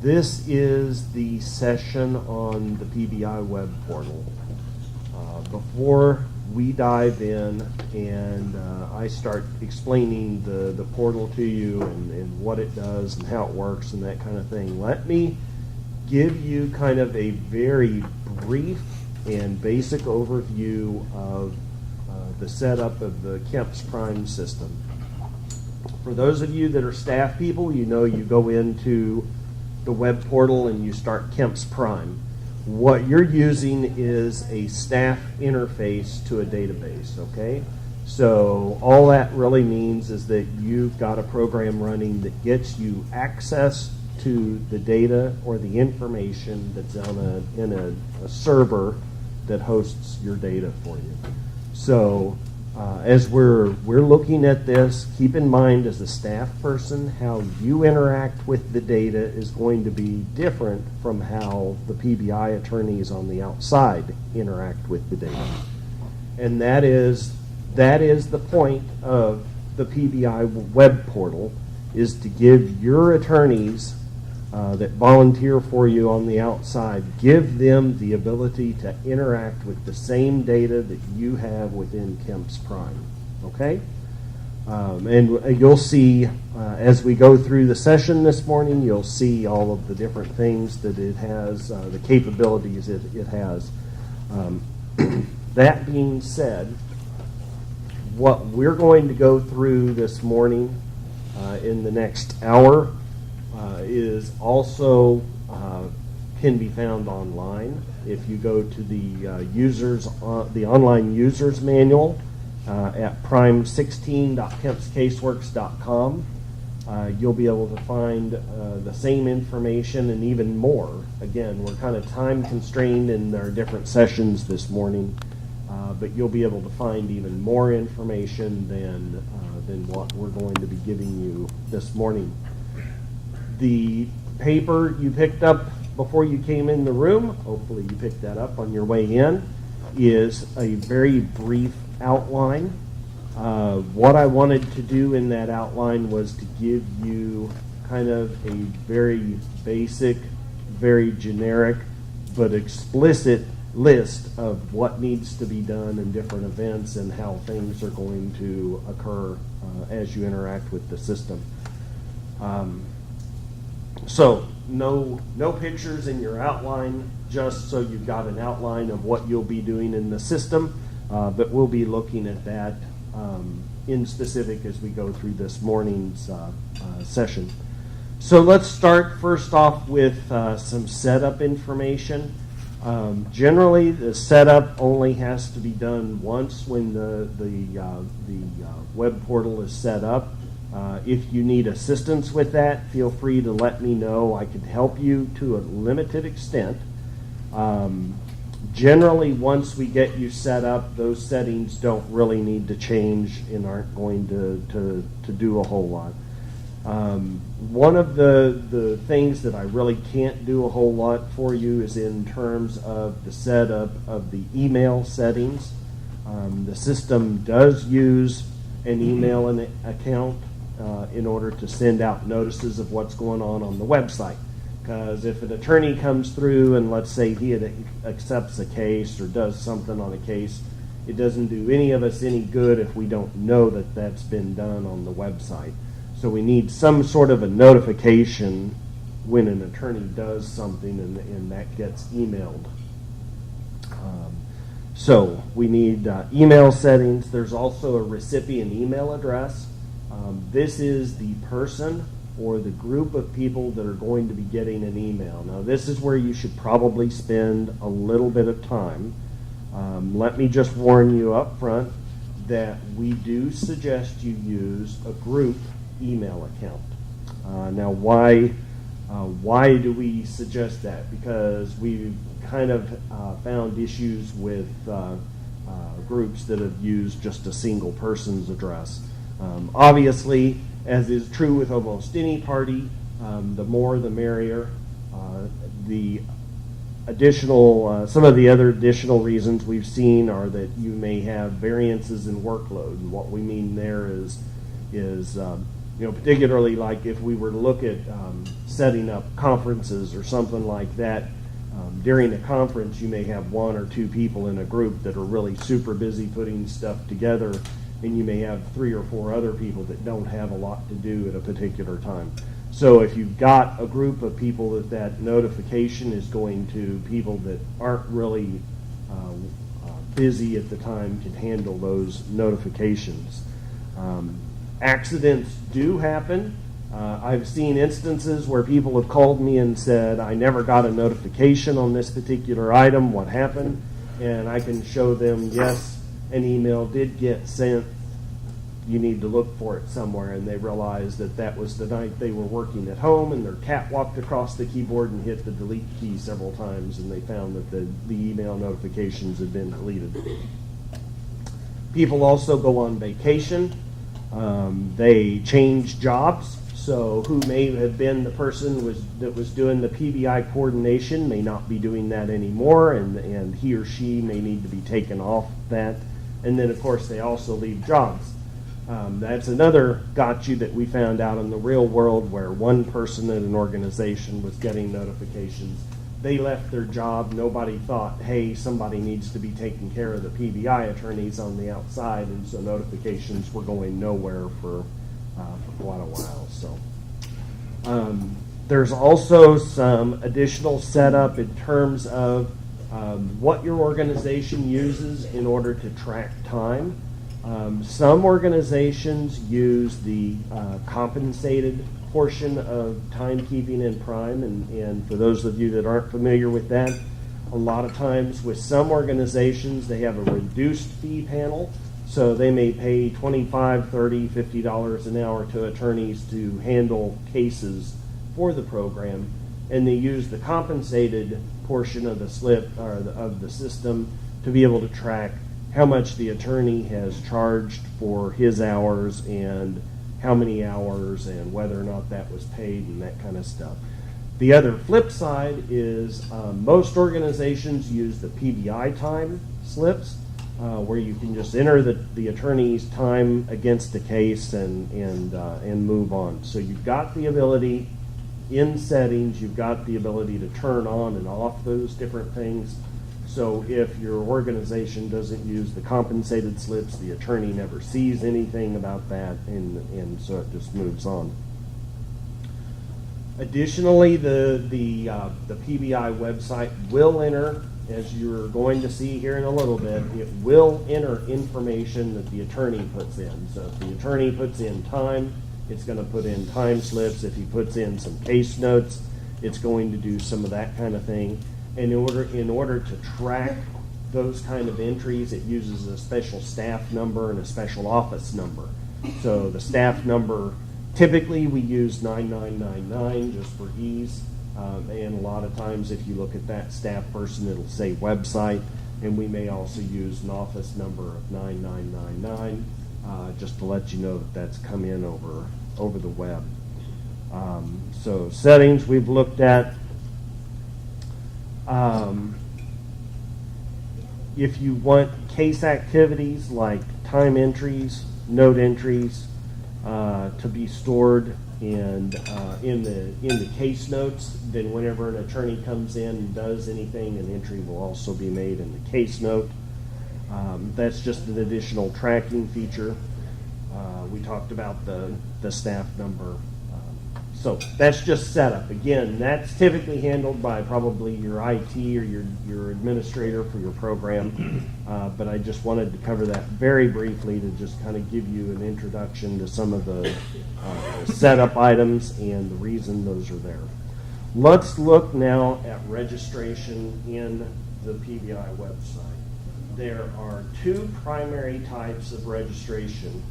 This is the session on the PBI web portal. Before we dive in and I start explaining the portal to you and what it does and how it works and that kind of thing, let me give you kind of a very brief and basic overview of the setup of the Kemp's Prime system. For those of you that are staff people, you know you go into the web portal and you start Kemp's Prime. What you're using is a staff interface to a database, okay? So all that really means is that you've got a program running that gets you access to the data or the information that's in a server that hosts your data for you. So as we're looking at this, keep in mind as a staff person, how you interact with the data is going to be different from how the PBI attorneys on the outside interact with the data. And that is the point of the PBI web portal, is to give your attorneys that volunteer for you on the outside, give them the ability to interact with the same data that you have within Kemp's Prime, okay? And you'll see, as we go through the session this morning, you'll see all of the different things that it has, the capabilities it has. That being said, what we're going to go through this morning in the next hour is also can be found online. If you go to the the online users manual at prime16.kempscaseworks.com, you'll be able to find the same information and even more. Again, we're kind of time constrained in our different sessions this morning, but you'll be able to find even more information than what we're going to be giving you this morning. The paper you picked up before you came in the room, hopefully you picked that up on your way in, is a very brief outline. What I wanted to do in that outline was to give you kind of a very basic, very generic, but explicit list of what needs to be done in different events and how things are going to occur as you interact with the system. So no pictures in your outline, just so you've got an outline of what you'll be doing in the system, but we'll be looking at that in specific as we go through this morning's session. So let's start first off with some setup information. Generally, the setup only has to be done once when the web portal is set up. If you need assistance with that, feel free to let me know. I can help you to a limited extent. Generally, once we get you set up, those settings don't really need to change and aren't going to do a whole lot. One of the things that I really can't do a whole lot for you is in terms of the setup of the email settings. The system does use an email account in order to send out notices of what's going on the website. Because if an attorney comes through and let's say he accepts a case or does something on a case, it doesn't do any of us any good if we don't know that that's been done on the website. So we need some sort of a notification when an attorney does something and that gets emailed. So we need email settings. There's also a recipient email address. This is the person or the group of people that are going to be getting an email. Now this is where you should probably spend a little bit of time. Let me just warn you up front that we do suggest you use a group email account. Now why do we suggest that? Because we've kind of found issues with groups that have used just a single person's address. Obviously, as is true with almost any party, the more the merrier. The additional, some of the other additional reasons we've seen are that you may have variances in workload, and what we mean there is Particularly like if we were to look at setting up conferences or something like that. During a conference, you may have one or two people in a group that are really super busy putting stuff together, and you may have 3 or 4 other people that don't have a lot to do at a particular time. So if you've got a group of people that notification is going to, people that aren't really busy at the time can handle those notifications. Accidents do happen. I've seen instances where people have called me and said, I never got a notification on this particular item, what happened? And I can show them, yes, an email did get sent. You need to look for it somewhere. And they realized that that was the night they were working at home, and their cat walked across the keyboard and hit the delete key several times, and they found that the email notifications had been deleted. People also go on vacation. They change jobs. So who may have been the person that was doing the PBI coordination may not be doing that anymore, and he or she may need to be taken off that. And then, of course, they also leave jobs. That's another gotcha that we found out in the real world, where one person at an organization was getting notifications. They left their job. Nobody thought, hey, somebody needs to be taking care of the PBI attorneys on the outside, and so notifications were going nowhere for quite a while. So there's also some additional setup in terms of what your organization uses in order to track time. Some organizations use the compensated portion of timekeeping in Prime, and for those of you that aren't familiar with that, a lot of times with some organizations they have a reduced fee panel, so they may pay $25, $30, $50 an hour to attorneys to handle cases for the program, and they use the compensated portion of the slip or of the system to be able to track how much the attorney has charged for his hours and how many hours and whether or not that was paid and that kind of stuff. The other flip side is most organizations use the PBI time slips, where you can just enter the attorney's time against the case and move on. So you've got the ability in settings, you've got the ability to turn on and off those different things. So if your organization doesn't use the compensated slips, the attorney never sees anything about that, and so it just moves on. Additionally, the PBI website will enter, as you're going to see here in a little bit, it will enter information that the attorney puts in. So if the attorney puts in time, it's going to put in time slips. If he puts in some case notes, it's going to do some of that kind of thing. And in order to track those kind of entries, it uses a special staff number and a special office number. So the staff number, typically we use 9999 just for ease. And a lot of times if you look at that staff person, it'll say website. And we may also use an office number of 9999 just to let you know that that's come in over the web. So settings we've looked at. If you want case activities like time entries, note entries to be stored and in the case notes, then whenever an attorney comes in and does anything, an entry will also be made in the case note. That's just an additional tracking feature. We talked about the staff number. So that's just setup. Again, that's typically handled by probably your IT or your administrator for your program. But I just wanted to cover that very briefly to just kind of give you an introduction to some of the setup items and the reason those are there. Let's look now at registration in the PBI website. There are two primary types of registration.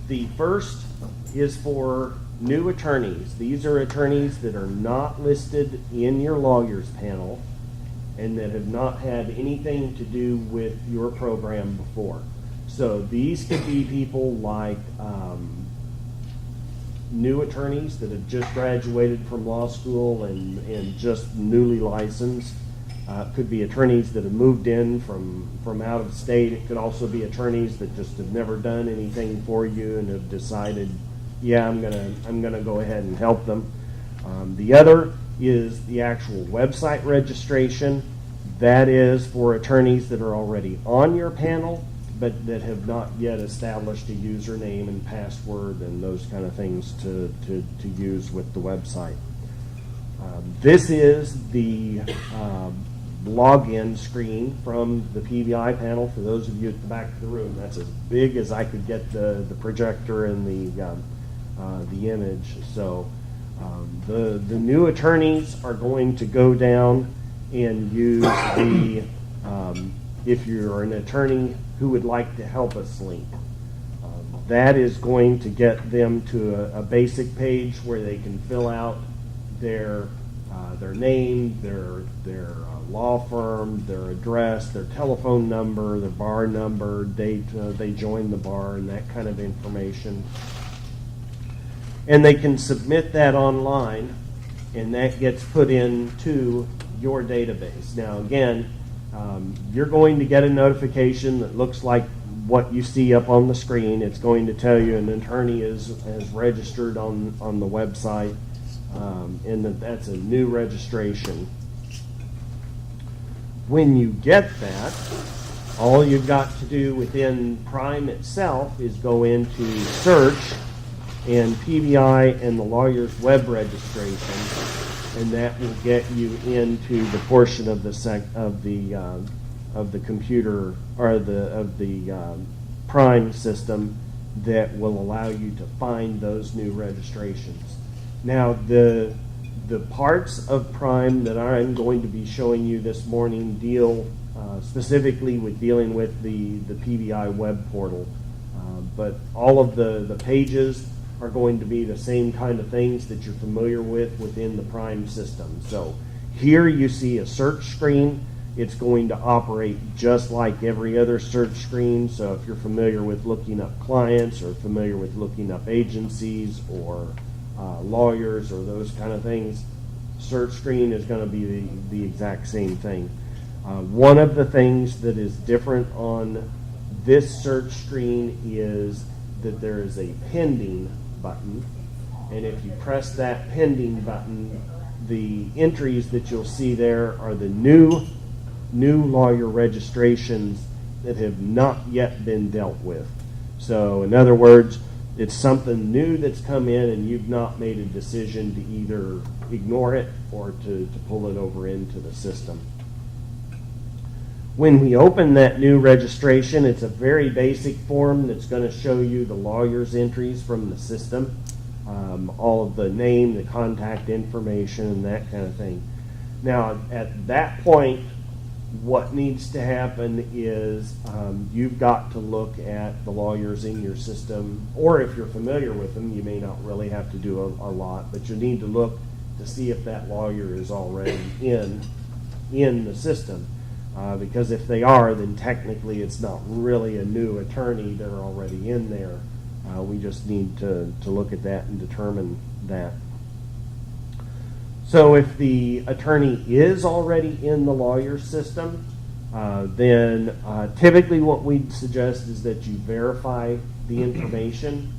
The first is for new attorneys. These are attorneys that are not listed in your lawyers panel and that have not had anything to do with your program before. So these could be people like new attorneys that have just graduated from law school and just newly licensed. It could be attorneys that have moved in from out of state. It could also be attorneys that just have never done anything for you and have decided, yeah, I'm gonna go ahead and help them. The other is the actual website registration. That is for attorneys that are already on your panel, but that have not yet established a username and password and those kind of things to use with the website. This is the login screen from the PBI panel. For those of you at the back of the room, that's as big as I could get the projector and the image. So the new attorneys are going to go down and use the if you're an attorney who would like to help us link. That is going to get them to a basic page where they can fill out their name, their law firm, their address, their telephone number, their bar number, date they joined the bar, and that kind of information. And they can submit that online, and that gets put into your database. Now, again, you're going to get a notification that looks like what you see up on the screen. It's going to tell you an attorney has registered on the website, and that's a new registration. When you get that, all you've got to do within Prime itself is go into search and PBI and the lawyer's web registration, and that will get you into the portion of the computer or of the Prime system that will allow you to find those new registrations. Now, the parts of Prime that I'm going to be showing you this morning deal specifically with dealing with the PBI web portal, but all of the pages are going to be the same kind of things that you're familiar with within the Prime system. So here you see a search screen. It's going to operate just like every other search screen. So if you're familiar with looking up clients or familiar with looking up agencies or lawyers or those kind of things, search screen is going to be the exact same thing. One of the things that is different on this search screen is that there is a pending button, and if you press that pending button, the entries that you'll see there are the new lawyer registrations that have not yet been dealt with. So in other words, it's something new that's come in and you've not made a decision to either ignore it or to pull it over into the system. When we open that new registration, it's a very basic form that's going to show you the lawyer's entries from the system, all of the name, the contact information, and that kind of thing. Now, at that point, what needs to happen is you've got to look at the lawyers in your system, or if you're familiar with them, you may not really have to do a lot, but you need to look to see if that lawyer is already in the system. Because if they are, then technically it's not really a new attorney. They're already in there. We just need to look at that and determine that. So if the attorney is already in the lawyer system, then typically what we'd suggest is that you verify the information.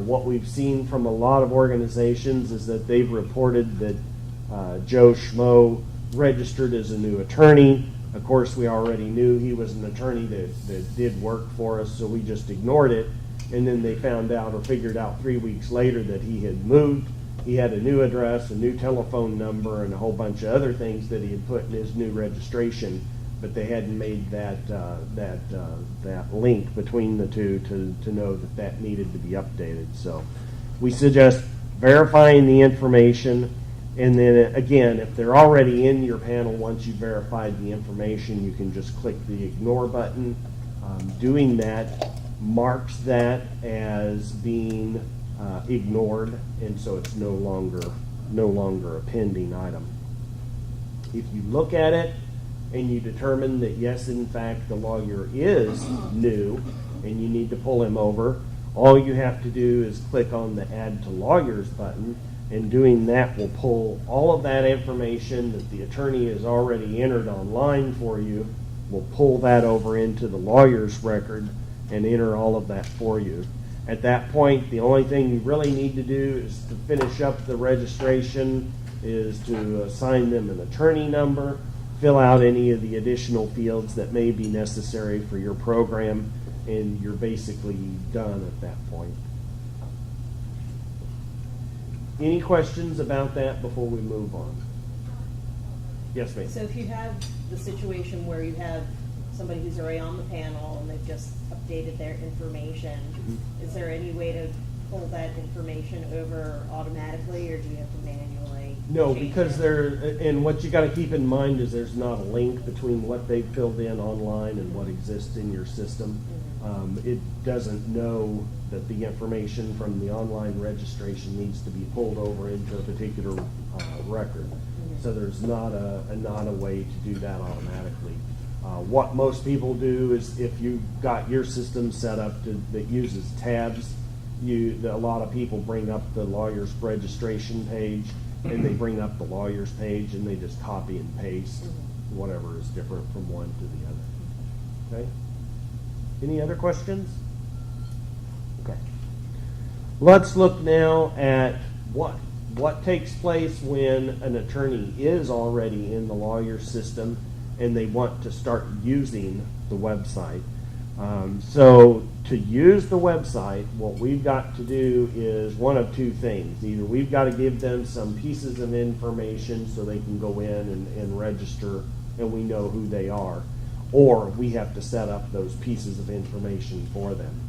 What we've seen from a lot of organizations is that they've reported that Joe Schmo registered as a new attorney. Of course, we already knew he was an attorney that did work for us, so we just ignored it. And then they found out or figured out 3 weeks later that he had moved. He had a new address, a new telephone number, and a whole bunch of other things that he had put in his new registration, but they hadn't made that link between the two to know that needed to be updated. So we suggest verifying the information. And then again, if they're already in your panel, once you've verified the information, you can just click the ignore button. Doing that marks that as being ignored, and so it's no longer a pending item. If you look at it and you determine that yes, in fact, the lawyer is new and you need to pull him over, all you have to do is click on the Add to Lawyers button. And doing that will pull all of that information that the attorney has already entered online for you, will pull that over into the lawyer's record and enter all of that for you. At that point, the only thing you really need to do is to finish up the registration, is to assign them an attorney number, fill out any of the additional fields that may be necessary for your program, and you're basically done at that point. Any questions about that before we move on? Yes, ma'am. So if you have the situation where you have somebody who's already on the panel and they've just updated their information, is there any way to pull that information over automatically, or do you have to manually No, change because it? and what you got to keep in mind is there's not a link between what they filled in online and what exists in your system. It doesn't know that the information from the online registration needs to be pulled over into a particular record. So there's not a way to do that automatically. What most people do is, if you've got your system set up that uses tabs, a lot of people bring up the lawyer's registration page, and they bring up the lawyer's page, and they just copy and paste whatever is different from one to the other. Okay? Any other questions? Okay. Let's look now at what takes place when an attorney is already in the lawyer's system and they want to start using the website. So to use the website, what we've got to do is one of two things. Either we've got to give them some pieces of information so they can go in and register and we know who they are, or we have to set up those pieces of information for them.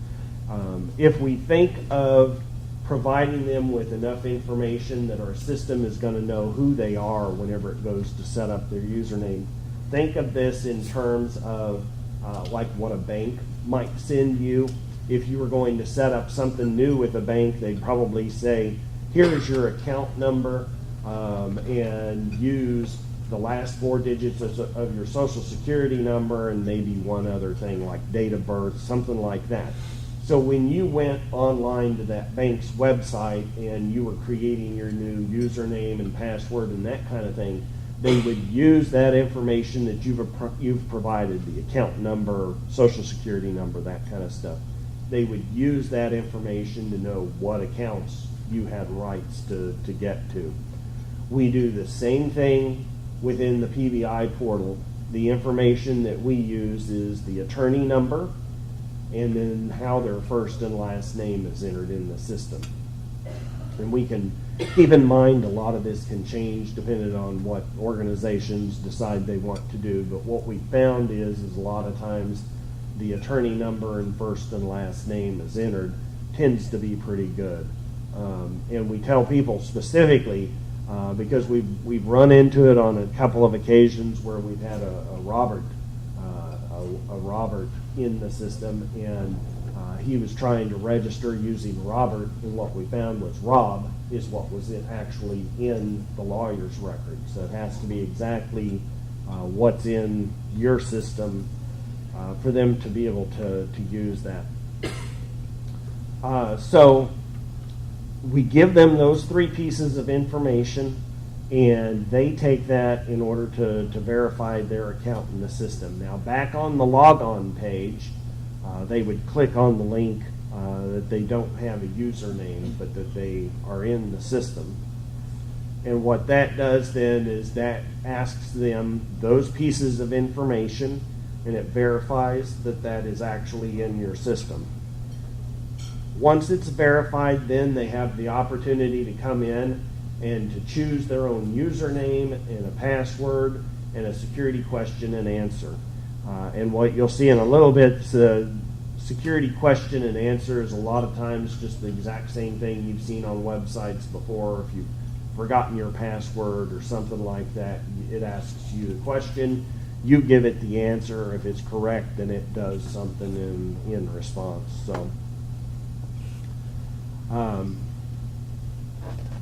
If we think of providing them with enough information that our system is going to know who they are whenever it goes to set up their username, think of this in terms of like what a bank might send you. If you were going to set up something new with a bank, they'd probably say, here's your account number, and use the last 4 digits of your social security number and maybe one other thing like date of birth, something like that. So when you went online to that bank's website and you were creating your new username and password and that kind of thing, they would use that information that you've provided, the account number, social security number, that kind of stuff. They would use that information to know what accounts you had rights to get to. We do the same thing within the PBI portal. The information that we use is the attorney number and then how their first and last name is entered in the system. And we can keep in mind a lot of this can change depending on what organizations decide they want to do. But what we found is a lot of times the attorney number and first and last name is entered tends to be pretty good. And we tell people specifically, because we've run into it on a couple of occasions where we've had a Robert in the system, and he was trying to register using Robert, and what we found was Rob is what was actually in the lawyer's record. So it has to be exactly what's in your system for them to be able to use that. So we give them those 3 pieces of information, and they take that in order to verify their account in the system. Now, back on the logon page, they would click on the link that they don't have a username, but that they are in the system. And what that does then is that asks them those pieces of information, and it verifies that that is actually in your system. Once it's verified, then they have the opportunity to come in and to choose their own username and a password and a security question and answer. And what you'll see in a little bit, the security question and answer is a lot of times just the exact same thing you've seen on websites before. If you've forgotten your password or something like that, it asks you the question, you give it the answer. If it's correct, then it does something in response. So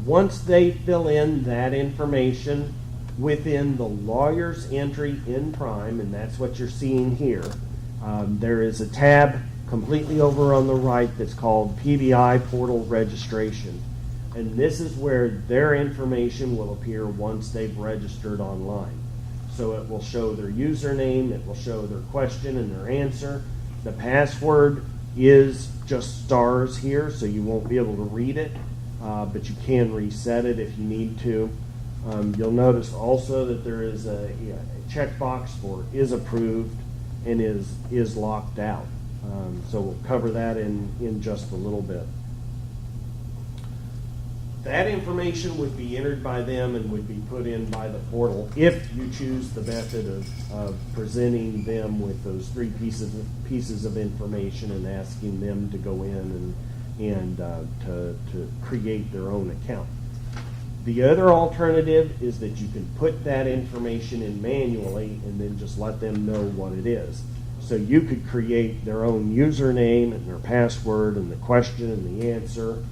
once they fill in that information within the lawyer's entry in Prime, and that's what you're seeing here, there is a tab completely over on the right that's called PBI Portal Registration. And this is where their information will appear once they've registered online. So it will show their username, it will show their question and their answer. The password is just stars here, so you won't be able to read it, but you can reset it if you need to. You'll notice also that there is a checkbox for is approved and is locked out. So we'll cover that in just a little bit. That information would be entered by them and would be put in by the portal if you choose the method of presenting them with those three pieces of information and asking them to go in and to create their own account. The other alternative is that you can put that information in manually and then just let them know what it is. So you could create their own username and their password and the question and the answer,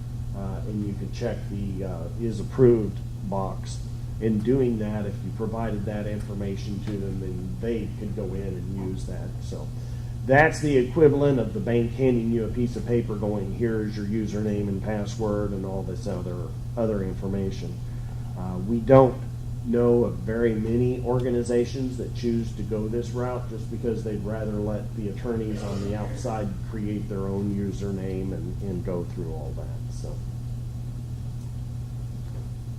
and you could check the is approved box. In doing that, if you provided that information to them, then they could go in and use that. So that's the equivalent of the bank handing you a piece of paper going, here's your username and password and all this other information. We don't know of very many organizations that choose to go this route just because they'd rather let the attorneys on the outside create their own username and go through all that. So,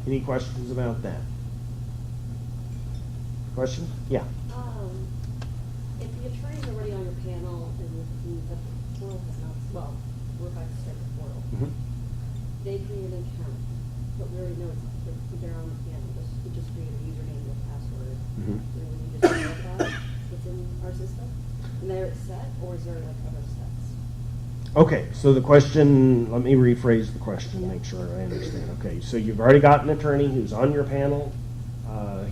any questions about that? Question? Yeah. If the attorney's already on your panel and the portal has not, well, we're about to start the portal, they create an account, but we already know they're on the panel. We just create a username and a password. And then we just verify within our system. And there it's set, or is there like other steps? Okay, so the question, let me rephrase the question, make sure I understand. Okay, so you've already got an attorney who's on your panel.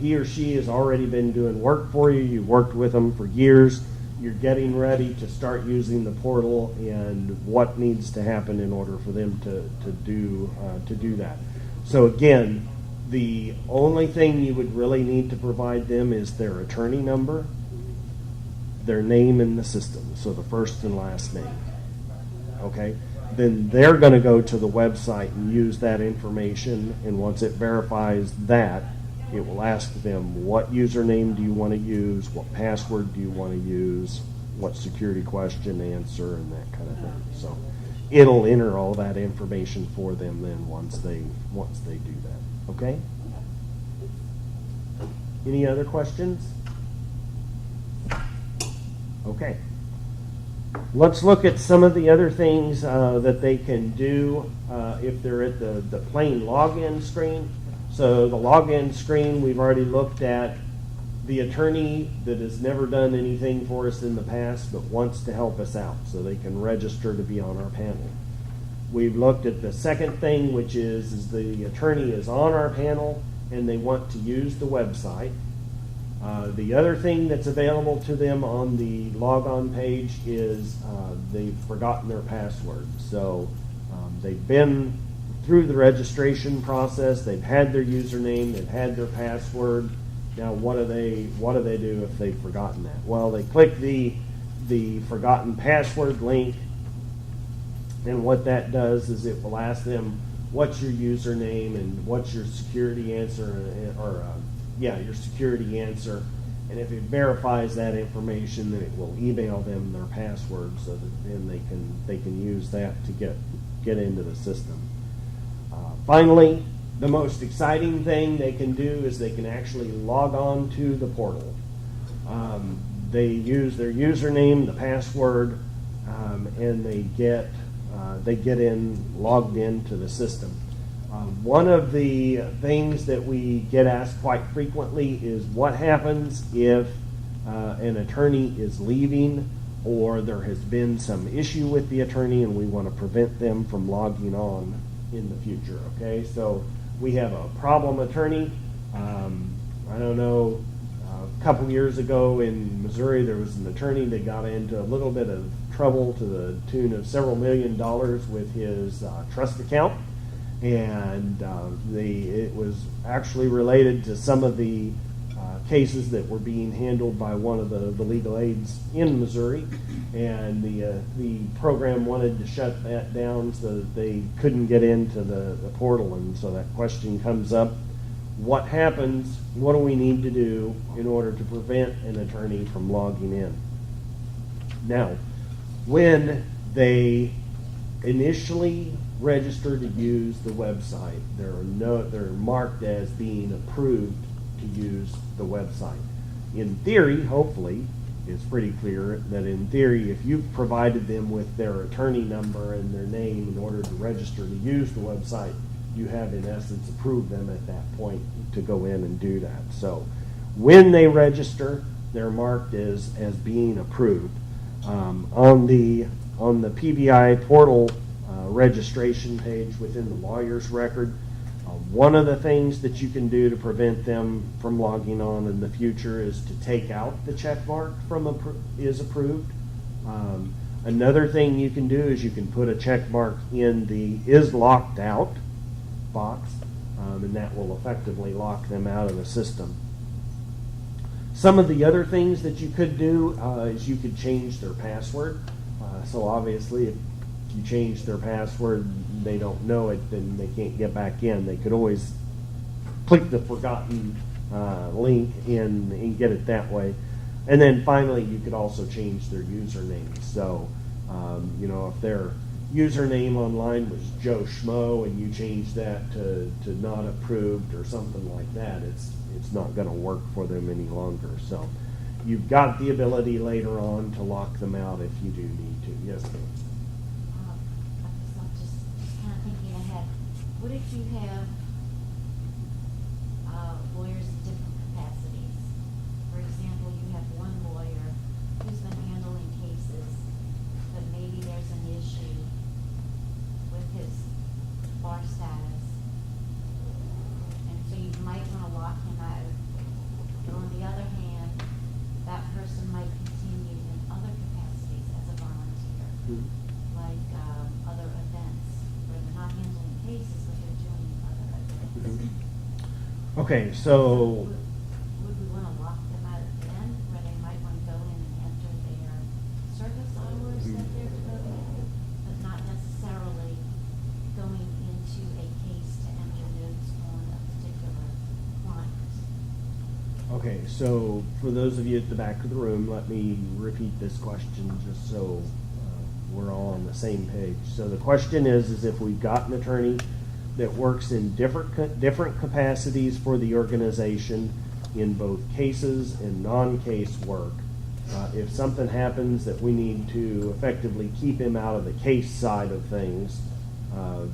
He or she has already been doing work for you. You've worked with them for years. You're getting ready to start using the portal, and what needs to happen in order for them to do that. So again, the only thing you would really need to provide them is their attorney number, their name in the system, so the first and last name. Okay? Then they're going to go to the website and use that information, and once it verifies that, it will ask them, what username do you want to use, what password do you want to use, what security question answer, and that kind of thing. So it'll enter all that information for them then once they do that. Okay? Any other questions? Okay. Let's look at some of the other things that they can do if they're at the plain login screen. So the login screen, we've already looked at the attorney that has never done anything for us in the past but wants to help us out so they can register to be on our panel. We've looked at the second thing, which is the attorney is on our panel and they want to use the website. The other thing that's available to them on the logon page is they've forgotten their password. So they've been through the registration process, they've had their username, they've had their password. Now what do they do if they've forgotten that? Well, they click the forgotten password link, and what that does is it will ask them what's your username and what's your security answer, your security answer. And if it verifies that information, then it will email them their password so that then they can use that to get into the system. Finally, the most exciting thing they can do is they can actually log on to the portal. They use their username, the password, and they get logged into the system. One of the things that we get asked quite frequently is what happens if an attorney is leaving or there has been some issue with the attorney and we want to prevent them from logging on in the future. Okay, so we have a problem attorney. I don't know, a couple years ago in Missouri there was an attorney that got into a little bit of trouble to the tune of several $1 million with his trust account, and it was actually related to some of the cases that were being handled by one of the legal aids in Missouri, and the program wanted to shut that down so that they couldn't get into the portal. And so that question comes up: what happens? What do we need to do in order to prevent an attorney from logging in? Now, when they initially register to use the website, they're marked as being approved to use the website. In theory, hopefully, it's pretty clear that in theory, if you've provided them with their attorney number and their name in order to register to use the website, you have in essence approved them at that point to go in and do that. So when they register, they're marked as being approved. On the PBI portal registration page within the lawyer's record, one of the things that you can do to prevent them from logging on in the future is to take out the check mark from is approved. Another thing you can do is you can put a check mark in the is locked out box, and that will effectively lock them out of the system. Some of the other things that you could do is you could change their password. So obviously, if you change their password, they don't know it, then they can't get back in. They could always click the forgotten link and get it that way. And then finally, you could also change their username. So, if their username online was Joe Schmo and you change that to not approved or something like that, it's not going to work for them any longer. So you've got the ability later on to lock them out if you do need to. Yes, ma'am. I'm just kind of thinking ahead. What if you have lawyers in different capacities? For example, you have one lawyer who's been handling cases, but maybe there's an issue with his bar status, and so you might want to lock him out. But on the other hand, that person might continue in other capacities as a volunteer, like other events where they're not handling cases, but they're doing other events. Okay, so Would we want to lock them out then, where they might want to go in and enter their service hours that they're devoting, but not necessarily going into a case to enter notes on a particular client? Okay, so for those of you at the back of the room, let me repeat this question just so we're all on the same page. So the question is if we've got an attorney that works in different capacities for the organization in both cases and non-case work, if something happens that we need to effectively keep him out of the case side of things,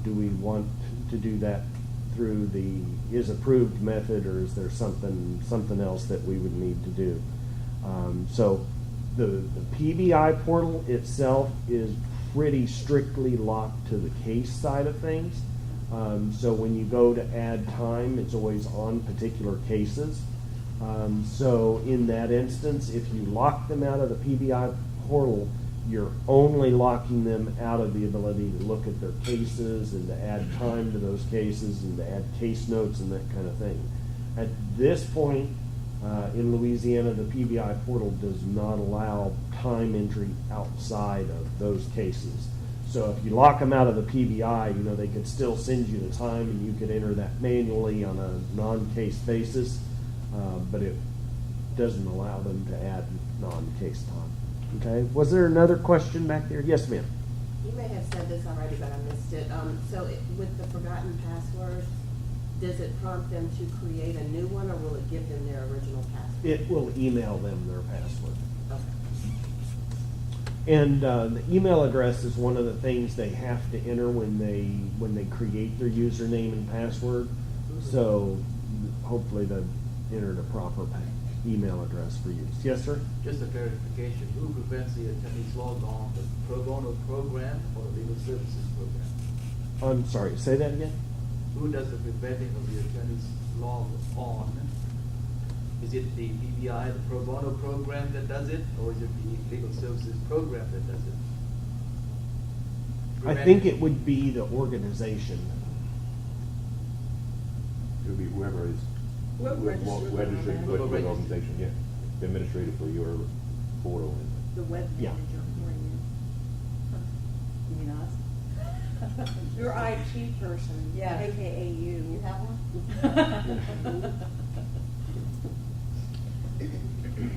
do we want to do that through the is approved method, or is there something else that we would need to do? So the PBI portal itself is pretty strictly locked to the case side of things. So when you go to add time, it's always on particular cases. So in that instance, if you lock them out of the PBI portal, you're only locking them out of the ability to look at their cases and to add time to those cases and to add case notes and that kind of thing. At this point, in Louisiana, the PBI portal does not allow time entry outside of those cases. So if you lock them out of the PBI, they could still send you the time and you could enter that manually on a non-case basis, but it doesn't allow them to add non-case time. Okay, was there another question back there? Yes, ma'am. You may have said this already, but I missed it. With the forgotten password, does it prompt them to create a new one, or will it give them their original password? It will email them their password. Okay. And the email address is one of the things they have to enter when they create their username and password. Mm-hmm. So hopefully they've entered a proper email address for use. Yes, sir? Just a clarification, who prevents the attorneys log on the pro bono program or the legal services program? I'm sorry, say that again? Who does the preventing of the attorneys log on? Is it the PBI, the pro bono program that does it, or is it the legal services program that does it? I think it would be the organization. It would be whoever is We're registered with Registered an with automatic. the organization, yeah. The administrator for your portal. The web Yeah. manager. You mean us? Your IT person, Yeah. AKA you. You have one?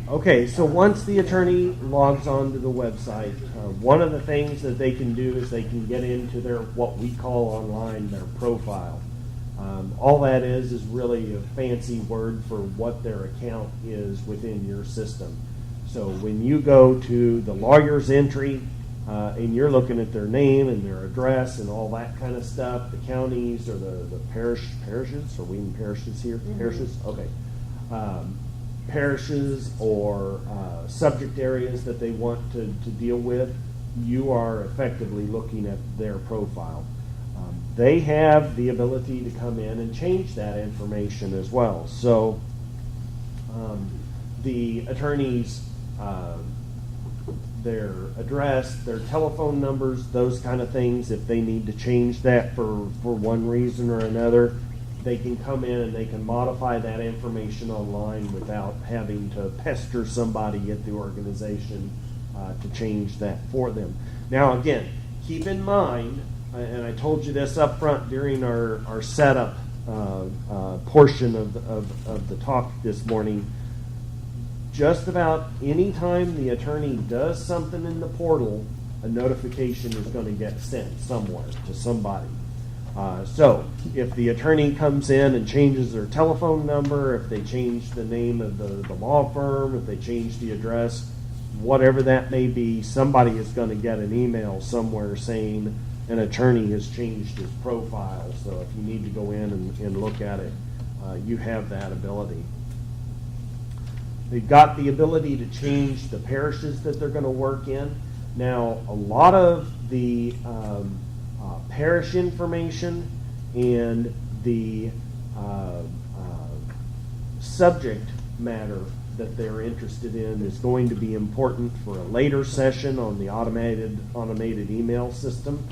Okay, so once the attorney logs on to the website, one of the things that they can do is they can get into their, what we call online, their profile. All that is really a fancy word for what their account is within your system. So when you go to the lawyer's entry, and you're looking at their name and their address and all that kind of stuff, the counties or the parishes, are we in parishes here? Parishes? Okay. Parishes or subject areas that they want to deal with, you are effectively looking at their profile. They have the ability to come in and change that information as well. So the attorneys, their address, their telephone numbers, those kind of things, if they need to change that for one reason or another, they can come in and they can modify that information online without having to pester somebody at the organization to change that for them. Now, again, keep in mind, and I told you this up front during our setup portion of the talk this morning, just about any time the attorney does something in the portal, a notification is going to get sent somewhere to somebody. So if the attorney comes in and changes their telephone number, if they change the name of the law firm, if they change the address, whatever that may be, somebody is going to get an email somewhere saying an attorney has changed his profile. So if you need to go in and look at it, you have that ability. They've got the ability to change the parishes that they're going to work in. Now, a lot of the parish information and the subject matter that they're interested in is going to be important for a later session on the automated email system,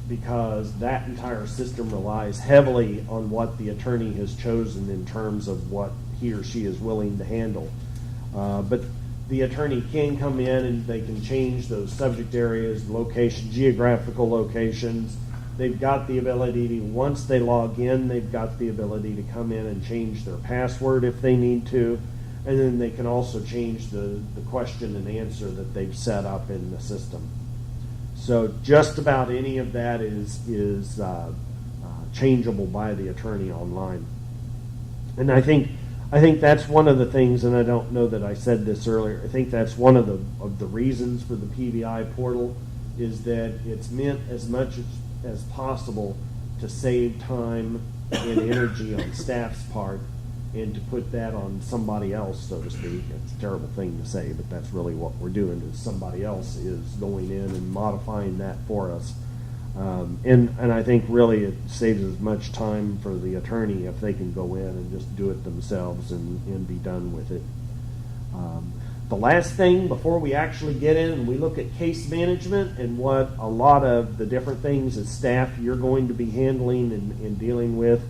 because that entire system relies heavily on what the attorney has chosen in terms of what he or she is willing to handle. But the attorney can come in and they can change those subject areas, location, geographical locations. They've got the ability to, once they log in, they've got the ability to come in and change their password if they need to. And then they can also change the question and answer that they've set up in the system. So just about any of that is changeable by the attorney online. And I think that's one of the things, and I don't know that I said this earlier, I think that's one of the reasons for the PBI portal is that it's meant as much as possible to save time and energy on staff's part and to put that on somebody else, so to speak. It's a terrible thing to say, but that's really what we're doing, is somebody else is going in and modifying that for us. And I think really it saves as much time for the attorney if they can go in and just do it themselves and be done with it. The last thing before we actually get in and we look at case management and what a lot of the different things as staff you're going to be handling and dealing with,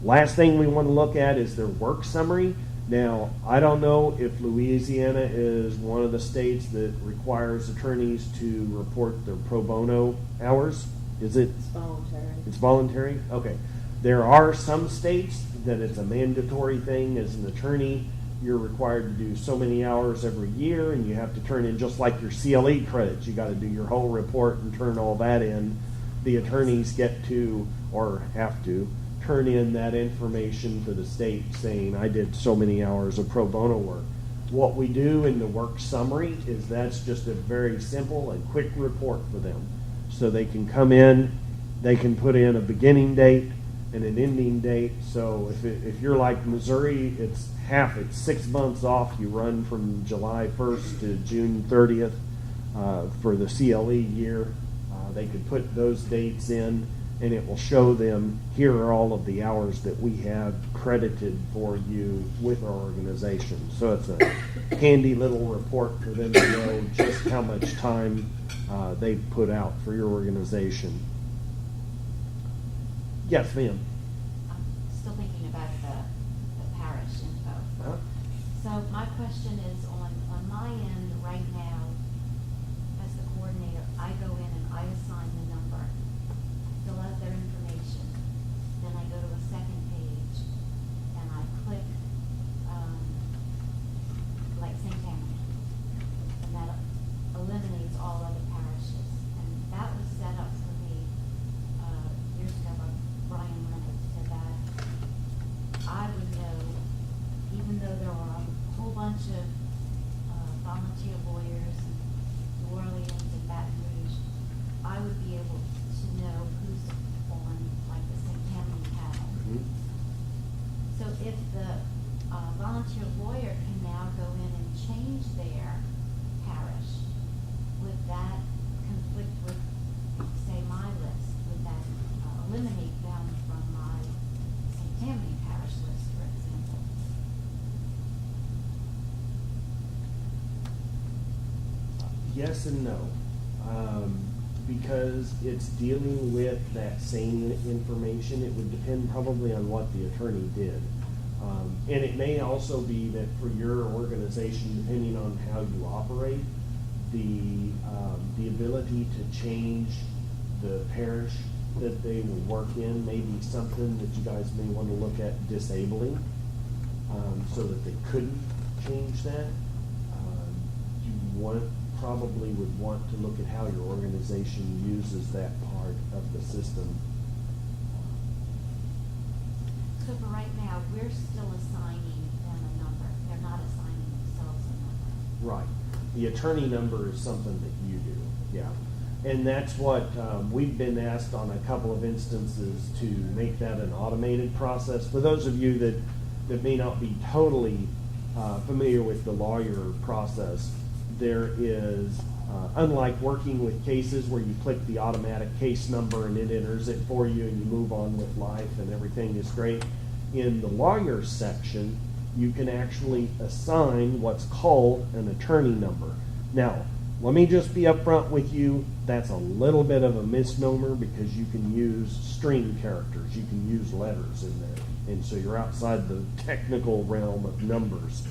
last thing we want to look at is their work summary. Now, I don't know if Louisiana is one of the states that requires attorneys to report their pro bono hours. Is it? It's voluntary. It's voluntary? Okay. There are some states that it's a mandatory thing. As an attorney, you're required to do so many hours every year, and you have to turn in, just like your CLE credits. You got to do your whole report and turn all that in. The attorneys get to, or have to, turn in that information to the state saying, I did so many hours of pro bono work. What we do in the work summary is that's just a very simple and quick report for them. So they can come in, they can put in a beginning date and an ending date. So if you're like Missouri, it's 6 months off. You run from July 1st to June 30th for the CLE year. They could put those dates in, and it will show them, here are all of the hours that we have credited for you with our organization. So it's a handy little report for them to know just how much time they put out for your organization. Yes, ma'am. I'm still thinking about the parish info. Huh? So my question is on my end right now, as the coordinator, I go in and I assign the number, fill out their information, then I go to a second page and I click, like St. Tammany, and that eliminates all other parishes. And that was set up for me, years ago by Brian Reynolds, so that I would know, even though there are a whole bunch of volunteer lawyers in New Orleans and Baton Rouge, I would be able to know who's on like the St. Tammany panel. Mhm. So if the volunteer lawyer can now go in and change their parish, would that conflict with, say, my list? Would that eliminate them from my St. Tammany parish list, for example? Yes and no. Because it's dealing with that same information, it would depend probably on what the attorney did. And it may also be that for your organization, depending on how you operate, the ability to change the parish that they will work in may be something that you guys may want to look at disabling, so that they couldn't change that. You probably would want to look at how your organization uses that part of the system. So for right now, we're still assigning them a number. They're not assigning themselves a number. Right. The attorney number is something that you do, yeah. And that's what we've been asked on a couple of instances to make that an automated process. For those of you that may not be totally familiar with the lawyer process, there is, unlike working with cases where you click the automatic case number and it enters it for you and you move on with life and everything is great, in the lawyer section, you can actually assign what's called an attorney number. Now, let me just be upfront with you, that's a little bit of a misnomer because you can use string characters, you can use letters in there, and so you're outside the technical realm of numbers.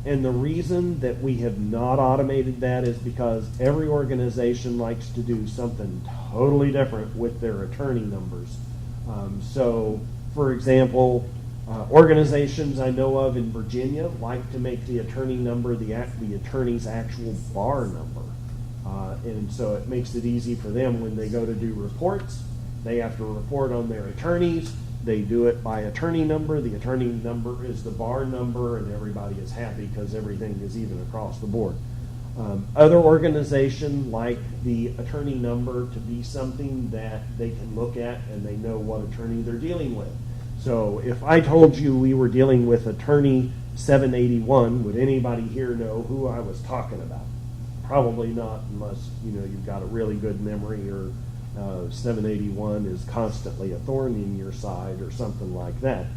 And the reason that we have not automated that is because every organization likes to do something totally different with their attorney numbers. So, for example, organizations I know of in Virginia like to make the attorney number the attorney's actual bar number. And so it makes it easy for them when they go to do reports. They have to report on their attorneys. They do it by attorney number. The attorney number is the bar number, and everybody is happy because everything is even across the board. Other organizations like the attorney number to be something that they can look at and they know what attorney they're dealing with. So if I told you we were dealing with attorney 781, would anybody here know who I was talking about? Probably not, unless you've got a really good memory, or 781 is constantly a thorn in your side or something like that.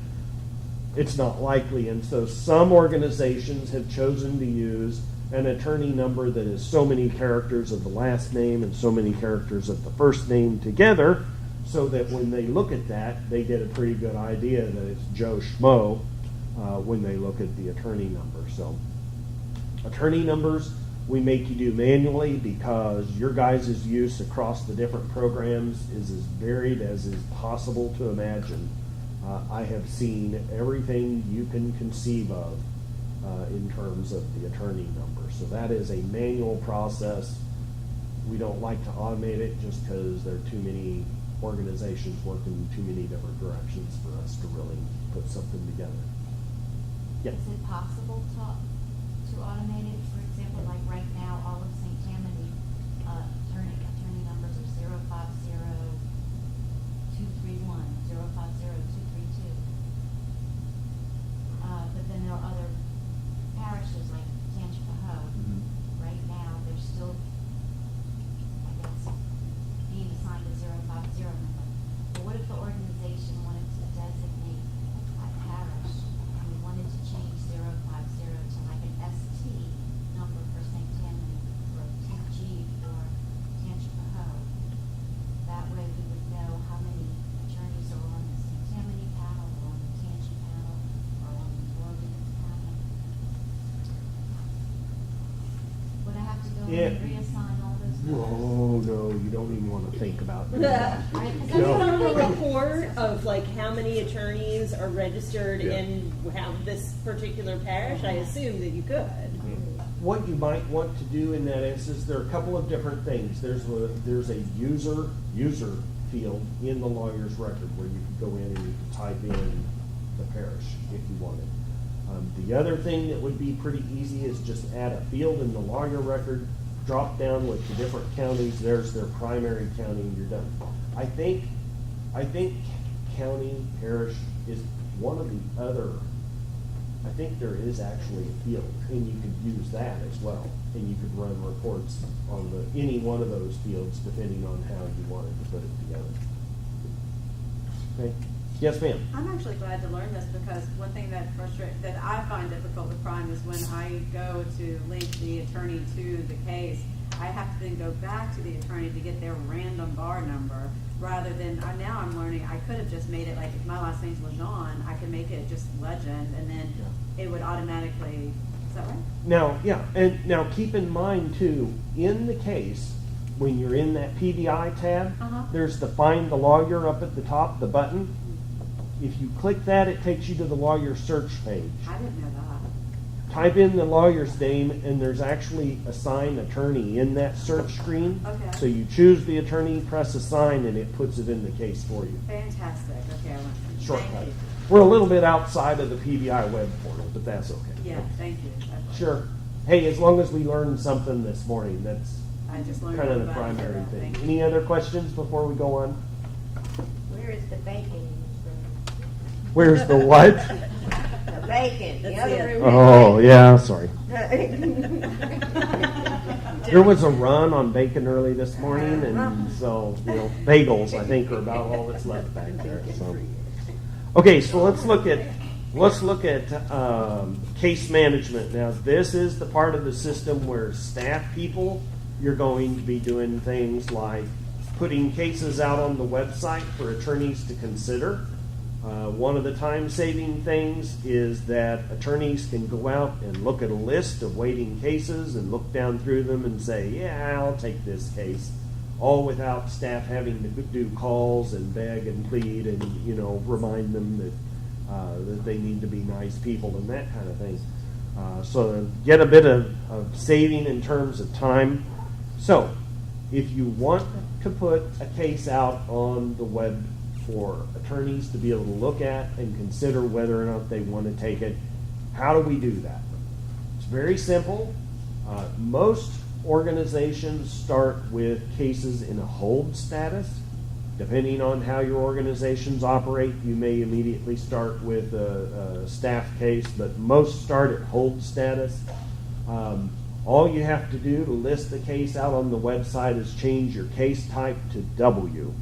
It's not likely, and so some organizations have chosen to use an attorney number that is so many characters of the last name and so many characters of the first name together, so that when they look at that, they get a pretty good idea that it's Joe Schmo when they look at the attorney number. So attorney numbers we make you do manually because your guys' use across the different programs is as varied as is possible to imagine. I have seen everything you can conceive of in terms of the attorney number. So that is a manual process. We don't like to automate it just because there are too many organizations working in too many different directions for us to really put something together. Yeah. Is it possible to automate it? For example, like right now, all of St. Tammany attorney numbers are 050-231, 050-232. But then there are other parishes like Tangipahoa. Right now, they're still, I guess, being assigned a 050 number. But what if the organization wanted to designate a parish and we wanted to change 050 to Yeah. reassign all those. Oh, no, you don't even want to think about that. Right, 'cause Can you No. have a report of like how many attorneys are registered Yeah. in how this particular parish? I assume that you could. What you might want to do in that instance, there are a couple of different things. There's a user field in the lawyer's record where you could go in and you could type in the parish if you wanted. The other thing that would be pretty easy is just add a field in the lawyer record, drop down with the different counties. There's their primary county, and you're done. I think county parish is one of the other. I think there is actually a field, and you could use that as well, and you could run reports on any one of those fields depending on how you wanted to put it together. Okay. Yes, ma'am. I'm actually glad to learn this because one thing that I find difficult with crime is when I go to link the attorney to the case, I have to then go back to the attorney to get their random bar number rather than, now I'm learning, I could have just made it like, if my last name's Lejean, I could make it just Legend and then it would automatically, is that right? Now, yeah, and now keep in mind too, in the case, when you're in that PBI tab, there's the Find the Lawyer up at the top, the button. If you click that, it takes you to the lawyer search page. I didn't know that. Type in the lawyer's name, and there's actually assign attorney in that search screen. Okay. So you choose the attorney, press assign, and it puts it in the case for you. Fantastic. Okay, I went. Shortcut. Thank you. We're a little bit outside of the PBI web portal, but that's okay. Yeah, thank you. Sure. Hey, as long as we learned something this morning, that's I just learned kind of the about it. primary thing. Thank you. Any other questions before we go on? Where is the bacon? Where's the what? The bacon, the That's other it. room. Oh, yeah, sorry. There was a run on bacon early this morning, and so, bagels, I think, are about all that's left back there. So. Okay, so let's look at case management. Now, this is the part of the system where staff people, you're going to be doing things like putting cases out on the website for attorneys to consider. One of the time-saving things is that attorneys can go out and look at a list of waiting cases and look down through them and say, yeah, I'll take this case, all without staff having to do calls and beg and plead and, remind them that they need to be nice people and that kind of thing. So get a bit of saving in terms of time. So if you want to put a case out on the web for attorneys to be able to look at and consider whether or not they want to take it, how do we do that? It's very simple. Most organizations start with cases in a hold status. Depending on how your organizations operate, you may immediately start with a staff case, but most start at hold status. All you have to do to list the case out on the website is change your case type to W.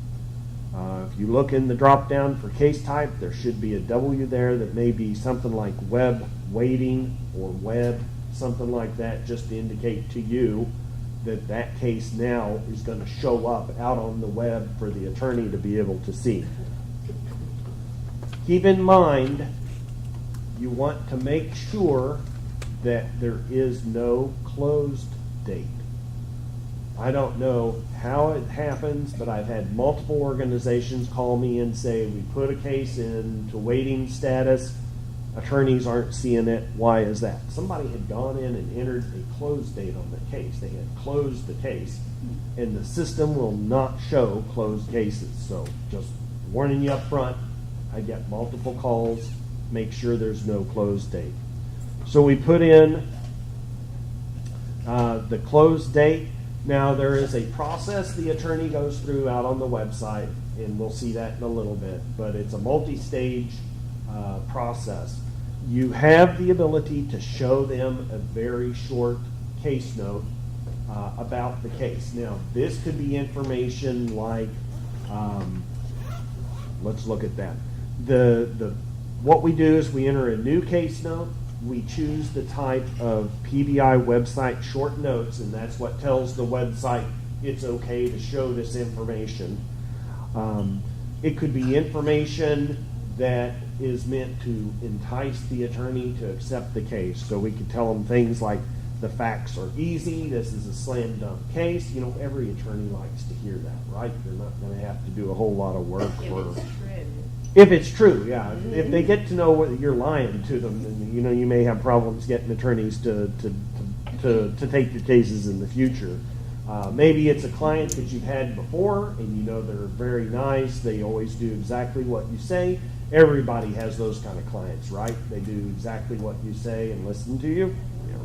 If you look in the drop down for case type, there should be a W there that may be something like web waiting or web, something like that, just to indicate to you that that case now is going to show up out on the web for the attorney to be able to see. Keep in mind, you want to make sure that there is no closed date. I don't know how it happens, but I've had multiple organizations call me and say, we put a case into waiting status, attorneys aren't seeing it. Why is that? Somebody had gone in and entered a close date on the case. They had closed the case, and the system will not show closed cases. So just warning you up front, I get multiple calls. Make sure there's no closed date. So we put in the closed date. Now there is a process the attorney goes through out on the website, and we'll see that in a little bit, but it's a multi-stage process. You have the ability to show them a very short case note about the case. Now, this could be information like, let's look at that. What we do is we enter a new case note. We choose the type of PBI website short notes, and that's what tells the website it's okay to show this information. It could be information that is meant to entice the attorney to accept the case. So we could tell them things like, the facts are easy, this is a slam dunk case. You know, every attorney likes to hear that, right? They're not going to have to do a whole lot of work. If for, it's true. if it's true, yeah. If they get to know whether you're lying to them, then, you know, you may have problems getting attorneys to take your cases in the future. Maybe it's a client that you've had before, and you know they're very nice. They always do exactly what you say. Everybody has those kind of clients, right? They do exactly what you say and listen to you. Yeah,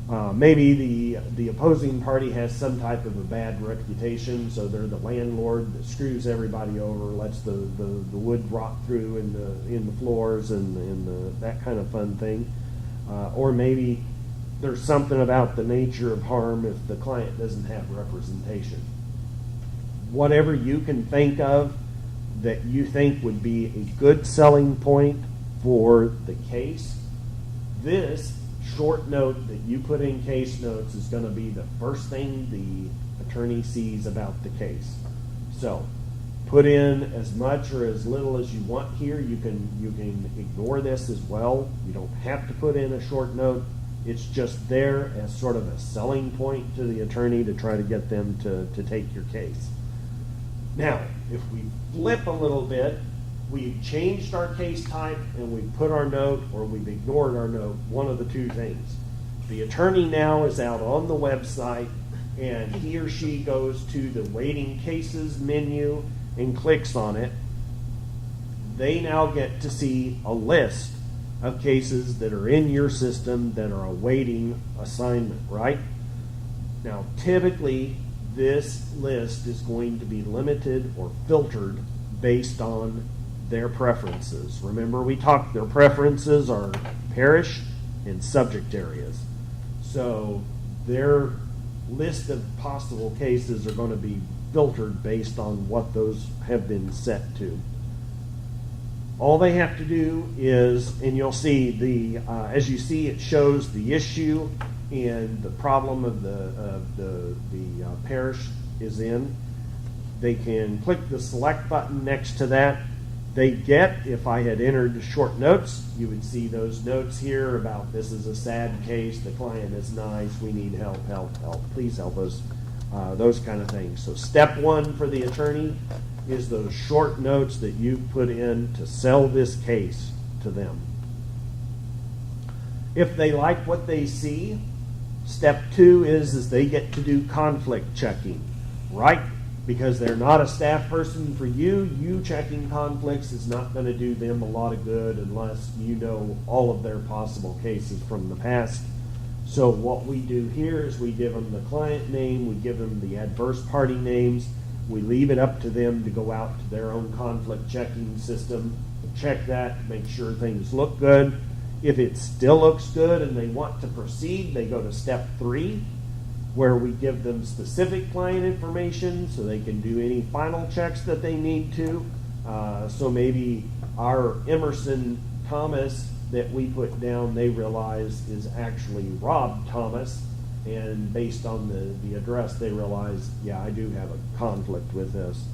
right. Maybe the opposing party has some type of a bad reputation, so they're the landlord that screws everybody over, lets the wood rot through in the floors and that kind of fun thing. Or maybe there's something about the nature of harm if the client doesn't have representation. Whatever you can think of that you think would be a good selling point for the case, this short note that you put in case notes is going to be the first thing the attorney sees about the case. So put in as much or as little as you want here. You can ignore this as well. You don't have to put in a short note. It's just there as sort of a selling point to the attorney to try to get them to take your case. Now, if we flip a little bit, we've changed our case type and we've put our note or we've ignored our note, one of the two things. The attorney now is out on the website and he or she goes to the waiting cases menu and clicks on it. They now get to see a list of cases that are in your system that are awaiting assignment, right? Now, typically, this list is going to be limited or filtered based on their preferences. Remember, we talked, their preferences are parish and subject areas. So their list of possible cases are going to be filtered based on what those have been set to. All they have to do is, and you'll see as you see, it shows the issue and the problem of the parish is in. They can click the select button next to that. They get, if I had entered the short notes, you would see those notes here about this is a sad case, the client is nice, we need help, please help us, those kind of things. So step one for the attorney is those short notes that you put in to sell this case to them. If they like what they see, step two is they get to do conflict checking, right? Because they're not a staff person for you. You checking conflicts is not going to do them a lot of good unless you know all of their possible cases from the past. So what we do here is we give them the client name, we give them the adverse party names, we leave it up to them to go out to their own conflict checking system, check that, make sure things look good. If it still looks good and they want to proceed, they go to step 3, where we give them specific client information so they can do any final checks that they need to. So maybe our Emerson Thomas that we put down, they realize is actually Rob Thomas, and based on the address, they realize, yeah, I do have a conflict with this.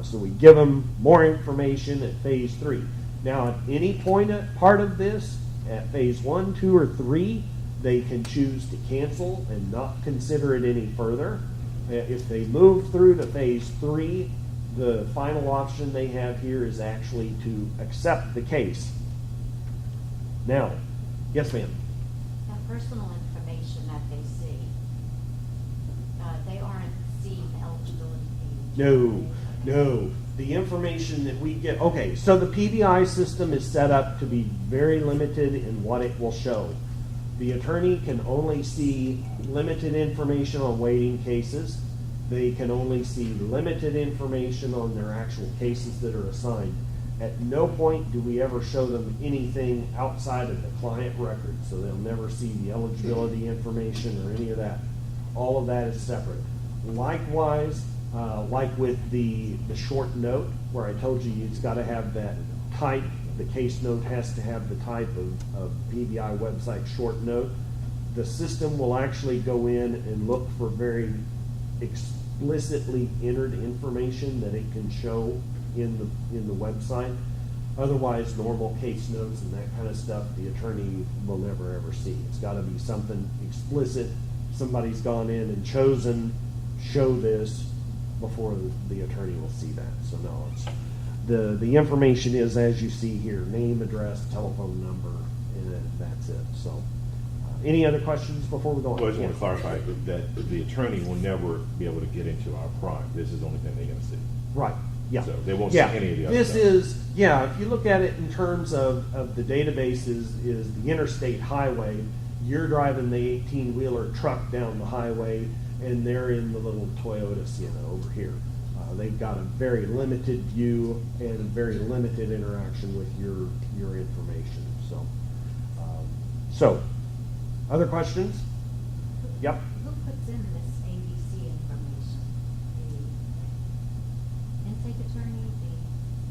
So we give them more information at phase 3. Now, at any part of this, at phase 1, 2, or 3, they can choose to cancel and not consider it any further. If they move through to phase 3, the final option they have here is actually to accept the case. Now, yes, ma'am. That personal information that they see, they aren't seeing eligibility page. No. The information that we get, okay, so the PBI system is set up to be very limited in what it will show. The attorney can only see limited information on waiting cases. They can only see limited information on their actual cases that are assigned. At no point do we ever show them anything outside of the client record, so they'll never see the eligibility information or any of that. All of that is separate. Likewise, like with the short note, where I told you it's got to have that type, the case note has to have the type of PBI website short note. The system will actually go in and look for very explicitly entered information that it can show in the website. Otherwise, normal case notes and that kind of stuff, the attorney will never ever see. It's got to be something explicit. Somebody's gone in and chosen, show this, before the attorney will see that. So no, it's the information is as you see here: name, address, telephone number, and then that's it. So, any other questions before we go on? Well, I just want Yes. to clarify that the attorney will never be able to get into our prime. This is the only thing they're going to see. Right. Yeah. So they won't see Yeah. any of the other This stuff. is, yeah, if you look at it in terms of the database is the interstate highway, you're driving the 18-wheeler truck down the highway, and they're in the little Toyota Sienna over here. They've got a very limited view and a very limited interaction with your information. So, other questions? Yep. Who puts in this ABC information? The intake attorney,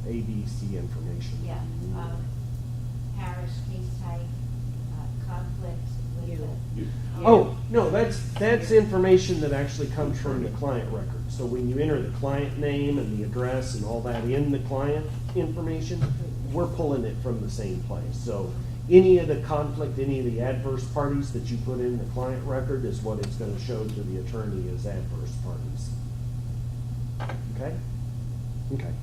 ABC information. parish case type, conflict with You. the. Oh, no, that's information that actually comes from the client record. So when you enter the client name and the address and all that in the client information, we're pulling it from the same place. So any of the conflict, any of the adverse parties that you put in the client record is what it's going to show to the attorney as adverse parties. Okay? Okay.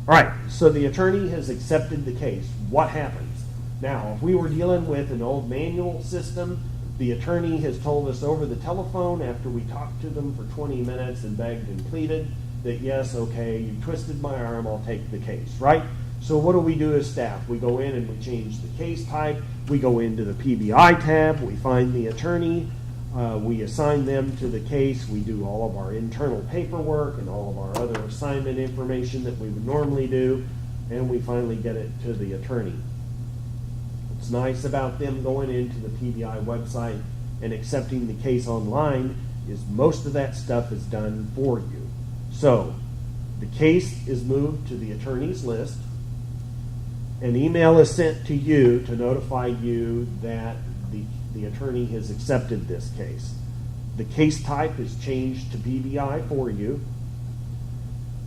All right, so the attorney has accepted the case. What happens? Now, if we were dealing with an old manual system, the attorney has told us over the telephone after we talked to them for 20 minutes and begged and pleaded that, yes, okay, you twisted my arm, I'll take the case, right? So what do we do as staff? We go in and we change the case type. We go into the PBI tab. We find the attorney. We assign them to the case. We do all of our internal paperwork and all of our other assignment information that we would normally do, and we finally get it to the attorney. What's nice about them going into the PBI website and accepting the case online is most of that stuff is done for you. So the case is moved to the attorney's list. An email is sent to you to notify you that the attorney has accepted this case. The case type is changed to PBI for you.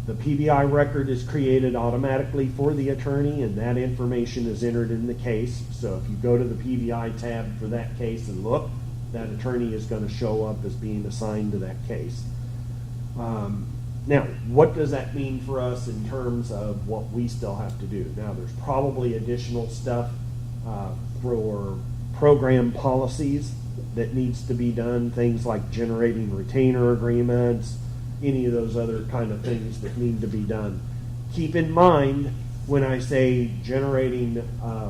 The PBI record is created automatically for the attorney, and that information is entered in the case. So if you go to the PBI tab for that case and look, that attorney is going to show up as being assigned to that case. Now, what does that mean for us in terms of what we still have to do? Now, there's probably additional stuff for program policies that needs to be done, things like generating retainer agreements, any of those other kind of things that need to be done. Keep in mind, when I say generating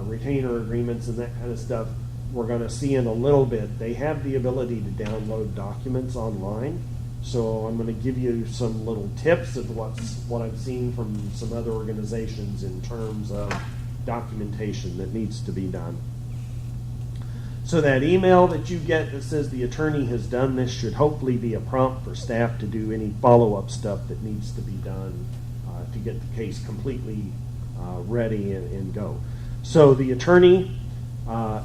retainer agreements and that kind of stuff, we're going to see in a little bit, they have the ability to download documents online. So I'm going to give you some little tips of what I've seen from some other organizations in terms of documentation that needs to be done. So that email that you get that says the attorney has done this should hopefully be a prompt for staff to do any follow-up stuff that needs to be done to get the case completely ready and go. So the attorney,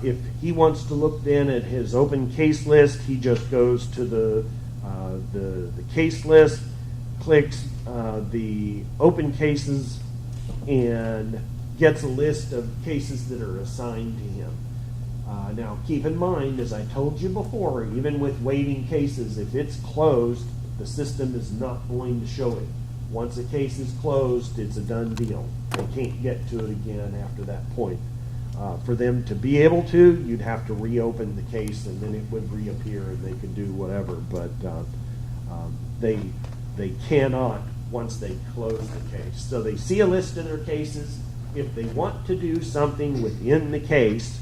if he wants to look then at his open case list, he just goes to the case list, clicks the open cases, and gets a list of cases that are assigned to him. Now, keep in mind, as I told you before, even with waiting cases, if it's closed, the system is not going to show it. Once a case is closed, it's a done deal. They can't get to it again after that point. For them to be able to, you'd have to reopen the case, and then it would reappear, and they could do whatever. But they cannot once they close the case. So they see a list of their cases. If they want to do something within the case,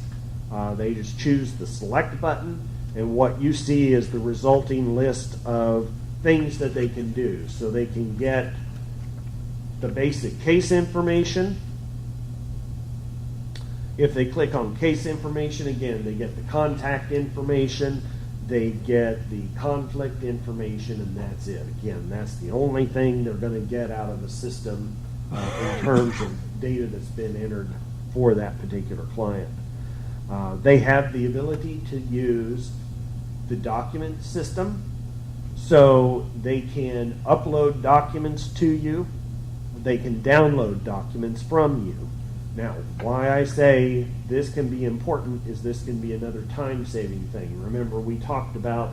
they just choose the select button, and what you see is the resulting list of things that they can do. So they can get the basic case information. If they click on case information, again, they get the contact information, they get the conflict information, and that's it. Again, that's the only thing they're going to get out of the system in terms of data that's been entered for that particular client. They have the ability to use the document system, so they can upload documents to you. They can download documents from you. Now, why I say this can be important is this can be another time-saving thing. Remember, we talked about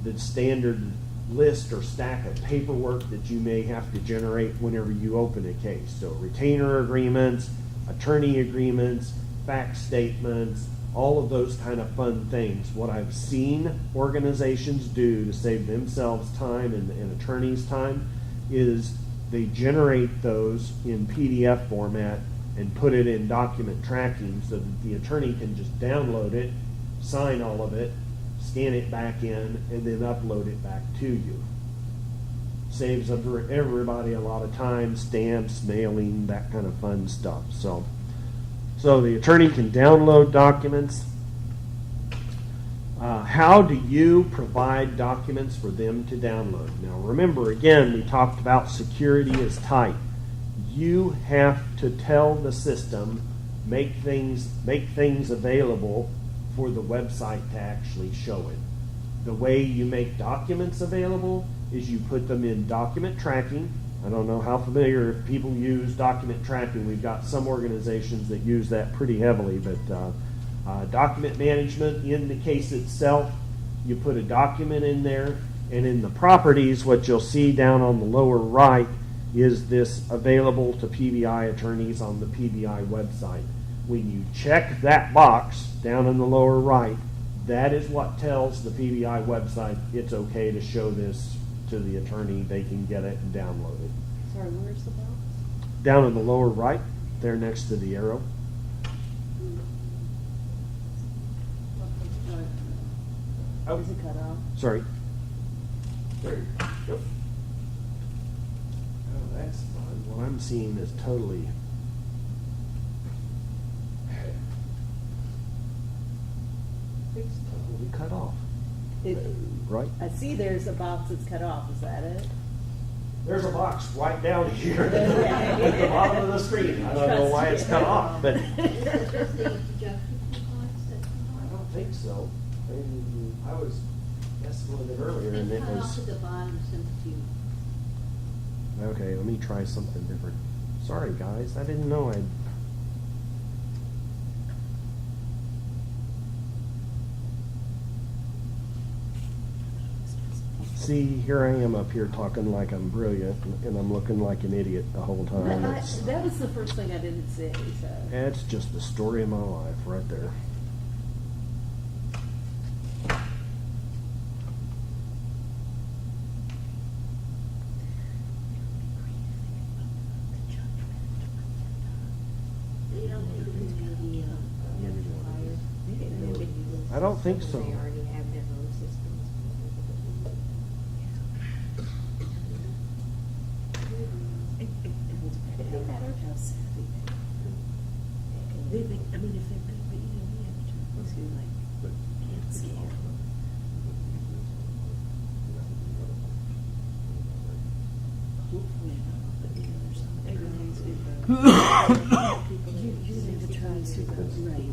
the standard list or stack of paperwork that you may have to generate whenever you open a case. So retainer agreements, attorney agreements, fact statements, all of those kind of fun things. What I've seen organizations do to save themselves time and attorneys time is they generate those in PDF format and put it in document tracking so that the attorney can just download it, sign all of it, scan it back in, and then upload it back to you. Saves everybody a lot of time, stamps, mailing, that kind of fun stuff. So the attorney can download documents. How do you provide documents for them to download? Now remember, again, we talked about security is tight. You have to tell the system, make things available for the website to actually show it. The way you make documents available is you put them in document tracking. I don't know how familiar if people use document tracking. We've got some organizations that use that pretty heavily, but document management in the case itself, you put a document in there, and in the properties, what you'll see down on the lower right is this available to PBI attorneys on the PBI website. When you check that box down in the lower right, that is what tells the PBI website it's okay to show this to the attorney. They can get it and download it. Sorry, where's the box? Down in the lower right, there next to the arrow. Oh, Is it cut off? sorry. There you go. Oh, that's fun. What I'm seeing is totally. It's totally cut off. Right? I see there's a box that's cut off, is that it? There's a box right down here at the bottom of the screen. I don't know why it's cut off, but I don't think so. I was messing with it earlier and it was. the bottom since you. Okay, let me try something different. Sorry guys, I didn't know I'd. See, here I am up here talking like I'm brilliant, and I'm looking like an idiot the whole time. That was the first thing I didn't see, so. That's just the story of my life right there. I don't think so. They already have their own systems. It don't matter how savvy they are. I mean, if they're big, but you know, we have attorneys who like can't scan. Hopefully not, but you know, there's some attorneys who you have attorneys who go right.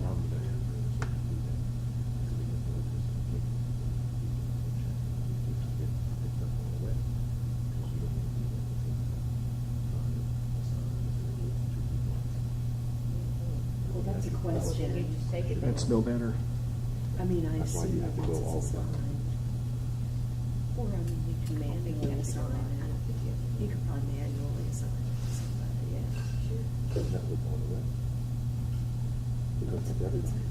Well, that's a question. You just take it. That's no better. I mean, I That's why assume you that have to go all once it's the time. assigned. Or, I mean, we can manually assign it. You could probably manually assign it to somebody, yeah. Doesn't that look all the way? Because it's everything.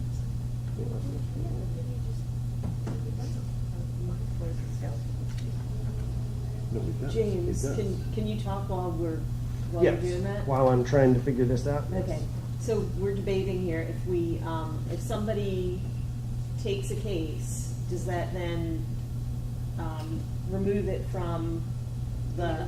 No, it does. James, It does. can you talk while you're Yes, doing that? while I'm trying to figure this out. yes. Okay, so we're debating here, if we, if somebody takes a case, does that then, remove it from the,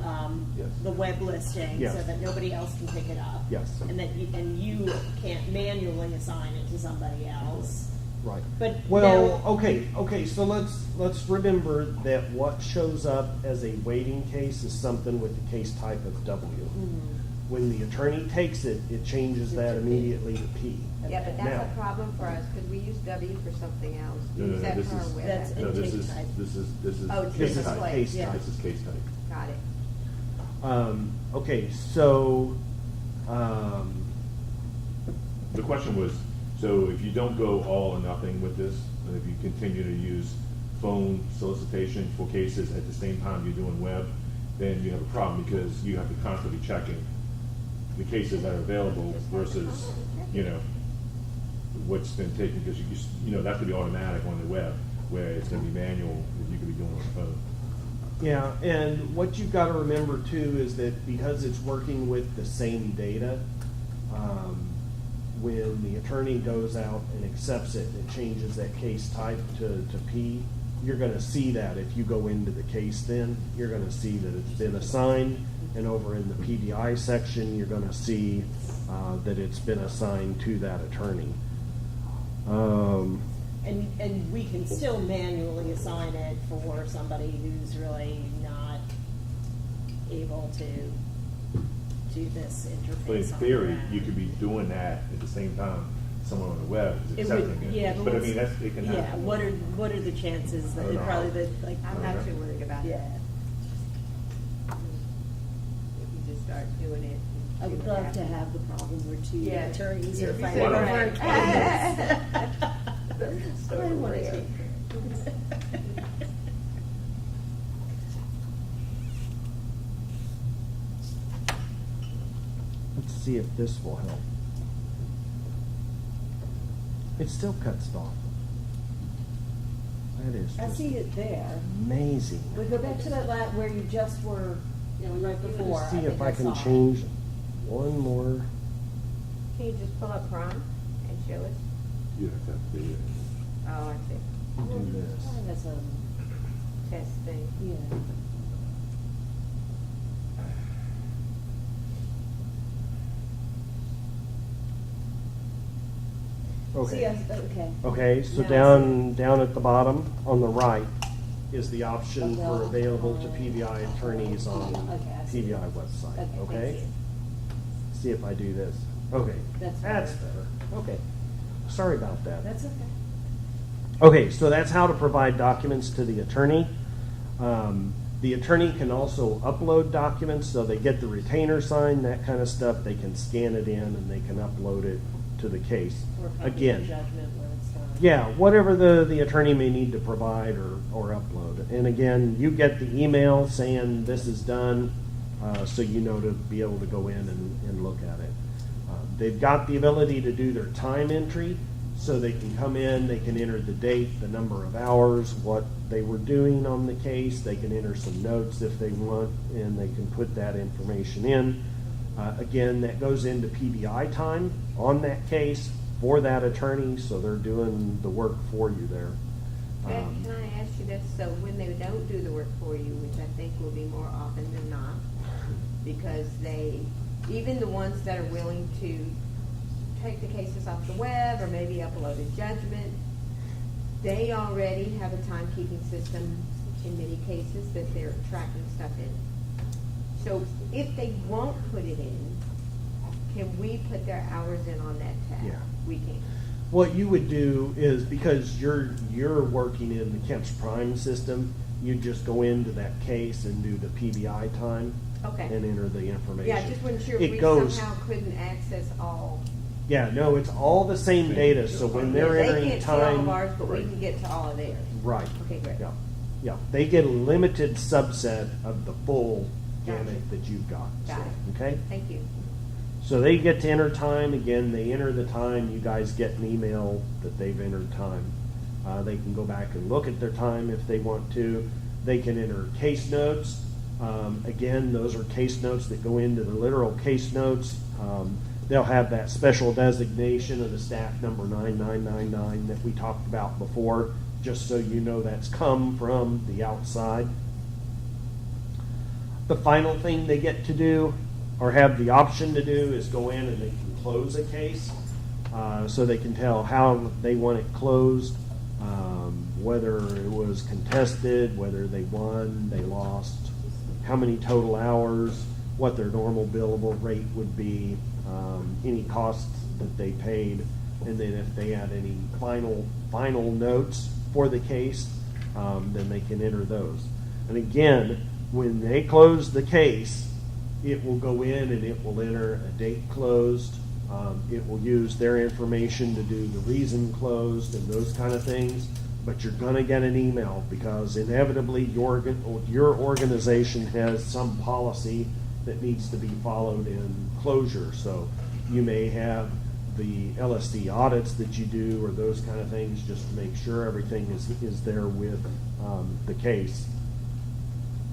Yes. the web listing? Yes. So that nobody else can pick it up? Yes. And that you can't manually assign it to somebody else? Right. But Well, now- okay, so let's remember that what shows up as a waiting case is something with the case type of W. Mhm. When the attorney takes it, it changes that immediately to P. Yeah, but that's Now- a problem for us, because we use W for something else. We No, use that this for our is- web. That's app. No, this intake is, type. this is Oh, it's This is this a way. case Yeah. type. This is case type. Got it. Okay, so The question was, so if you don't go all or nothing with this, and if you continue to use phone solicitation for cases at the same time you're doing web, then you have a problem because you have to constantly checking the cases that are available versus, you know, what's been taken, because you know, that could be automatic on the web, where it's gonna be manual, if you could be doing it on the phone. Yeah, and what you've got to remember too is that because it's working with the same data, when the attorney goes out and accepts it and changes that case type to P, you're going to see that if you go into the case then, you're going to see that it's been assigned, and over in the PBI section, you're going to see that it's been assigned to that attorney. And we can still manually assign it for somebody who's really not able to do this interface. But in on theory, their own. you could be doing that at the same time someone on the web is It would- accepting it. yeah, But I what's- mean, it can happen. Yeah, what are the chances that I don't it know. probably that like I'm not too worried about it. yeah. If you just start doing it. and I see would what love to happens. have the problem where two Yeah. attorneys Yeah, are if you fighting said over that. a case. I want to take Let's see if this will help. It still cuts off. That is I just see it there. amazing. We go back to that lab where you just were, right before. Let's see if I think can saw it. change one more. Can you just pull up Prime and show us? You have to have the data. Oh, I see. Do this. Prime is a, Test thing. yeah. Okay. See, okay. Okay, so Now I down at the bottom on the right is the option for Available available to PBI attorneys on Okay, I see. PBI website. Okay, Okay. thank you. See if I do this. Okay, That's better. better. Okay, sorry about that. That's okay. Okay, so that's how to provide documents to the attorney. The attorney can also upload documents, so they get the retainer signed, that kind of stuff. They can scan it in and they can upload it to the case. Or copy the Again, judgment when it's done. yeah, whatever the attorney may need to provide or upload. And again, you get the email saying this is done, so you know to be able to go in and look at it. They've got the ability to do their time entry, so they can come in, they can enter the date, the number of hours, what they were doing on the case. They can enter some notes if they want, and they can put that information in. Again, that goes into PBI time on that case for that attorney, so they're doing the work for you there. Beth, can I ask you this? So when they don't do the work for you, which I think will be more often than not, because even the ones that are willing to take the cases off the web or maybe upload a judgment, they already have a timekeeping system in many cases that they're tracking stuff in. So if they won't put it in, can we put their hours in on that tab? Yeah. We can. What you would do is, because you're working in the Kemp's Prime system, you just go into that case and do the PBI time Okay. and enter the information. Yeah, I just wasn't sure It if we goes- somehow couldn't access all. Yeah, no, it's all the same data, so when they're They entering can't see all of time. ours, but we Right. can get to all of theirs. Right. Okay, great. Yeah, yeah, they get a limited subset of the full Gotcha. gamut that you've got. Got So, it. okay? Thank you. So they get to enter time, again, they enter the time, you guys get an email that they've entered time. They can go back and look at their time if they want to. They can enter case notes. Again, those are case notes that go into the literal case notes. They'll have that special designation of the staff number 9999 that we talked about before, just so you know that's come from the outside. The final thing they get to do, or have the option to do, is go in and they can close a case. So they can tell how they want it closed, whether it was contested, whether they won, they lost, how many total hours, what their normal billable rate would be, any costs that they paid, and then if they had any final notes for the case, then they can enter those. And again, when they close the case, it will go in and it will enter a date closed, It will use their information to do the reason closed and those kind of things, but you're going to get an email because inevitably your organization has some policy that needs to be followed in closure. So you may have the LSD audits that you do or those kind of things just to make sure everything is there with the case.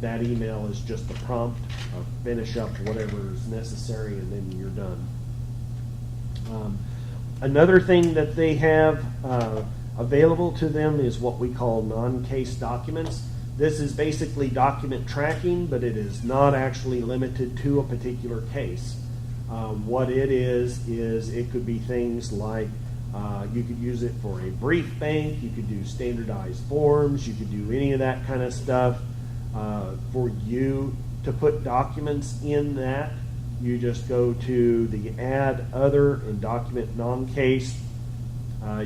That email is just the prompt of finish up whatever is necessary and then you're done. Another thing that they have available to them is what we call non-case documents. This is basically document tracking, but it is not actually limited to a particular case. What it is it could be things like you could use it for a brief bank, you could do standardized forms, you could do any of that kind of stuff. For you to put documents in that, you just go to the add other and document non-case.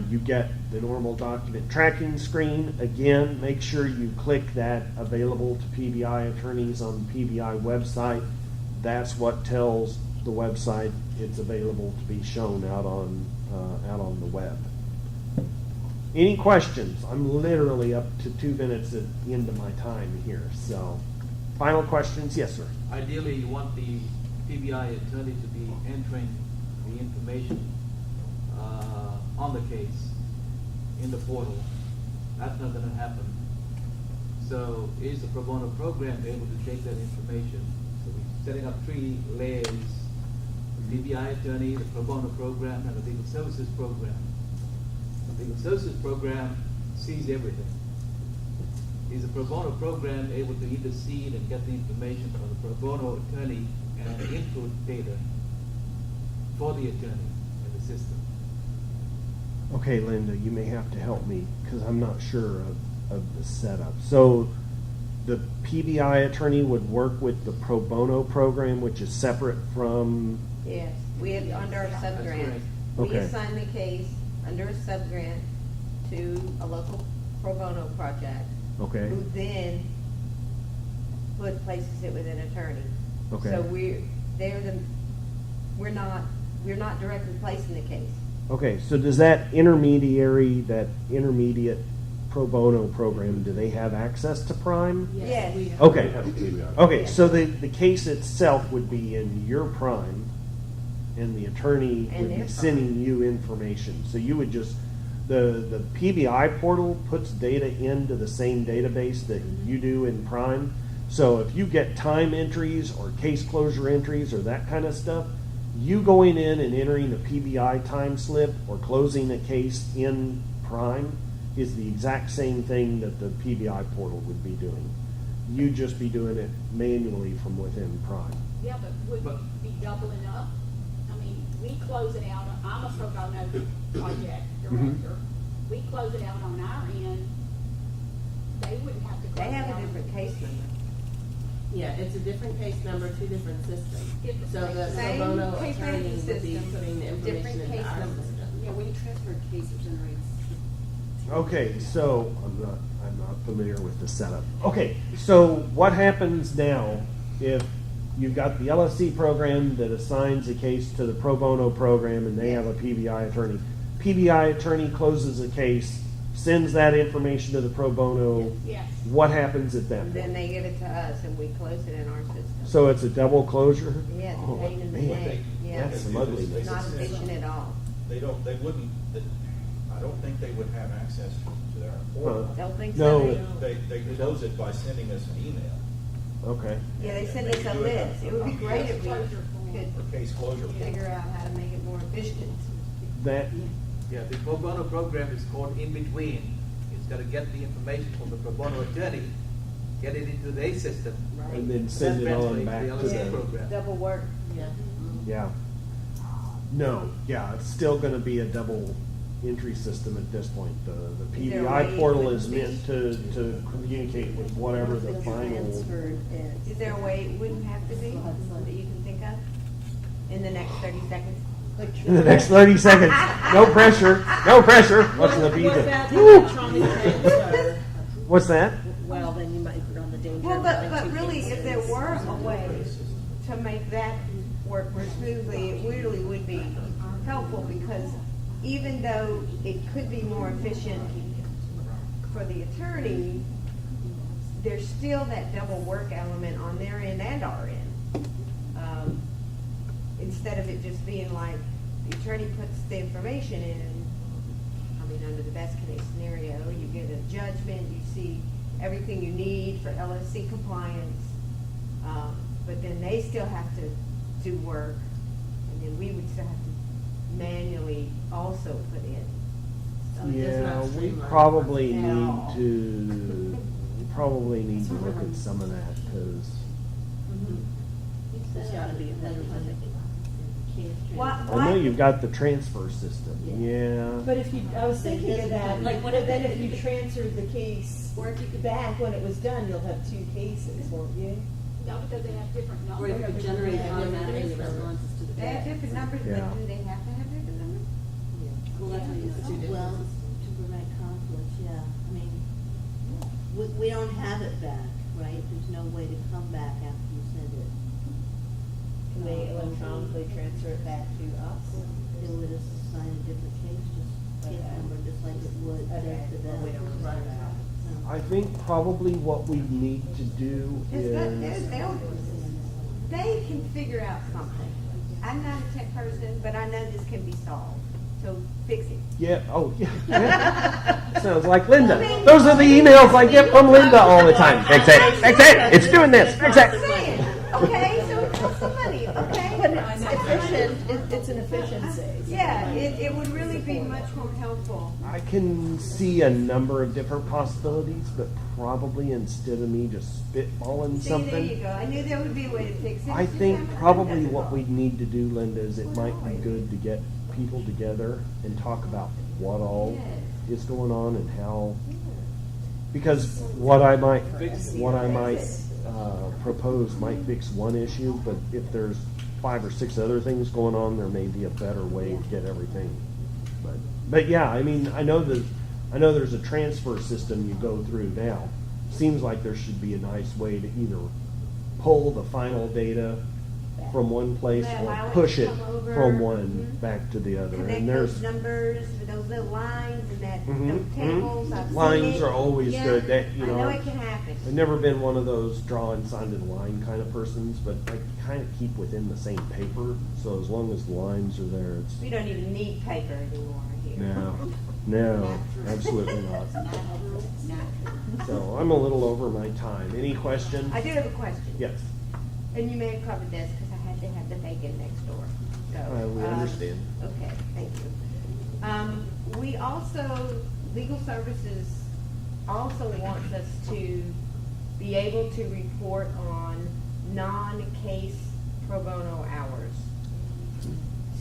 You get the normal document tracking screen. Again, make sure you click that available to PBI attorneys on the PBI website. That's what tells the website it's available to be shown out on the web. Any questions? I'm literally up to 2 minutes at the end of my time here. So, final questions? Yes, sir. Ideally, you want the PBI attorney to be entering the information on the case in the portal. That's not going to happen. So is the pro bono program able to take that information? So we're setting up 3 layers: the PBI attorney, the pro bono program, and the legal services program. The legal services program sees everything. Is the pro bono program able to intercede and get the information from the pro bono attorney and input data for the attorney in the system? Okay, Linda, you may have to help me because I'm not sure of the setup. So the PBI attorney would work with the pro bono program, which is separate from... Yes, we have under a sub-grant. correct. We Okay. assign the case under a sub-grant to a local pro bono project. Okay. Who then places it with an attorney. Okay. So we're not directly placing the case. Okay, so does that intermediate pro bono program, do they have access to Prime? Yes. we have- Okay. Have a PBI. Okay, so the case itself would be in your Prime, and the attorney And would their be sending you information. So you would just, the PBI portal puts data into the same database that you do in Prime. So if you get time entries or case closure entries or that kind of stuff, you going in and entering a PBI time slip or closing a case in Prime is the exact same thing that the PBI portal would be doing. You'd just be doing it manually from within Prime. Yeah, but would But- we be doubling up? I mean, we close it out, I'm a pro bono project director. We close it out on our end, they wouldn't have to close They it have out. a different case number. Yeah, it's a different case number, 2 different systems. Different So the pro Same bono case attorney management would be system, putting the information different into case our numbers. system. Yeah, when you transfer a case, it generates. Okay, so I'm not familiar with the setup. Okay, so what happens now if you've got the LSC program that assigns a case to the pro bono program and they have a PBI attorney? PBI attorney closes a case, sends that information to the pro bono. Yes. What happens at that And then point? they give it to us and we close it in our system. So it's a double closure? Yeah, it's a Oh, pain in the man. neck. Yeah. That's some ugliness. Not efficient at all. They wouldn't, I don't think they would have access to their portal. Don't think No. so. They close it by sending us an email Okay. Yeah, they send us a list. It would be great if we could for case closure. figure out how to make it more efficient. That, Yeah, the pro bono program is called in between. It's got to get the information from the pro bono attorney, get it into their system. and then send it on back to LSC the, program. Double work. Yeah. yeah. No, yeah, it's still gonna be a double entry system at this point. The Is there a PBI way portal it is would meant to communicate with whatever the final. Is there a way it wouldn't have to be that you can think of in the next 30 seconds? In the next 30 seconds, no pressure, no pressure. What's the What about the Woo! electronic transfer? What's that? Well, then you might run the danger Well, of but having two really, if there cases. were a way to make that work more smoothly, it really would be helpful, because even though it could be more efficient for the attorney, there's still that double work element on their end and our end. Instead of it just being like the attorney puts the information in, I mean, under the best case scenario, you get a judgment, you see everything you need for LSC compliance, but then they still have to do work, and then we would still have to manually also put in. So it does Yeah, not we streamline probably at need all. to, look at some of that, because There's gotta be a better way. I know you've got the transfer system, yeah. But if you, I was thinking of that, Like, what but if then it- if you transferred the case back when it was done, you'll have two cases, won't you? No, because they have different Or numbers. you could generate automatically the responses to the They have text. different numbers, Yeah. but do they have to have different numbers? Well, that's how you know it's two Well, differences. to prevent conflicts, yeah. I mean, we don't have it back, right? There's no way to come back after you send it. Can they electronically transfer it back to us? It would assign a different case, just case Okay. number, just like it would Okay, to well, them. we don't run that. I think probably what we need to do It's not, is, they can figure out something. I'm not a tech person, but I know this can be solved, so fix it. yeah, oh, yeah. Sounds like Linda. Those are the emails I get from Linda all the time. Fix it, it's doing this, fix I'm it. saying, okay, so it costs some money, okay? But it's efficient, it's an efficiency. Yeah, it would really be much more helpful. I can see a number of different possibilities, but probably instead of me just spitballing See, there you something, go. I knew there would be a way to fix it. I It's just think haven't probably done it what all. we need to do, Linda, is it might be good to get people together and talk about what all is going on and how, because what I might propose might fix one issue, but if there's 5 or 6 other things going on, there may be a better way to get everything. But yeah, I mean, I know there's a transfer system you go through now. Seems like there should be a nice way to either pull the final data from one place Allow or it push to it come over. from one Mhm. back to the other. Connect And those there's numbers with those little lines and that, Mhm, those tables. I've seen lines it. are always Yeah, good. That, you I know, know it can happen. I've never been one of those draw and signed in line kind of persons, but I kind of keep within the same paper. So as long as the lines are there, it's We don't even need paper anymore here. no, absolutely not. So I'm a little over my time. Any questions? I do have a question. Yes, And you may have covered this because I had to have the bacon next door. So, we understand. Okay, thank you. We also, Legal Services also wants us to be able to report on non-case pro bono hours.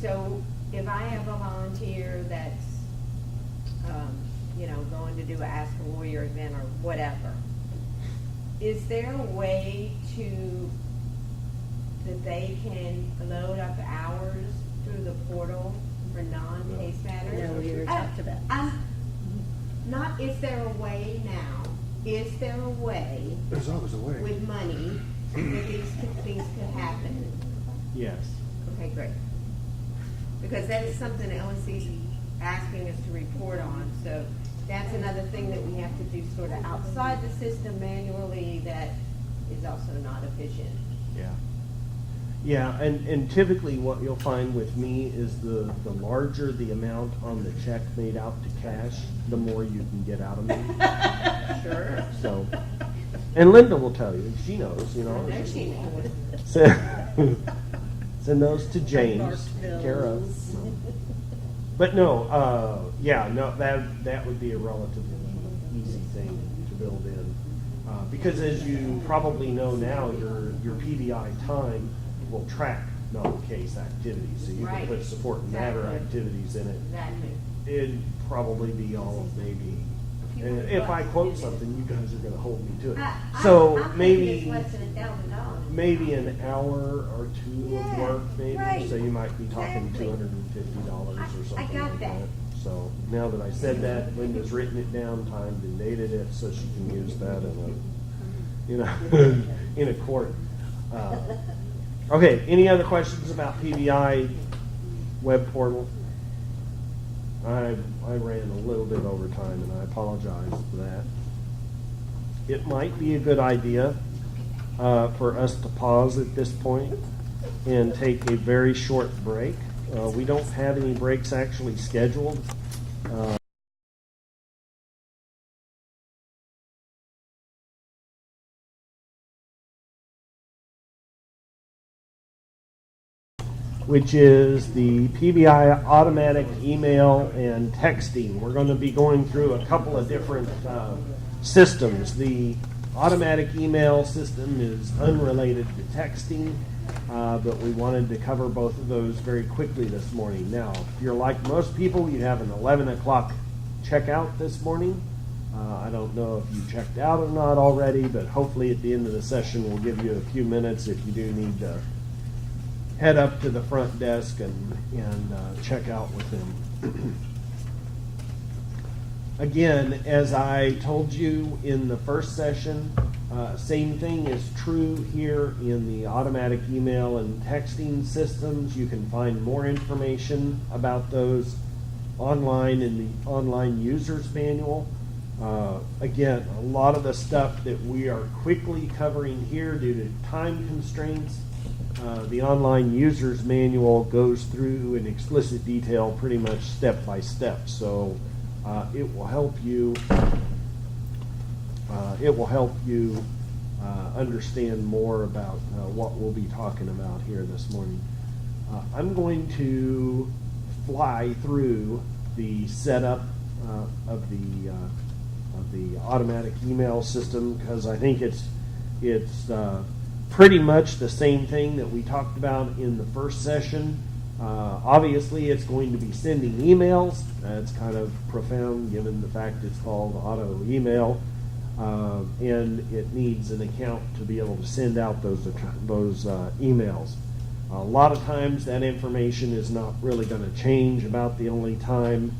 So if I have a volunteer that's, going to do a Ask a Lawyer event or whatever, is there a way that they can load up hours through the portal for non-case matters? No, we already talked about Not is there a way now, is there a way There's always a way. with money that these things could happen? Yes. Okay, great. Because that is something that LNC's asking us to report on, so that's another thing that we have to do sort of outside the system manually that is also not efficient. Yeah. Yeah, and typically what you'll find with me is the larger the amount on the check made out to cash, the more you can get out of me. Sure. So, and Linda will tell you, she knows, I know she knows. Send those to James, take care of. But no, that would be a relatively easy thing to build in. Because as you probably know now, your PBI time will track non-case activities. So you Right. can put support and matter Exactly. activities in it. Exactly. It'd probably be all of maybe, and if I quote something, you guys are gonna hold me to it. So I'm thinking maybe, it's less than $1,000. maybe an hour or two Yeah, of work, maybe. right. So you might be talking Exactly. $250 or I something got like that. that. So now that I said that, Linda's written it down, timed and dated it, so she can use that in a, in a court. Okay, any other questions about PBI web portal? I ran a little bit over time, and I apologize for that. It might be a good idea for us to pause at this point and take a very short break. We don't have any breaks actually scheduled. Which is the PBI automatic email and texting. We're going to be going through a couple of different systems. The automatic email system is unrelated to texting, but we wanted to cover both of those very quickly this morning. Now, if you're like most people, you have an 11 o'clock checkout this morning. I don't know if you checked out or not already, but hopefully at the end of the session we'll give you a few minutes if you do need to head up to the front desk and check out with them. Again, as I told you in the first session, same thing is true here in the automatic email and texting systems. You can find more information about those online in the online user's manual. Again, a lot of the stuff that we are quickly covering here due to time constraints, the online user's manual goes through in explicit detail pretty much step by step. So it will help you understand more about what we'll be talking about here this morning. I'm going to fly through the setup of the automatic email system because I think it's pretty much the same thing that we talked about in the first session. Obviously, it's going to be sending emails. That's kind of profound given the fact it's called auto email, and it needs an account to be able to send out those emails. A lot of times that information is not really going to change. About the only time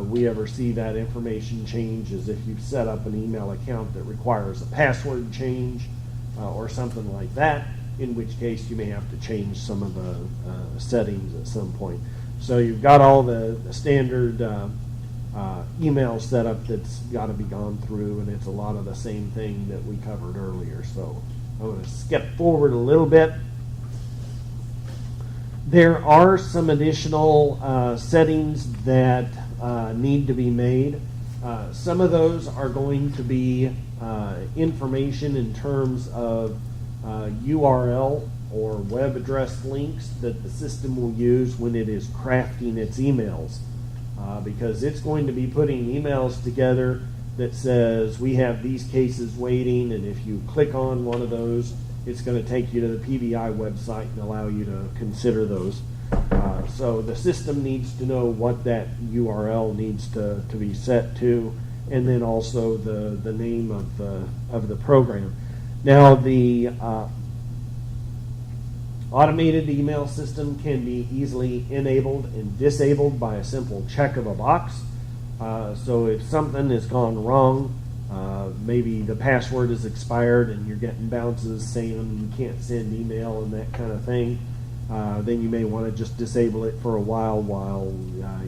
we ever see that information change is if you've set up an email account that requires a password change or something like that, in which case you may have to change some of the settings at some point. So you've got all the standard email setup that's got to be gone through, and it's a lot of the same thing that we covered earlier. So I'm going to skip forward a little bit. There are some additional settings that need to be made. Some of those are going to be information in terms of URL or web address links that the system will use when it is crafting its emails, because it's going to be putting emails together that says we have these cases waiting, and if you click on one of those, it's going to take you to the PBI website and allow you to consider those. So the system needs to know what that URL needs to be set to, and then also the name of the program. Now, the automated email system can be easily enabled and disabled by a simple check of a box. So if something has gone wrong, maybe the password is expired and you're getting bounces saying you can't send email and that kind of thing, then you may want to just disable it for a while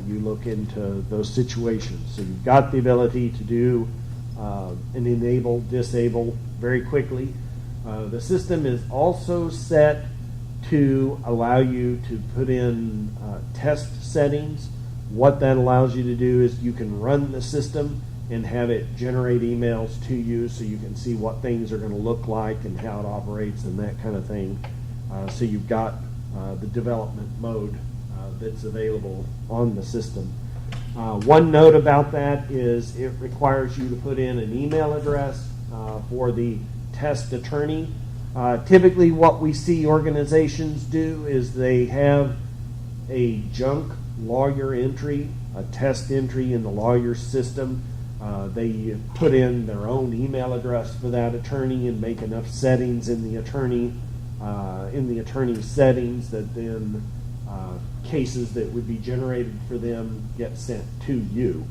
you look into those situations. So you've got the ability to do an enable, disable very quickly. The system is also set to allow you to put in test settings. What that allows you to do is you can run the system and have it generate emails to you so you can see what things are going to look like and how it operates and that kind of thing. So you've got the development mode that's available on the system. One note about that is it requires you to put in an email address for the test attorney. Typically what we see organizations do is they have a junk lawyer entry, a test entry in the lawyer's system. They put in their own email address for that attorney and make enough settings in the attorney's settings that then cases that would be generated for them get sent to you.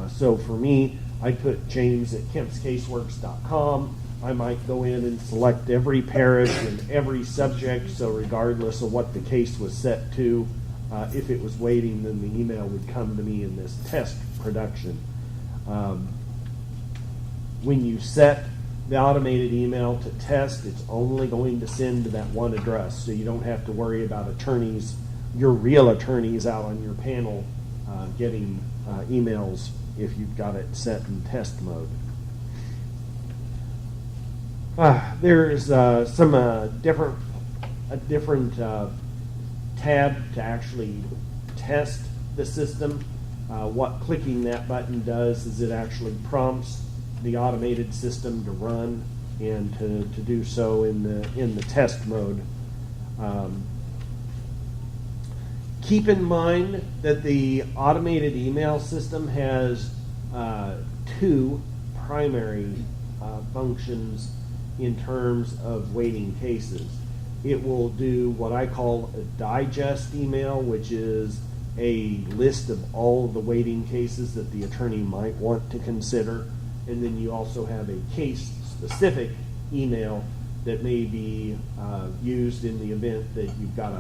So for me, I put James at kempscaseworks.com. I might go in and select every parish and every subject, so regardless of what the case was set to, if it was waiting, then the email would come to me in this test production. When you set the automated email to test, it's only going to send to that one address, so you don't have to worry about attorneys, your real attorneys out on your panel getting emails if you've got it set in test mode. There's some different tab to actually test the system. What clicking that button does is it actually prompts the automated system to run and to do so in the test mode. Keep in mind that the automated email system has two primary functions in terms of waiting cases. It will do what I call a digest email, which is a list of all of the waiting cases that the attorney might want to consider. And then you also have a case-specific email that may be used in the event that you've got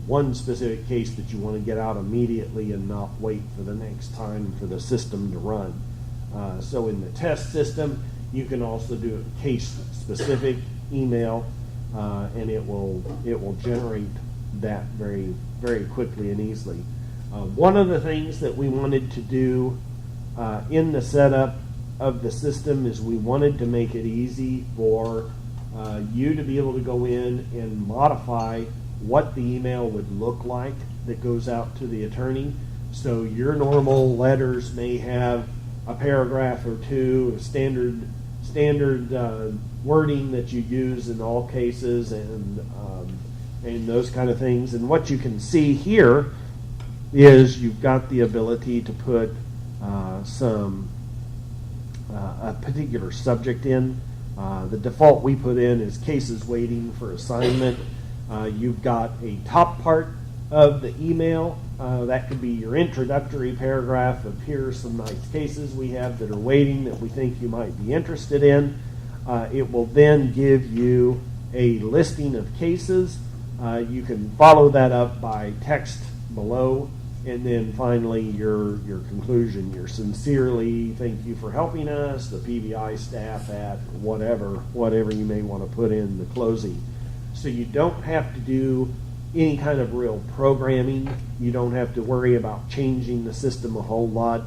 one specific case that you want to get out immediately and not wait for the next time for the system to run. So in the test system, you can also do a case-specific email, and it will generate that very, very quickly and easily. One of the things that we wanted to do in the setup of the system is we wanted to make it easy for you to be able to go in and modify what the email would look like that goes out to the attorney. So your normal letters may have a paragraph or two of standard wording that you use in all cases and those kind of things. And what you can see here is you've got the ability to put a particular subject in. The default we put in is cases waiting for assignment. You've got a top part of the email. That could be your introductory paragraph of here's some nice cases we have that are waiting that we think you might be interested in. It will then give you a listing of cases. You can follow that up by text below, and then finally your conclusion. Your sincerely thank you for helping us, the PBI staff at whatever you may want to put in the closing. So you don't have to do any kind of real programming. You don't have to worry about changing the system a whole lot.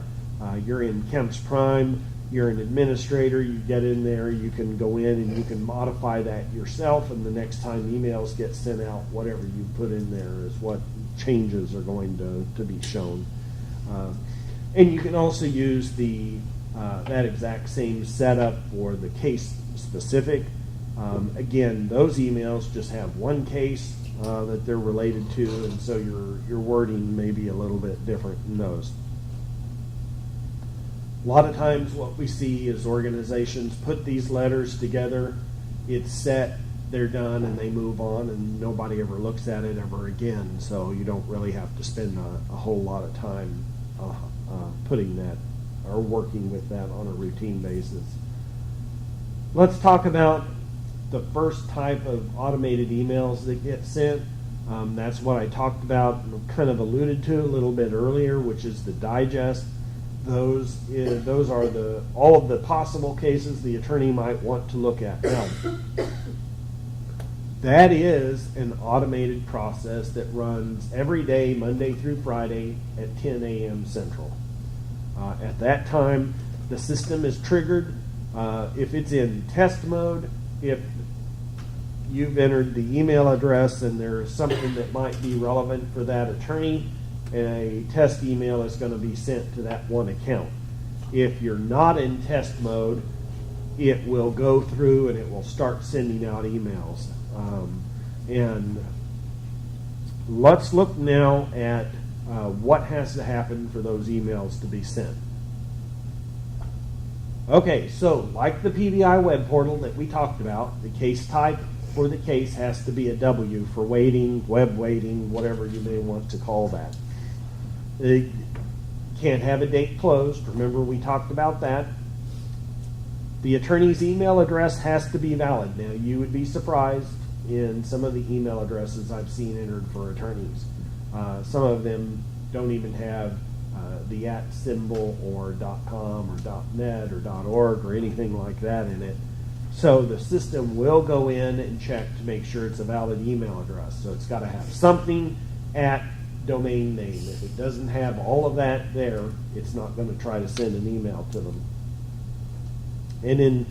You're in Kemp's Prime. You're an administrator. You get in there. You can go in and you can modify that yourself. And the next time emails get sent out, whatever you put in there is what changes are going to be shown. And you can also use that exact same setup for the case specific. Again, those emails just have one case that they're related to, and so your wording may be a little bit different in those. A lot of times what we see is organizations put these letters together, it's set, they're done, and they move on, and nobody ever looks at it ever again, so you don't really have to spend a whole lot of time putting that or working with that on a routine basis. Let's talk about the first type of automated emails that get sent. That's what I talked about and kind of alluded to a little bit earlier, which is the digest. Those are all of the possible cases the attorney might want to look at. Now, that is an automated process that runs every day, Monday through Friday at 10 a.m. Central. At that time, the system is triggered. If it's in test mode, if you've entered the email address and there's something that might be relevant for that attorney, a test email is going to be sent to that one account. If you're not in test mode, it will go through and it will start sending out emails. And let's look now at what has to happen for those emails to be sent. Okay, so like the PBI web portal that we talked about, the case type for the case has to be a W for waiting, web waiting, whatever you may want to call that. It can't have a date closed. Remember we talked about that. The attorney's email address has to be valid. Now, you would be surprised in some of the email addresses I've seen entered for attorneys. Some of them don't even have the @ symbol or .com or .net or .org or anything like that in it. So the system will go in and check to make sure it's a valid email address. So it's got to have something at domain name. If it doesn't have all of that there, it's not going to try to send an email to them. And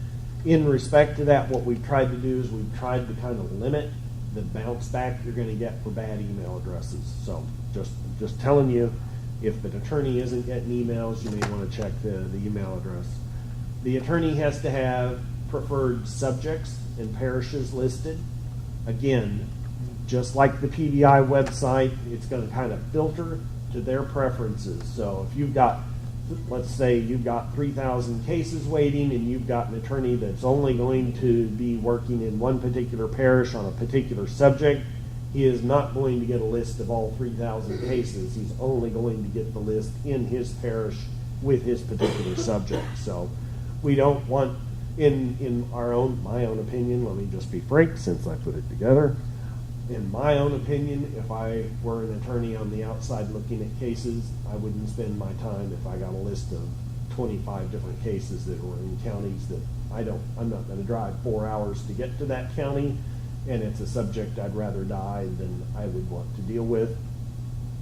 in respect to that, what we've tried to do is we've tried to kind of limit the bounce back you're going to get for bad email addresses. So just telling you, if an attorney isn't getting emails, you may want to check the email address. The attorney has to have preferred subjects and parishes listed. Again, just like the PBI website, it's going to kind of filter to their preferences. So if you've got, let's say you've got 3,000 cases waiting and you've got an attorney that's only going to be working in one particular parish on a particular subject, he is not going to get a list of all 3,000 cases. He's only going to get the list in his parish with his particular subject. So we don't want, in my own opinion, let me just be frank since I put it together. In my own opinion, if I were an attorney on the outside looking at cases, I wouldn't spend my time if I got a list of 25 different cases that were in counties that I'm not going to drive 4 hours to get to that county, and it's a subject I'd rather die than I would want to deal with.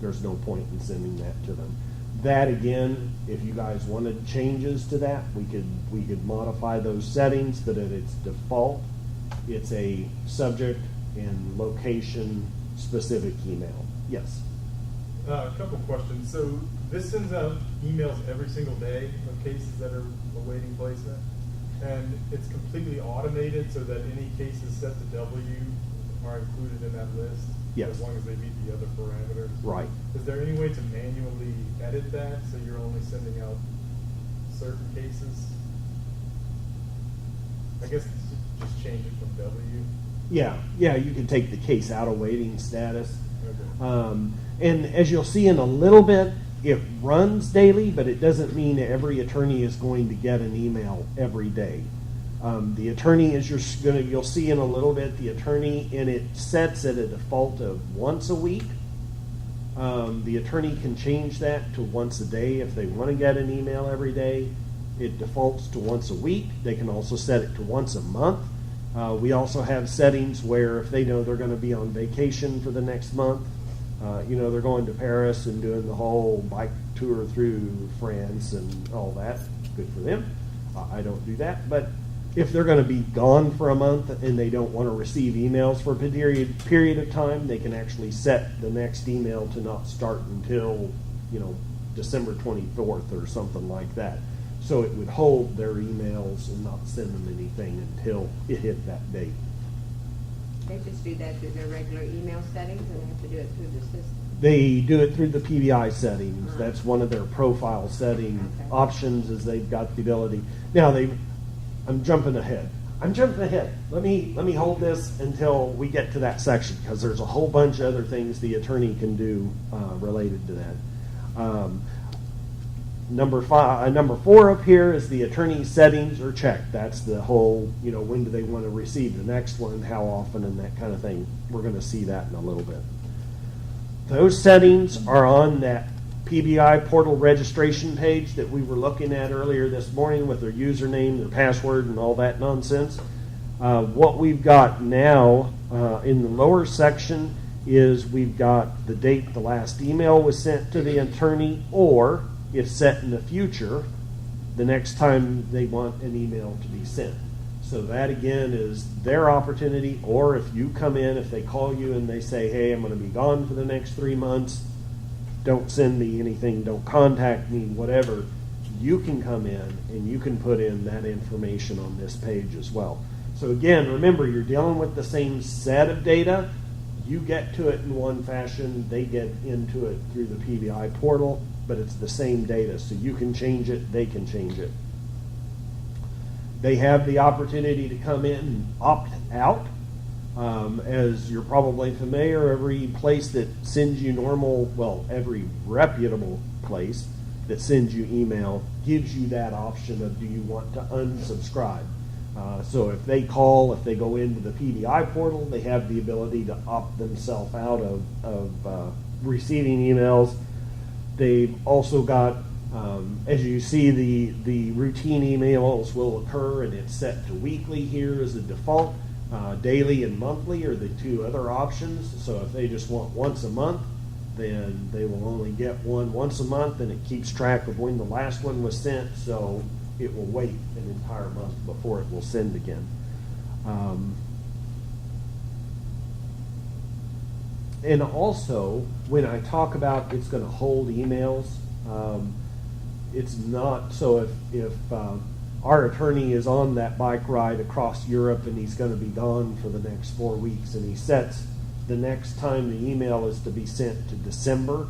There's no point in sending that to them. That again, if you guys wanted changes to that, we could modify those settings, but at its default, it's a subject and location specific email. Yes. A couple questions. So this sends out emails every single day of cases that are awaiting placement, and it's completely automated so that any cases set to W are included in that list. Yes. As long as they meet the other parameters. Right. Is there any way to manually edit that so you're only sending out certain cases? I guess just change it from W. Yeah, you can take the case out of waiting status. Okay. And as you'll see in a little bit, it runs daily, but it doesn't mean every attorney is going to get an email every day. The attorney you'll see in a little bit, the attorney, and it sets at a default of once a week. The attorney can change that to once a day if they want to get an email every day. It defaults to once a week. They can also set it to once a month. We also have settings where if they know they're going to be on vacation for the next month, they're going to Paris and doing the whole bike tour through France and all that. Good for them. I don't do that. But if they're going to be gone for a month and they don't want to receive emails for a period of time, they can actually set the next email to not start until, December 24th or something like that. So it would hold their emails and not send them anything until it hit that date. They just do that through their regular email settings, and they have to do it through the system. They do it through the PBI settings. Uh-huh. That's one of their profile setting Okay. options, is they've got the ability. Now I'm jumping ahead. Let me hold this until we get to that section, because there's a whole bunch of other things the attorney can do related to that. Number 4 up here is the attorney settings are checked. That's the whole, when do they want to receive the next one, how often, and that kind of thing. We're going to see that in a little bit. Those settings are on that PBI portal registration page that we were looking at earlier this morning with their username, their password, and all that nonsense. What we've got now in the lower section is we've got the date the last email was sent to the attorney, or if set in the future, the next time they want an email to be sent. So that again is their opportunity, or if you come in, if they call you and they say, hey, I'm going to be gone for the next 3 months, don't send me anything, don't contact me, whatever, you can come in and you can put in that information on this page as well. So again, remember, you're dealing with the same set of data. You get to it in one fashion, they get into it through the PBI portal, but it's the same data, so you can change it, they can change it. They have the opportunity to come in and opt out. As you're probably familiar, every place that sends you every reputable place that sends you email gives you that option of do you want to unsubscribe. So if they call, if they go into the PBI portal, they have the ability to opt themselves out of receiving emails. They've also got, as you see, the routine emails will occur, and it's set to weekly here as a default. Daily and monthly are the two other options. So if they just want once a month, then they will only get one once a month, and it keeps track of when the last one was sent, so it will wait an entire month before it will send again. And also, when I talk about it's going to hold emails, it's not, so if our attorney is on that bike ride across Europe and he's going to be gone for the next 4 weeks, and he sets the next time the email is to be sent to December.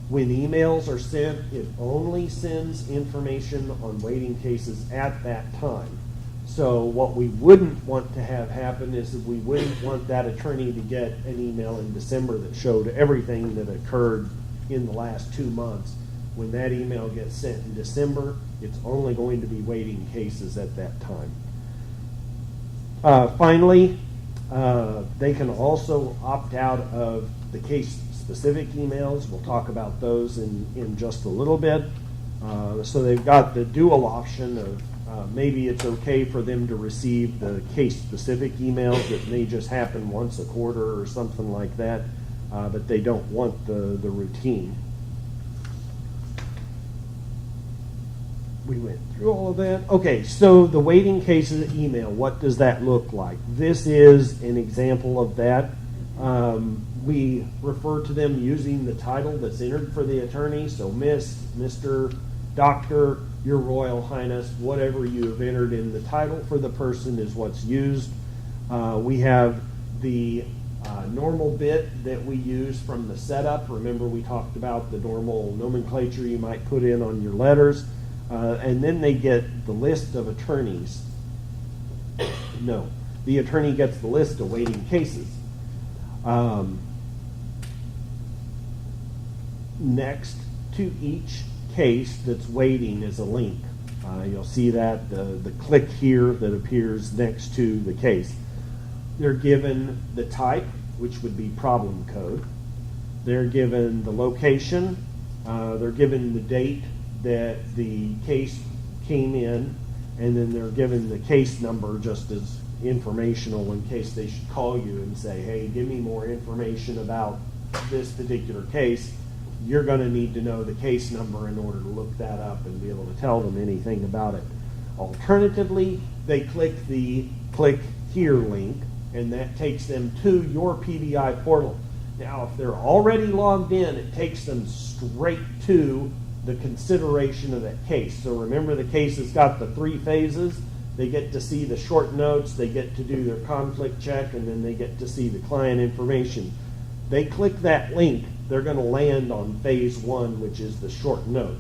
When emails are sent, it only sends information on waiting cases at that time. So what we wouldn't want to have happen is that we wouldn't want that attorney to get an email in December that showed everything that occurred in the last 2 months. When that email gets sent in December, it's only going to be waiting cases at that time. Finally, they can also opt out of the case-specific emails. We'll talk about those in just a little bit. So they've got the dual option of maybe it's okay for them to receive the case-specific emails that may just happen once a quarter or something like that, but they don't want the routine. We went through all of that. Okay, so the waiting cases email, what does that look like? This is an example of that. We refer to them using the title that's entered for the attorney. So Miss, Mr., Doctor, Your Royal Highness, whatever you have entered in the title for the person is what's used. We have the normal bit that we use from the setup. Remember, we talked about the normal nomenclature you might put in on your letters. And then they get the list of attorneys. No, the attorney gets the list of waiting cases. Next to each case that's waiting is a link. You'll see that, the click here that appears next to the case. They're given the type, which would be problem code. They're given the location. They're given the date that the case came in, and then they're given the case number just as informational in case they should call you and say, hey, give me more information about this particular case. You're going to need to know the case number in order to look that up and be able to tell them anything about it. Alternatively, they click the click here link, and that takes them to your PBI portal. Now, if they're already logged in, it takes them straight to the consideration of that case. So remember, the case has got the 3 phases. They get to see the short notes, they get to do their conflict check, and then they get to see the client information. They click that link, they're going to land on phase 1, which is the short note.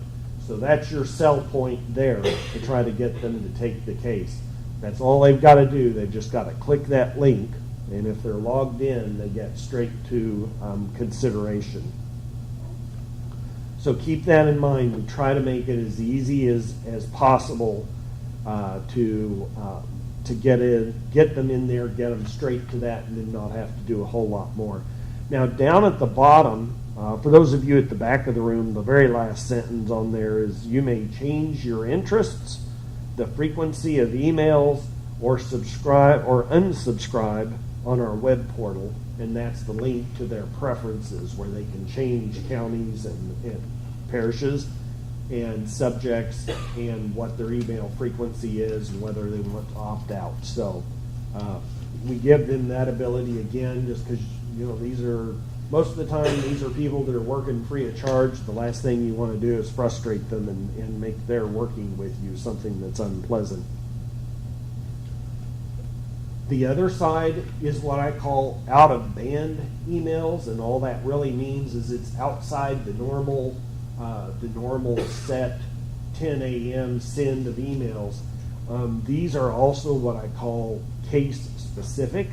So that's your sell point there to try to get them to take the case. That's all they've got to do. They've just got to click that link, and if they're logged in, they get straight to consideration. So keep that in mind. We try to make it as easy as possible to get them in there, get them straight to that, and then not have to do a whole lot more. Now, down at the bottom, for those of you at the back of the room, the very last sentence on there is you may change your interests, the frequency of emails, or subscribe or unsubscribe on our web portal, and that's the link to their preferences where they can change counties and parishes and subjects and what their email frequency is and whether they want to opt out. So we give them that ability again, just because these are most of the time these are people that are working free of charge. The last thing you want to do is frustrate them and make their working with you something that's unpleasant. The other side is what I call out-of-band emails, and all that really means is it's outside the normal set 10 a.m. send of emails. These are also what I call case-specific,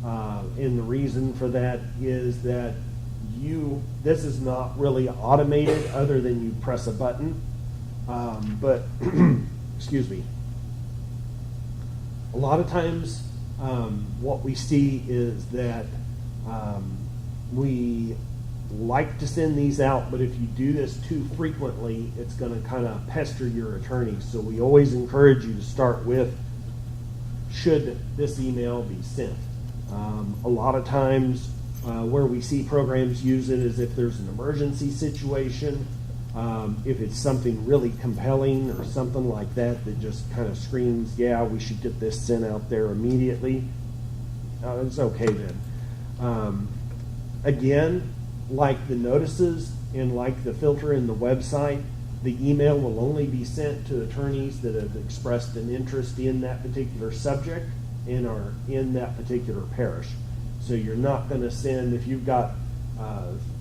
and the reason for that is that this is not really automated other than you press a button But excuse me. A lot of times, what we see is that we like to send these out, but if you do this too frequently, it's going to kind of pester your attorneys. So we always encourage you to start with, should this email be sent? A lot of times where we see programs use it is if there's an emergency situation, if it's something really compelling or something like that that just kind of screams, yeah, we should get this sent out there immediately, it's okay then. Again, like the notices and like the filter in the website, the email will only be sent to attorneys that have expressed an interest in that particular subject and are in that particular parish. So you're not going to send, if you've got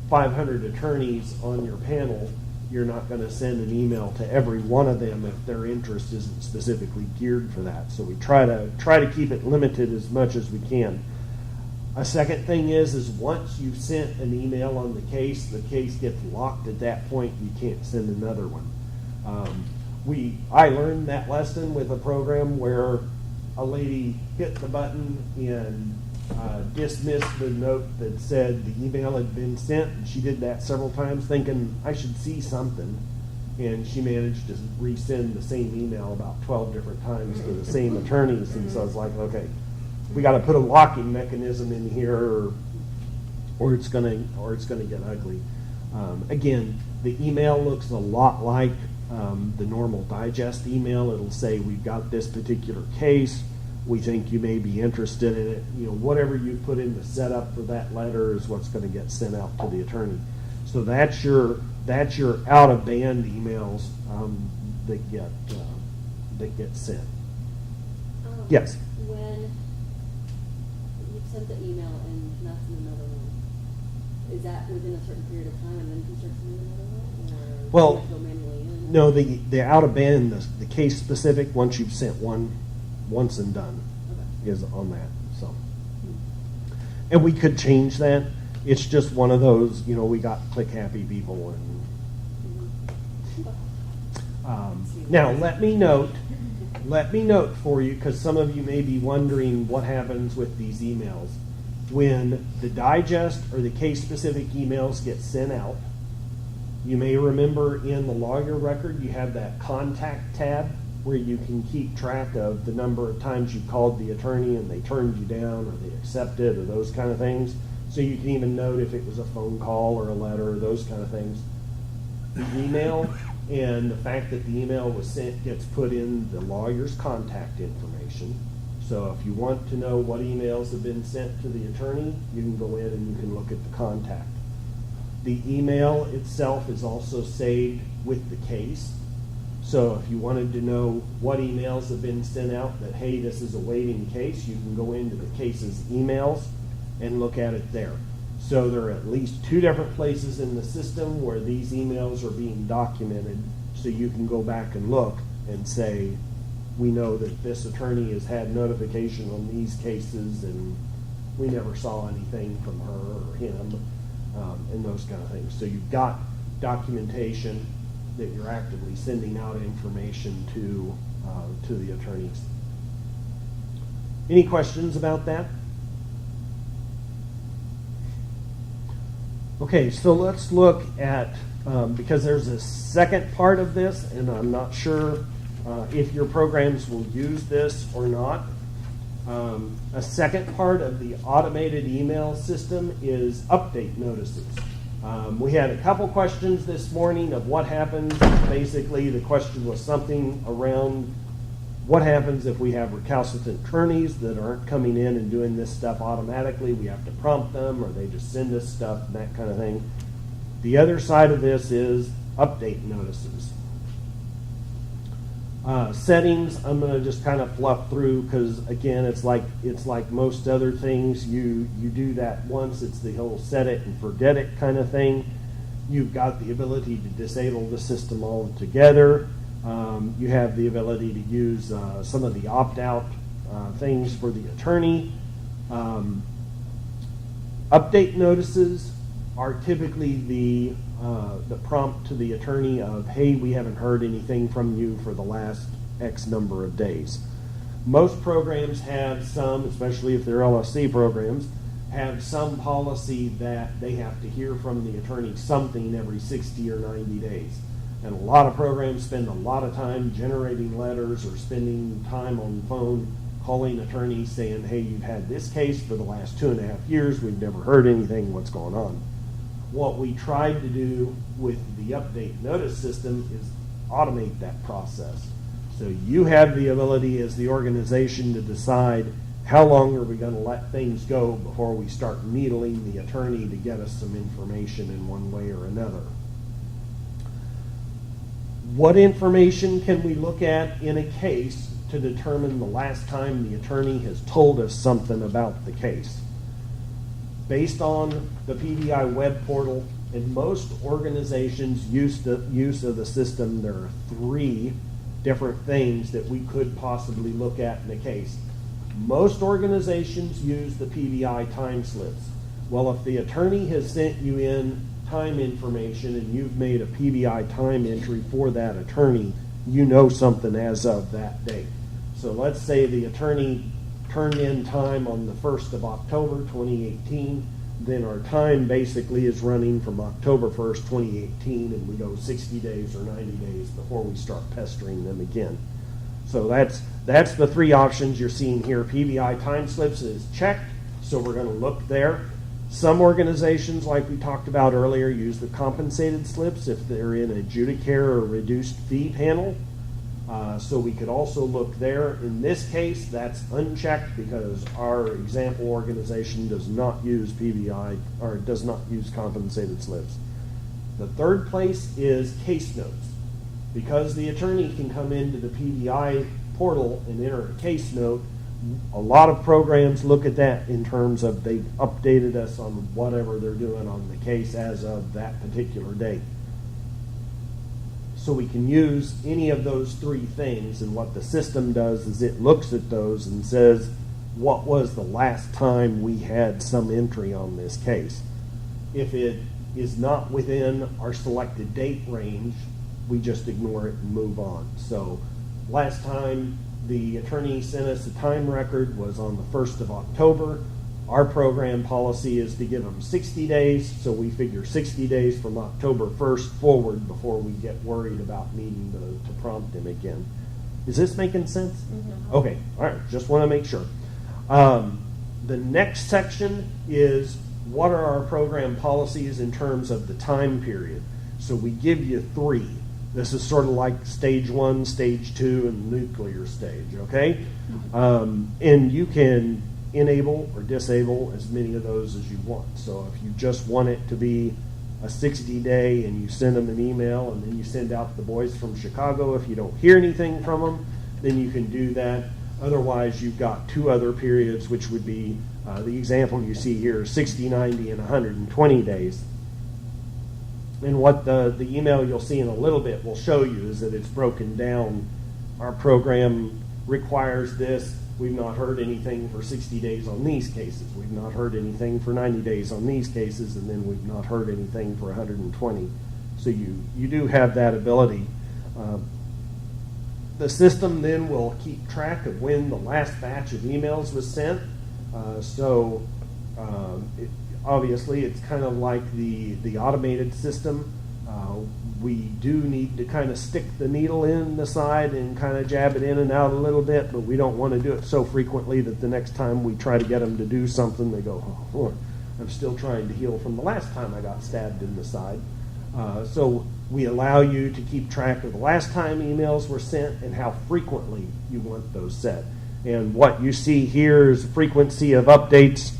500 attorneys on your panel, you're not going to send an email to every one of them if their interest isn't specifically geared for that. So we try to keep it limited as much as we can. A second thing is once you've sent an email on the case gets locked at that point. You can't send another one. I learned that lesson with a program where a lady hit the button and dismissed the note that said the email had been sent, and she did that several times thinking I should see something, and she managed to resend the same email about 12 different times to the same attorneys. And so I was like, okay, we got to put a locking mechanism in here, or it's gonna get ugly. Again, the email looks a lot like the normal digest email. It'll say we've got this particular case. We think you may be interested in it. Whatever you put in the setup for that letter is what's going to get sent out to the attorney. So that's your out of band emails that get sent. Yes. When you sent the email and not send another one, is that within a certain period of time and then you start sending another one? Or Well, do you have to go manually in? no, the out of band, the case specific, once you've sent one, once and done, Okay. is on that. So, and we could change that. It's just one of those, we got click happy people. And now let me note for you, because some of you may be wondering what happens with these emails when the digest or the case specific emails get sent out. You may remember in the lawyer record you have that contact tab where you can keep track of the number of times you called the attorney and they turned you down or they accepted or those kind of things. So you can even note if it was a phone call or a letter or those kind of things. The email and the fact that the email was sent gets put in the lawyer's contact information. So if you want to know what emails have been sent to the attorney, you can go in and you can look at the contact. The email itself is also saved with the case. So if you wanted to know what emails have been sent out that, hey, this is a waiting case, you can go into the case's emails and look at it there. So there are at least 2 different places in the system where these emails are being documented, so you can go back and look and say, we know that this attorney has had notification on these cases and we never saw anything from her or him, and those kind of things. So you've got documentation that you're actively sending out information to the attorneys. Any questions about that? Okay, so let's look at, because there's a second part of this, and I'm not sure if your programs will use this or not. A second part of the automated email system is update notices. We had a couple questions this morning of what happens. Basically, the question was something around what happens if we have recalcitrant attorneys that aren't coming in and doing this stuff automatically. We have to prompt them, or they just send us stuff, and that kind of thing. The other side of this is update notices. Settings, I'm going to just kind of fluff through because, again, it's like most other things. You do that once. It's the whole set it and forget it kind of thing. You've got the ability to disable the system altogether. You have the ability to use some of the opt-out things for the attorney. Update notices are typically the prompt to the attorney of, hey, we haven't heard anything from you for the last X number of days. Most programs have some, especially if they're LSC programs, have some policy that they have to hear from the attorney something every 60 or 90 days. And a lot of programs spend a lot of time generating letters or spending time on the phone calling attorneys saying, hey, you've had this case for the last 2.5 years, we've never heard anything, what's going on? What we tried to do with the update notice system is automate that process. So you have the ability as the organization to decide how long are we going to let things go before we start needling the attorney to get us some information in one way or another. What information can we look at in a case to determine the last time the attorney has told us something about the case? Based on the PBI web portal, in most organizations' use of the system, there are 3 different things that we could possibly look at in a case. Most organizations use the PBI time slips. Well, if the attorney has sent you in time information and you've made a PBI time entry for that attorney, you know something as of that date. So let's say the attorney turned in time on the 1st of October 2018, then our time basically is running from October 1st, 2018, and we go 60 days or 90 days before we start pestering them again. So that's the 3 options you're seeing here. PBI time slips is checked, so we're going to look there. Some organizations, like we talked about earlier, use the compensated slips if they're in a Judicare or reduced fee panel. So we could also look there. In this case, that's unchecked because our example organization does not use PBI or does not use compensated slips. The third place is case notes. Because the attorney can come into the PBI portal and enter a case note, a lot of programs look at that in terms of they've updated us on whatever they're doing on the case as of that particular date. So we can use any of those 3 things, and what the system does is it looks at those and says, what was the last time we had some entry on this case? If it is not within our selected date range, we just ignore it and move on. So last time the attorney sent us a time record was on the 1st of October. Our program policy is to give them 60 days, so we figure 60 days from October 1st forward before we get worried about needing to prompt him again. Is this making sense? Mm-hmm. Okay, all right, just want to make sure. The next section is what are our program policies in terms of the time period. So we give you 3. This is sort of like stage 1, stage 2, and nuclear stage, okay? And you can enable or disable as many of those as you want. So if you just want it to be a 60-day and you send them an email and then you send out the boys from Chicago, if you don't hear anything from them, then you can do that. Otherwise, you've got 2 other periods, which would be the example you see here, 60, 90, and 120 days. And what the email you'll see in a little bit will show you is that it's broken down. Our program requires this. We've not heard anything for 60 days on these cases. We've not heard anything for 90 days on these cases, and then we've not heard anything for 120. So you do have that ability. The system then will keep track of when the last batch of emails was sent. Obviously, it's kind of like the automated system. We do need to kind of stick the needle in the side and kind of jab it in and out a little bit, but we don't want to do it so frequently that the next time we try to get them to do something, they go, oh, I'm still trying to heal from the last time I got stabbed in the side. So we allow you to keep track of the last time emails were sent and how frequently you want those set. And what you see here is frequency of updates.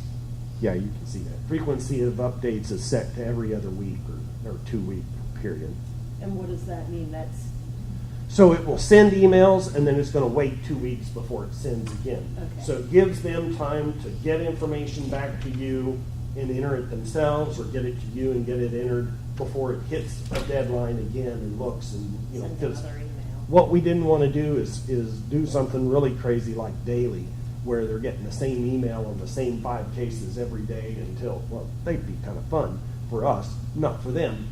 Yeah, you can see that. Frequency of updates is set to every other week or 2-week period. And what does that mean? So it will send emails, and then it's going to wait 2 weeks before it sends again. Okay. So it gives them time to get information back to you and enter it themselves, or get it to you and get it entered before it hits a deadline again and looks. And Send because another email. what we didn't want to do is do something really crazy like daily, where they're getting the same email on the same 5 cases every day until, well, they'd be kind of fun. for us, not for them.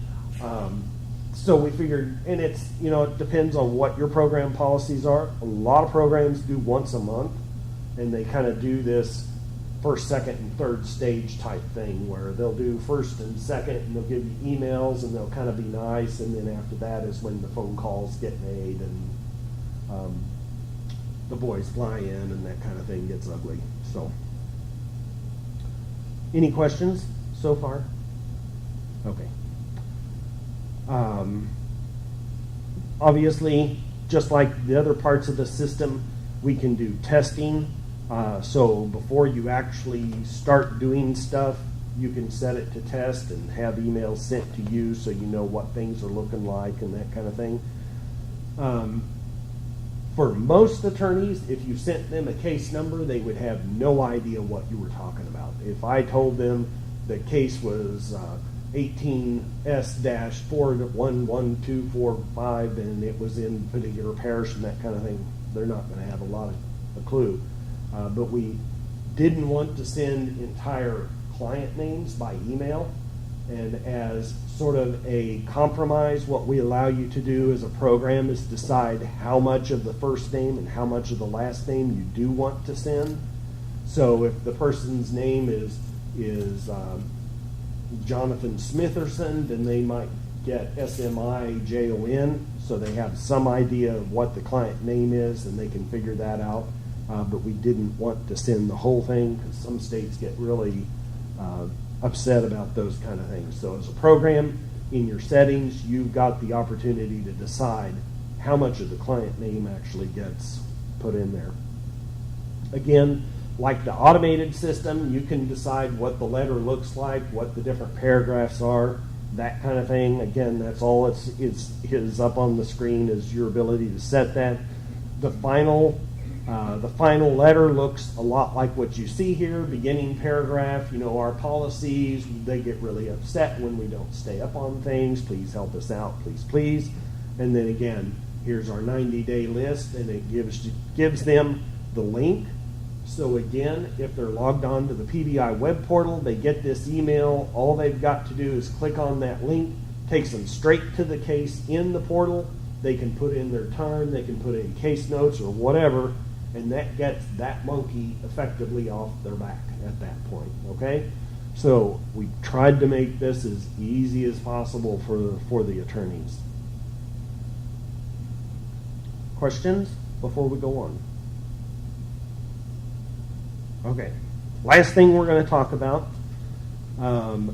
So we figured, and it's, it depends on what your program policies are. A lot of programs do once a month, and they kind of do this first, second, and third stage type thing where they'll do first and second, and they'll give you emails, and they'll kind of be nice, and then after that is when the phone calls get made, and the boys fly in, and that kind of thing gets ugly. So, any questions so far? Okay. Obviously, just like the other parts of the system, we can do testing. So before you actually start doing stuff, you can set it to test and have emails sent to you so you know what things are looking like and that kind of thing. For most attorneys, if you sent them a case number, they would have no idea what you were talking about. If I told them the case was 18S-411-245 and it was in a particular parish and that kind of thing, they're not going to have a clue. But we didn't want to send entire client names by email, and as sort of a compromise, what we allow you to do as a program is decide how much of the first name and how much of the last name you do want to send. So if the person's name is Jonathan Smitherson, then they might get SMIJON, so they have some idea of what the client name is and they can figure that out. But we didn't want to send the whole thing because some states get really upset about those kind of things. So as a program, in your settings, you've got the opportunity to decide how much of the client name actually gets put in there. Again, like the automated system, you can decide what the letter looks like, what the different paragraphs are, that kind of thing. Again, that's all is up on the screen is your ability to set that. The final letter looks a lot like what you see here, beginning paragraph, our policies, they get really upset when we don't stay up on things. Please help us out, please, please. And then again, here's our 90-day list, and it gives them the link. So again, if they're logged on to the PBI web portal, they get this email. All they've got to do is click on that link, takes them straight to the case in the portal. They can put in their time, they can put in case notes or whatever, and that gets that monkey effectively off their back at that point, okay? So we tried to make this as easy as possible for the attorneys. Questions before we go on? Okay, last thing we're going to talk about,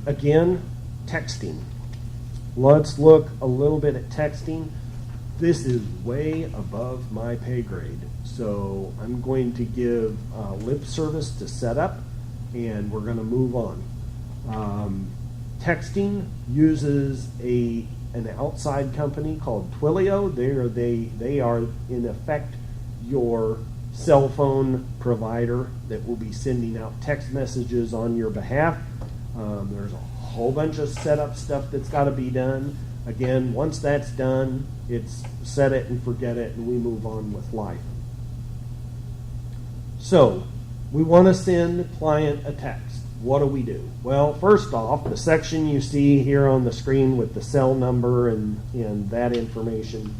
again, texting. Let's look a little bit at texting. This is way above my pay grade, so I'm going to give lip service to setup, and we're going to move on. Texting uses an outside company called Twilio. They are in effect your cell phone provider that will be sending out text messages on your behalf. There's a whole bunch of setup stuff that's got to be done. Again, once that's done, it's set it and forget it, and we move on with life. So, we want to send the client a text. What do we do? Well, first off, the section you see here on the screen with the cell number and that information,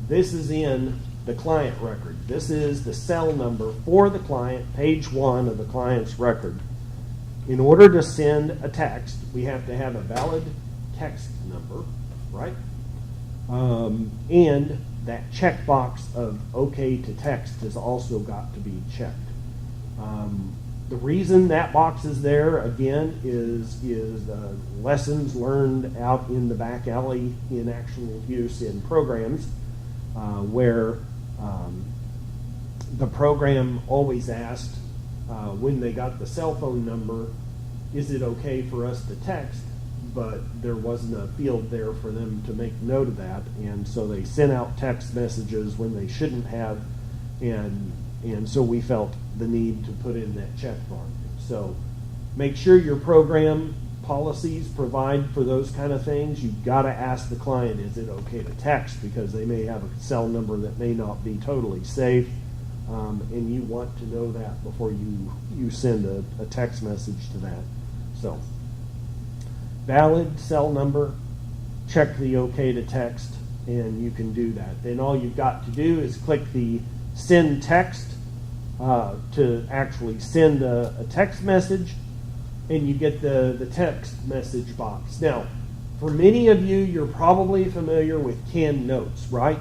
this is in the client record. This is the cell number for the client, page 1 of the client's record. In order to send a text, we have to have a valid text number, right? And that checkbox of OK to text has also got to be checked. The reason that box is there, again, is lessons learned out in the back alley in actual use in programs where the program always asked when they got the cell phone number, is it okay for us to text? But there wasn't a field there for them to make note of that, and so they sent out text messages when they shouldn't have, and so we felt the need to put in that check mark. So make sure your program policies provide for those kind of things. You've got to ask the client, is it okay to text? Because they may have a cell number that may not be totally safe, and you want to know that before you send a text message to that. So valid cell number, check the OK to text, and you can do that. Then all you've got to do is click the send text to actually send a text message, and you get the text message box. Now, for many of you, you're probably familiar with canned notes, right?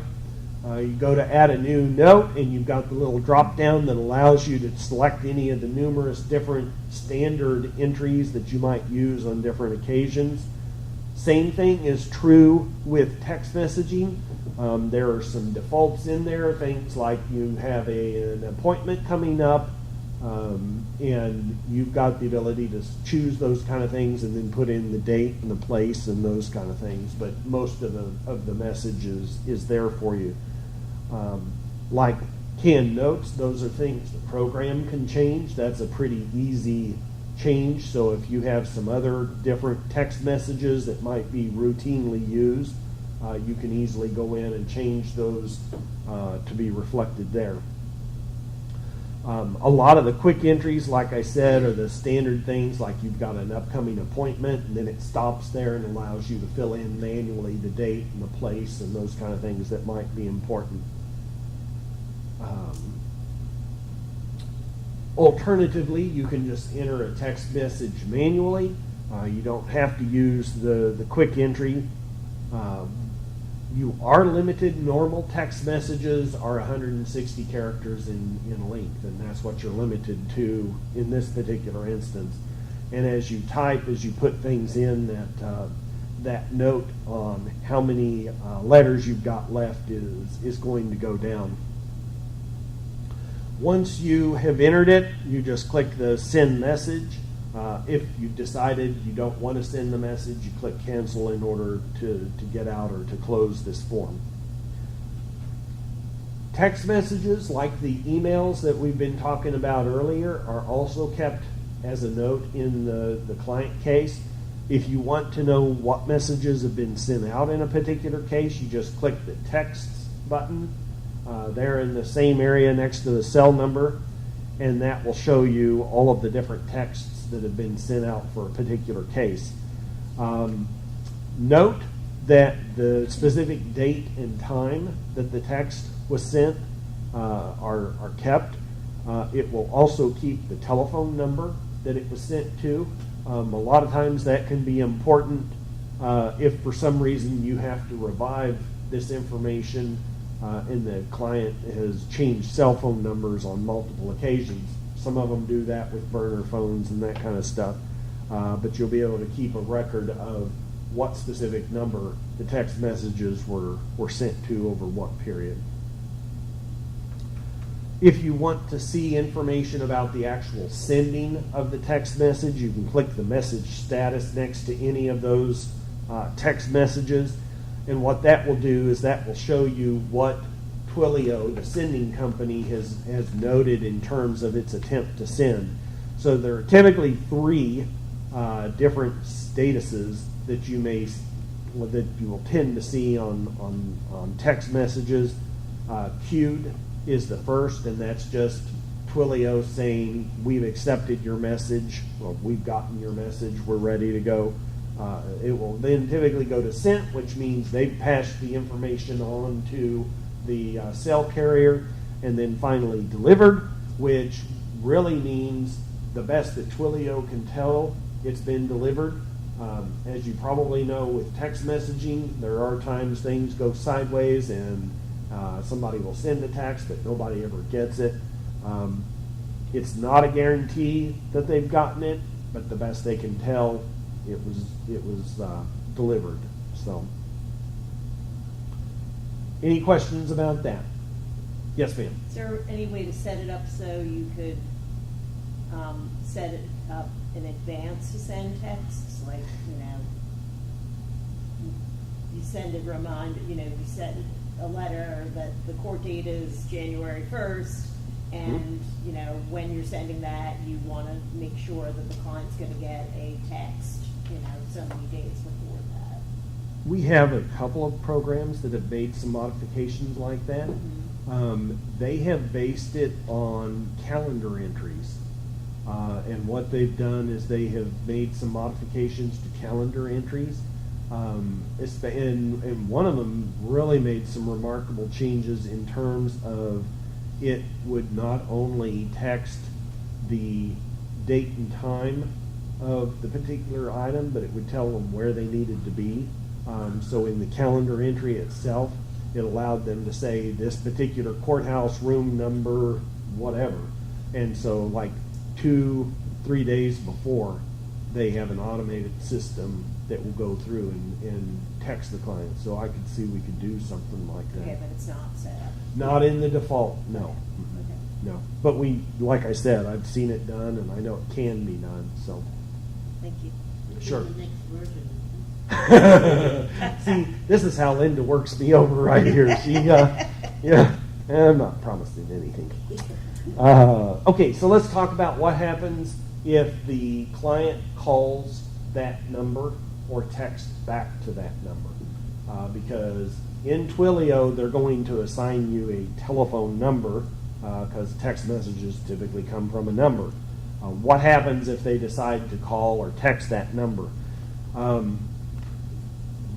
You go to add a new note, and you've got the little drop down that allows you to select any of the numerous different standard entries that you might use on different occasions. Same thing is true with text messaging. There are some defaults in there, things like you have an appointment coming up, and you've got the ability to choose those kind of things and then put in the date and the place and those kind of things. But most of the message is there for you. Like canned notes, those are things the program can change. That's a pretty easy change. So if you have some other different text messages that might be routinely used, you can easily go in and change those to be reflected there. A lot of the quick entries, like I said, are the standard things like you've got an upcoming appointment, and then it stops there and allows you to fill in manually the date and the place and those kind of things that might be important. Alternatively, you can just enter a text message manually. You don't have to use the quick entry. You are limited. Normal text messages are 160 characters in length, and that's what you're limited to in this particular instance. And as you type, as you put things in, that note on how many letters you've got left is going to go down. Once you have entered it, you just click the send message. If you've decided you don't want to send the message, you click cancel in order to get out or to close this form. Text messages, like the emails that we've been talking about earlier, are also kept as a note in the client case. If you want to know what messages have been sent out in a particular case, you just click the texts button there in the same area next to the cell number, and that will show you all of the different texts that have been sent out for a particular case. Note that the specific date and time that the text was sent are kept. It will also keep the telephone number that it was sent to. A lot of times that can be important if for some reason you have to revive this information and the client has changed cell phone numbers on multiple occasions. Some of them do that with burner phones and that kind of stuff, but you'll be able to keep a record of what specific number the text messages were sent to over what period. If you want to see information about the actual sending of the text message, you can click the message status next to any of those text messages. And what that will do is that will show you what Twilio, the sending company, has noted in terms of its attempt to send. So there are typically three different statuses that you will tend to see on text messages. Queued is the first, and that's just Twilio saying we've accepted your message, or we've gotten your message, we're ready to go. It will then typically go to sent, which means they've passed the information on to the cell carrier, and then finally delivered, which really means the best that Twilio can tell it's been delivered. As you probably know with text messaging, there are times things go sideways and somebody will send a text but nobody ever gets it. It's not a guarantee that they've gotten it, but the best they can tell, it was delivered. So, any questions about that? Yes, ma'am. Is there any way to set it up so you could set it up in advance to send texts? Like, you send a reminder, you send a letter that the court date is January 1st, and, when you're sending that, you want to make sure that the client's going to get a text, so many days before that. We have a couple of programs that have made some modifications like that. They have based it on calendar entries. And what they've done is they have made some modifications to calendar entries. And one of them really made some remarkable changes in terms of it would not only text the date and time of the particular item, but it would tell them where they needed to be. So in the calendar entry itself, it allowed them to say this particular courthouse room number, whatever. And so like 2-3 days before, they have an automated system that will go through and text the client. So I could see we could do something like that. Okay, but it's not set up. Not in the default, no. Okay. No. But we, like I said, I've seen it done and I know it can be done, so. Thank you. Sure. The next version. See, this is how Linda works me over right here. She, yeah, I'm not promising anything. Okay, so let's talk about what happens if the client calls that number or texts back to that number. Because in Twilio, they're going to assign you a telephone number because text messages typically come from a number. What happens if they decide to call or text that number?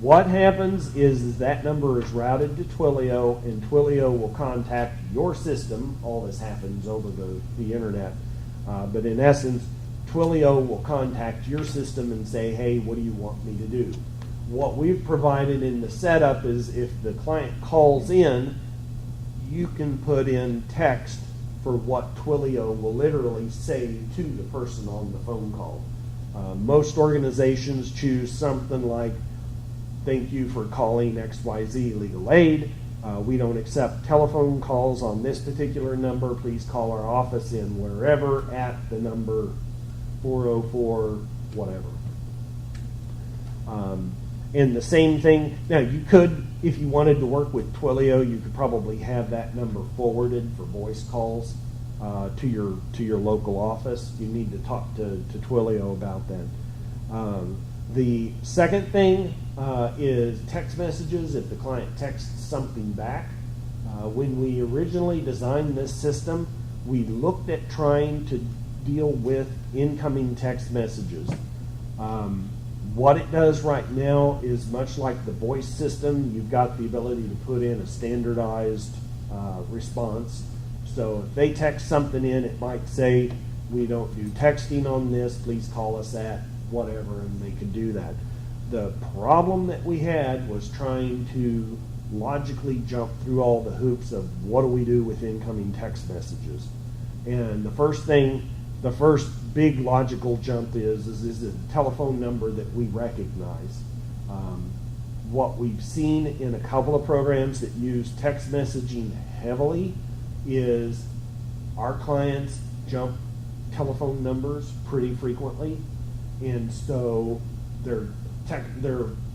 What happens is that number is routed to Twilio, and Twilio will contact your system. All this happens over the internet. But in essence, Twilio will contact your system and say, hey, what do you want me to do? What we've provided in the setup is if the client calls in, you can put in text for what Twilio will literally say to the person on the phone call. Most organizations choose something like, thank you for calling XYZ Legal Aid. We don't accept telephone calls on this particular number. Please call our office in wherever at the number 404, whatever. And the same thing, now you could, if you wanted to work with Twilio, you could probably have that number forwarded for voice calls to your local office. You need to talk to Twilio about that. The second thing is text messages. If the client texts something back, when we originally designed this system, we looked at trying to deal with incoming text messages. What it does right now is much like the voice system. You've got the ability to put in a standardized response. So if they text something in, it might say, we don't do texting on this, please call us at whatever, and they could do that. The problem that we had was trying to logically jump through all the hoops of what do we do with incoming text messages. And the first big logical jump is a telephone number that we recognize. What we've seen in a couple of programs that use text messaging heavily is our clients jump telephone numbers pretty frequently, and so their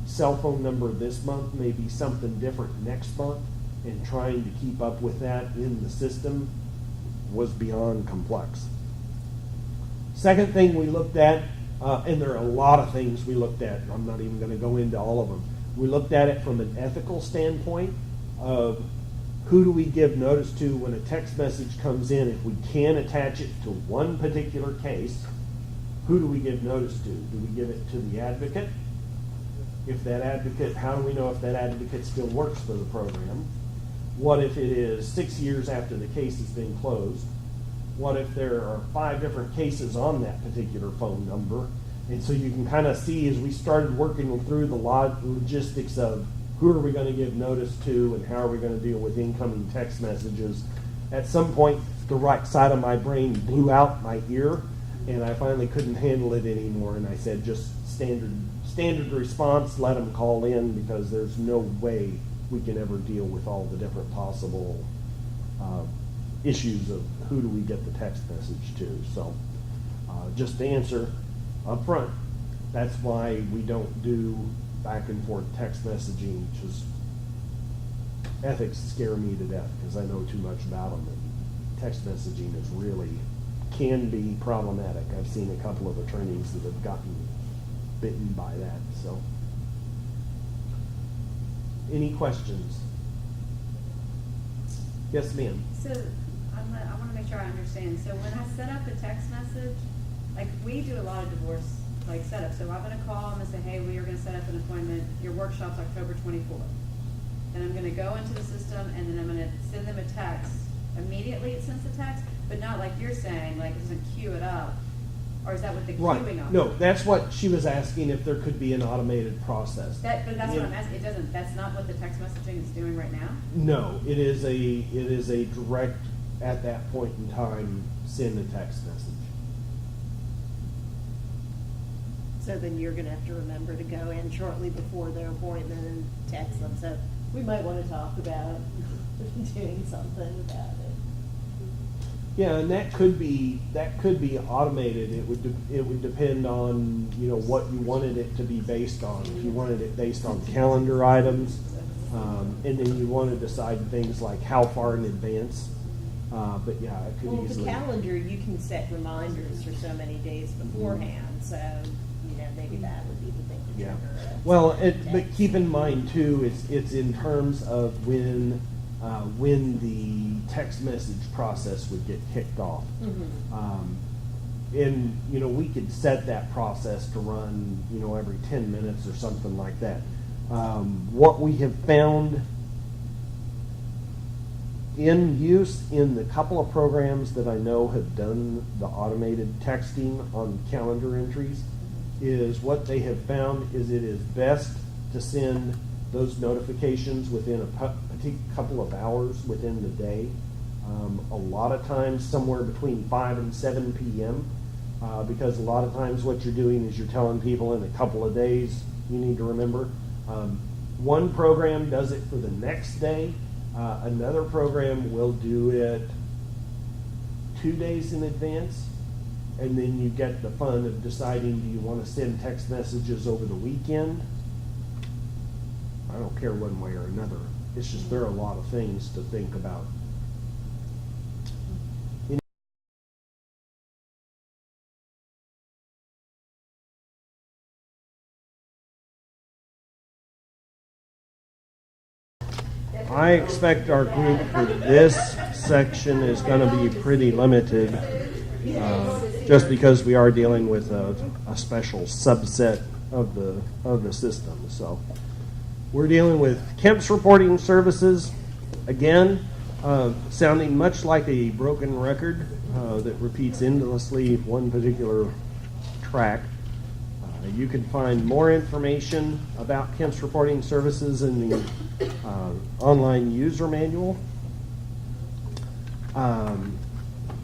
cell phone number this month may be something different next month, and trying to keep up with that in the system was beyond complex. Second thing we looked at, and there are a lot of things we looked at, I'm not even going to go into all of them. We looked at it from an ethical standpoint of who do we give notice to when a text message comes in. If we can attach it to one particular case, who do we give notice to? Do we give it to the advocate? If that advocate, how do we know if that advocate still works for the program? What if it is 6 years after the case has been closed? What if there are 5 different cases on that particular phone number? And so you can kind of see as we started working through the logistics of who are we going to give notice to and how are we going to deal with incoming text messages. At some point, the right side of my brain blew out my ear, and I finally couldn't handle it anymore. And I said, just standard response, let them call in, because there's no way we can ever deal with all the different possible issues of who do we get the text message to. So just to answer up front, that's why we don't do back and forth text messaging. Just ethics scare me to death because I know too much about them. And text messaging is really can be problematic. I've seen a couple of attorneys that have gotten bitten by that. So any questions? Yes, ma'am. So I want to make sure I understand. So when I set up the text message, like, we do a lot of divorce, like, setup, so I'm gonna call them and say, hey, we are gonna set up an appointment, your workshop's October 24th. Then I'm gonna go into the system, and then I'm gonna send them a text. Immediately it sends the text, but not like you're saying, like, it doesn't queue it up. Or is that what the Right. queuing up? No, that's what she was asking, if there could be an automated process. But that's what Yeah. I'm asking, it doesn't, that's not what the text messaging is doing right now? No, it is a direct, at that point in time, send a text message. So then you're gonna have to remember to go in shortly before their appointment and text them, so we might wanna talk about doing something about it. Yeah, and that could be automated. It would depend on, you know, what you wanted it to be based on. If you wanted it based on calendar items, and then you want to decide things like how far in advance. But yeah, it could Well, easily. the calendar, you can set reminders for so many days beforehand, so, you know, maybe that would be the thing to Yeah. trigger it. Well, but keep in mind too, it's in terms of when the text message process would get kicked off. And, you know, we could set that process to run, you know, every 10 minutes or something like that. What we have found in use in the couple of programs that I know have done the automated texting on calendar entries is what they have found is it is best to send those notifications within a couple of hours within the day. A lot of times somewhere between 5 and 7 p.m. Because a lot of times what you're doing is you're telling people in a couple of days you need to remember. One program does it for the next day. Another program will do it 2 days in advance. And then you get the fun of deciding, do you want to send text messages over the weekend? I don't care one way or another. It's just there are a lot of things to think about. I expect our group for this section is going to be pretty limited, just because we are dealing with a special subset of the system. So we're dealing with Kemp's reporting services, again, sounding much like a broken record that repeats endlessly one particular track. You can find more information about Kemp's reporting services in the online user manual.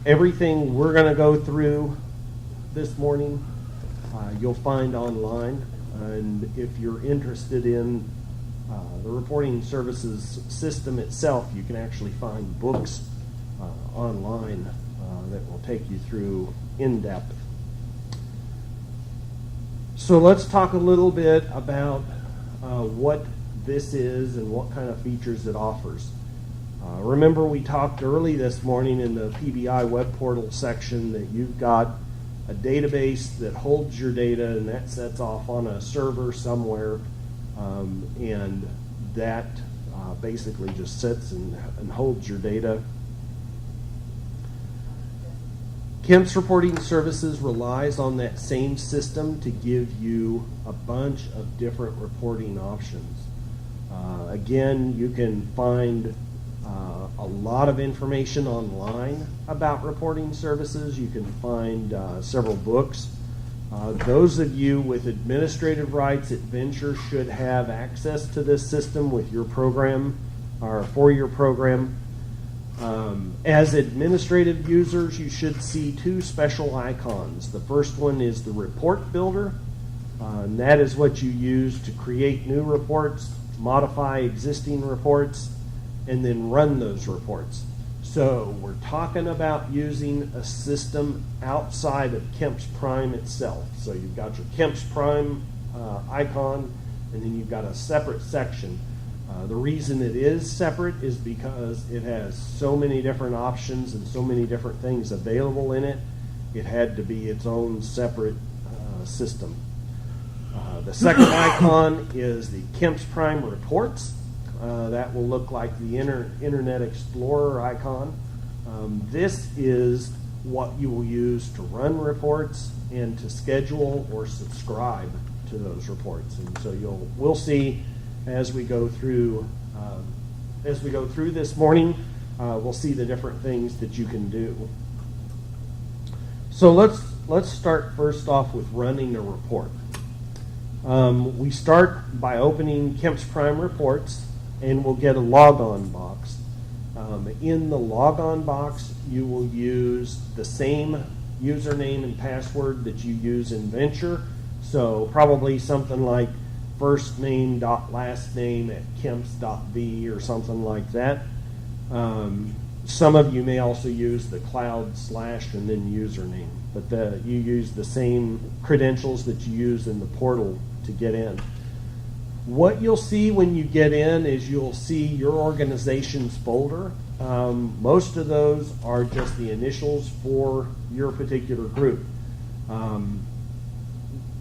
Everything we're going to go through this morning, you'll find online. And if you're interested in the reporting services system itself, you can actually find books online that will take you through in depth. So let's talk a little bit about what this is and what kind of features it offers. Remember, we talked early this morning in the PBI web portal section that you've got a database that holds your data, and that sets off on a server somewhere, and that basically just sits and holds your data. Kemp's Reporting Services relies on that same system to give you a bunch of different reporting options. Again, you can find a lot of information online about reporting services. You can find several books. Those of you with administrative rights at Venture should have access to this system with your program or for your program. As administrative users, you should see two special icons. The first one is the report builder, and that is what you use to create new reports, modify existing reports, and then run those reports. So we're talking about using a system outside of Kemp's Prime itself. So you've got your Kemp's Prime icon, and then you've got a separate section. The reason it is separate is because it has so many different options and so many different things available in it. It had to be its own separate system. The second icon is the Kemp's Prime Reports. That will look like the Internet Explorer icon. This is what you will use to run reports and to schedule or subscribe to those reports. And so we'll see as we go through this morning. We'll see the different things that you can do. So let's start first off with running a report. We start by opening Kemp's Prime Reports, and we'll get a logon box. In the logon box, you will use the same username and password that you use in Venture. So probably something like first name dot last name at kemps.v or something like that. Some of you may also use the cloud / and then username, but you use the same credentials that you use in the portal to get in. What you'll see when you get in is you'll see your organization's folder. Most of those are just the initials for your particular group.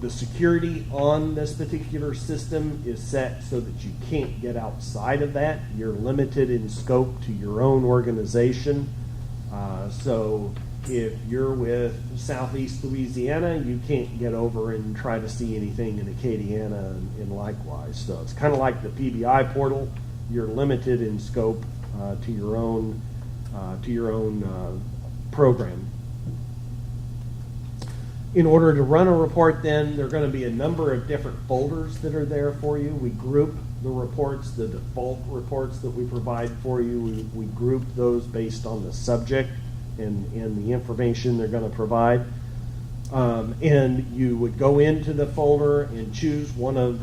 The security on this particular system is set so that you can't get outside of that. You're limited in scope to your own organization. So if you're with Southeast Louisiana, you can't get over and try to see anything in Acadiana and likewise. So it's kind of like the PBI portal. You're limited in scope to your own program. In order to run a report, then, there are going to be a number of different folders that are there for you. We group the reports, the default reports that we provide for you. We group those based on the subject and the information they're going to provide. And you would go into the folder and choose one of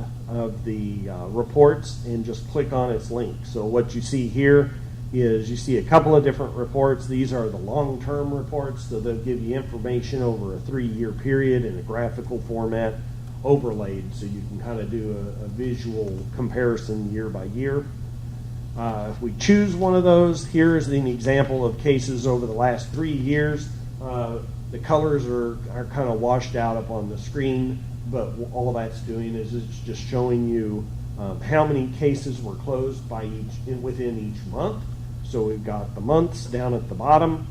the reports and just click on its link. So what you see here is you see a couple of different reports. These are the long-term reports, so they'll give you information over a 3-year period in a graphical format overlaid, so you can kind of do a visual comparison year by year. If we choose one of those, here's an example of cases over the last 3 years. The colors are kind of washed out up on the screen, but all that's doing is it's just showing you how many cases were closed within each month. So we've got the months down at the bottom,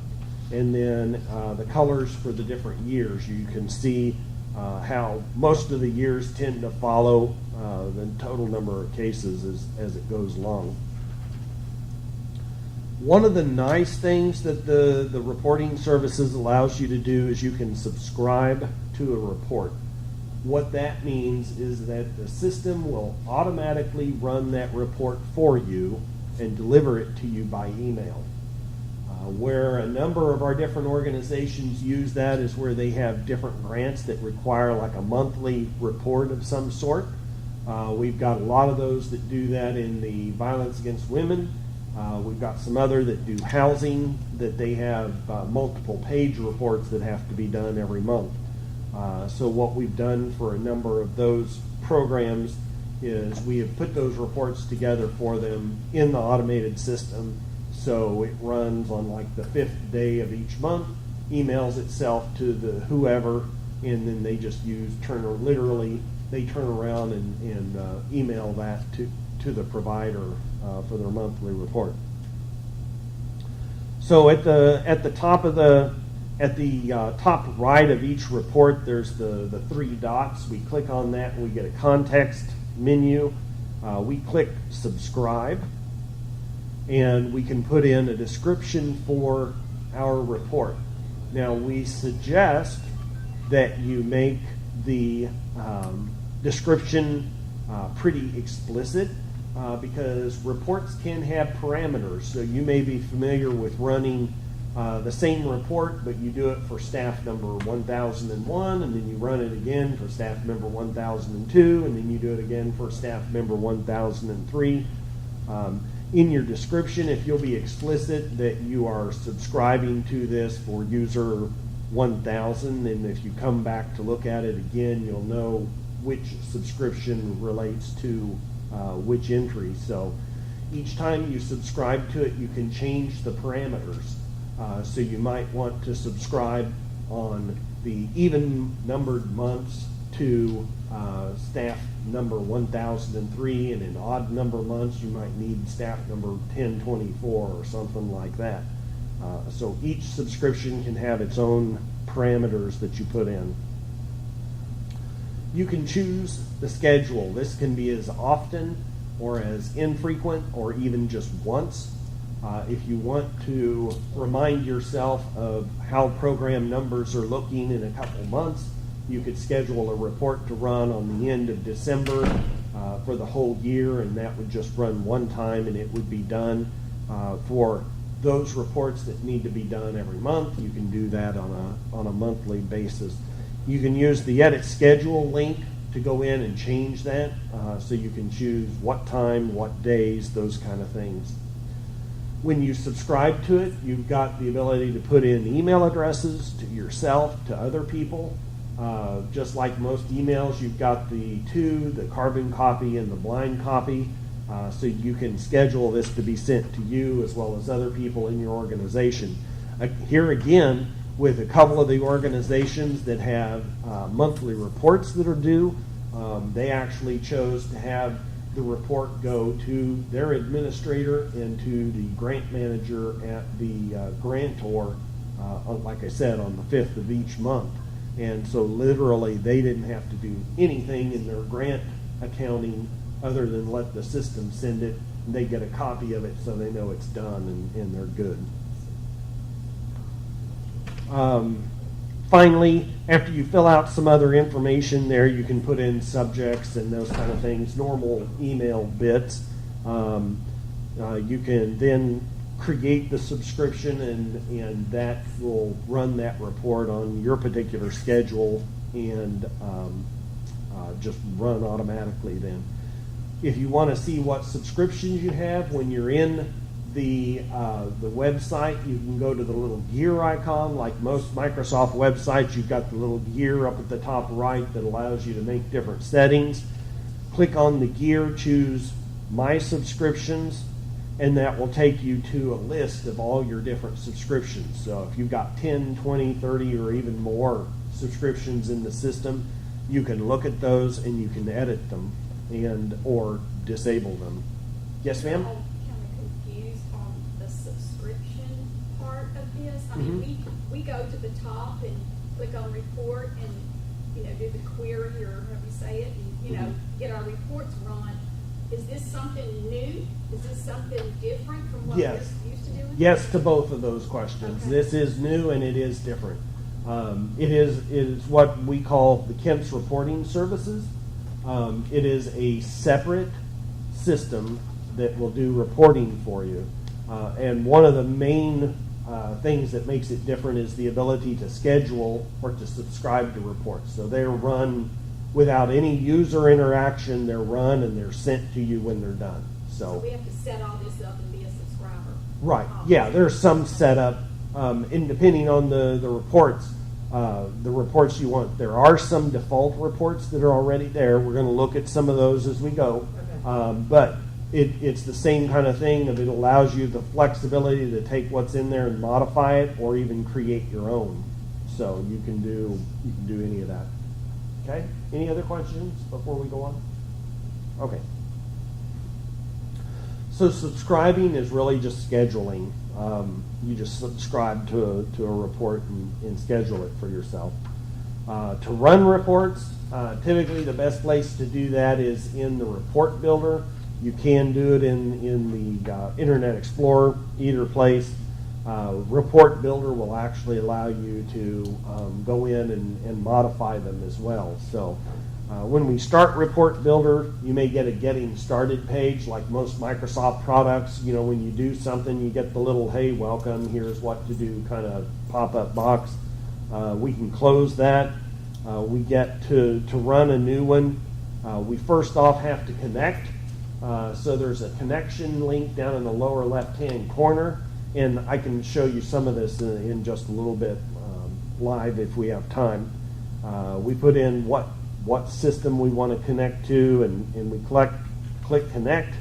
and then the colors for the different years. You can see how most of the years tend to follow the total number of cases as it goes along. One of the nice things that the reporting services allows you to do is you can subscribe to a report. What that means is that the system will automatically run that report for you and deliver it to you by email. Where a number of our different organizations use that is where they have different grants that require like a monthly report of some sort. We've got a lot of those that do that in the violence against women. We've got some other that do housing, that they have multiple page reports that have to be done every month. So what we've done for a number of those programs is we have put those reports together for them in the automated system, so it runs on like the 5th day of each month, emails itself to the whoever, and then they just turn around and email that to the provider for their monthly report. So at the top right of each report, there's the 3 dots. We click on that and we get a context menu. We click subscribe, and we can put in a description for our report. Now we suggest that you make the description pretty explicit because reports can have parameters. So you may be familiar with running the same report, but you do it for staff number 1001, and then you run it again for staff member 1002, and then you do it again for staff member 1003. In your description, if you'll be explicit that you are subscribing to this for user 1000, and if you come back to look at it again, you'll know which subscription relates to which entry. So each time you subscribe to it, you can change the parameters. So you might want to subscribe on the even numbered months to staff number 1003, and in odd number months you might need staff number 1024 or something like that. So each subscription can have its own parameters that you put in. You can choose the schedule. This can be as often or as infrequent or even just once. If you want to remind yourself of how program numbers are looking in a couple months, you could schedule a report to run on the end of December for the whole year, and that would just run one time and it would be done. For those reports that need to be done every month, you can do that on a monthly basis. You can use the edit schedule link to go in and change that, so you can choose what time, what days, those kind of things. When you subscribe to it, you've got the ability to put in email addresses to yourself, to other people. Just like most emails, you've got the carbon copy and the blind copy. So you can schedule this to be sent to you as well as other people in your organization. Here again, with a couple of the organizations that have monthly reports that are due, they actually chose to have the report go to their administrator and to the grant manager at the grantor, like I said, on the 5th of each month. And so literally they didn't have to do anything in their grant accounting other than let the system send it, and they get a copy of it so they know it's done and they're good. Finally, after you fill out some other information there, you can put in subjects and those kind of things, normal email bits. You can then create the subscription, and that will run that report on your particular schedule and just run automatically then. If you want to see what subscriptions you have when you're in the website, you can go to the little gear icon. Like most Microsoft websites, you've got the little gear up at the top right that allows you to make different settings. Click on the gear, choose My Subscriptions, and that will take you to a list of all your different subscriptions. So if you've got 10, 20, 30, or even more subscriptions in the system, you can look at those and you can edit them and or disable them. Yes, ma'am? I'm kind of confused on the subscription part of this. I mean, we go to the top and click on report and, do the query or however you say it, and, get our reports run. Is this something new? Is this something different from what we're used to doing? Yes to both of those questions. Okay. This is new and it is different. It is what we call the Kemp's reporting services. It is a separate system that will do reporting for you. And one of the main things that makes it different is the ability to schedule or to subscribe to reports. So they're run without any user interaction. They're run and they're sent to you when they're done. So we have to set all this up and be a subscriber. Right. Yeah, there's some setup, and depending on the reports you want. There are some default reports that are already there. We're going to look at some of those as we go. But it's the same kind of thing. It allows you the flexibility to take what's in there and modify it, or even create your own. So you can do any of that. Okay. Any other questions before we go on? Okay. So subscribing is really just scheduling. You just subscribe to a report and schedule it for yourself. To run reports, typically the best place to do that is in the report builder. You can do it in the Internet Explorer, either place. Report builder will actually allow you to go in and modify them as well. So when we start report builder, you may get a getting started page like most Microsoft products. When you do something, you get the little, hey, welcome, here's what to do kind of pop-up box. We can close that. We get to run a new one. We first off have to connect. So there's a connection link down in the lower left-hand corner. And I can show you some of this in just a little bit live if we have time. We put in what system we want to connect to, and we click connect.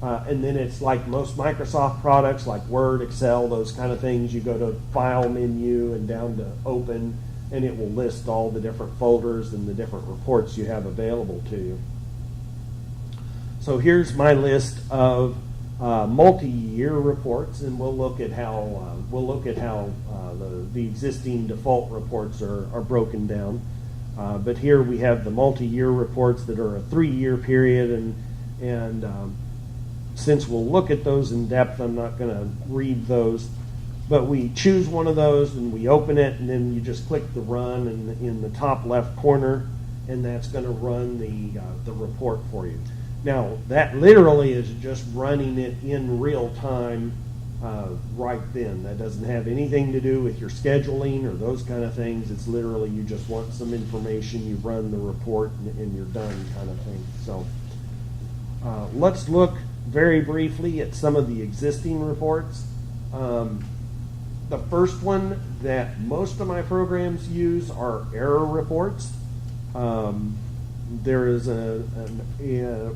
And then it's like most Microsoft products, like Word, Excel, those kind of things. You go to File menu and down to Open, and it will list all the different folders and the different reports you have available to you. So here's my list of multi-year reports, and we'll look at how the existing default reports are broken down. But here we have the multi-year reports that are a 3-year period, and since we'll look at those in depth, I'm not going to read those. But we choose one of those and we open it, and then you just click the run in the top left corner, and that's going to run the report for you. Now, that literally is just running it in real time right then. That doesn't have anything to do with your scheduling or those kind of things. It's literally you just want some information, you run the report, and you're done kind of thing. So let's look very briefly at some of the existing reports. The first one that most of my programs use are error reports. There is a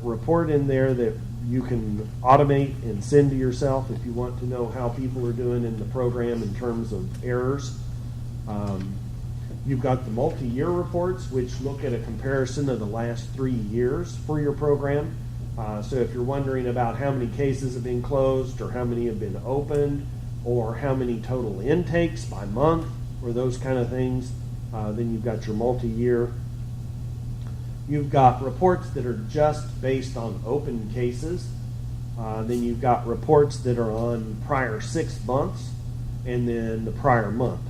report in there that you can automate and send to yourself if you want to know how people are doing in the program in terms of errors. You've got the multi-year reports, which look at a comparison of the last 3 years for your program. So if you're wondering about how many cases have been closed or how many have been opened or how many total intakes by month or those kind of things, then you've got your multi-year. You've got reports that are just based on open cases. Then you've got reports that are on prior 6 months and then the prior month.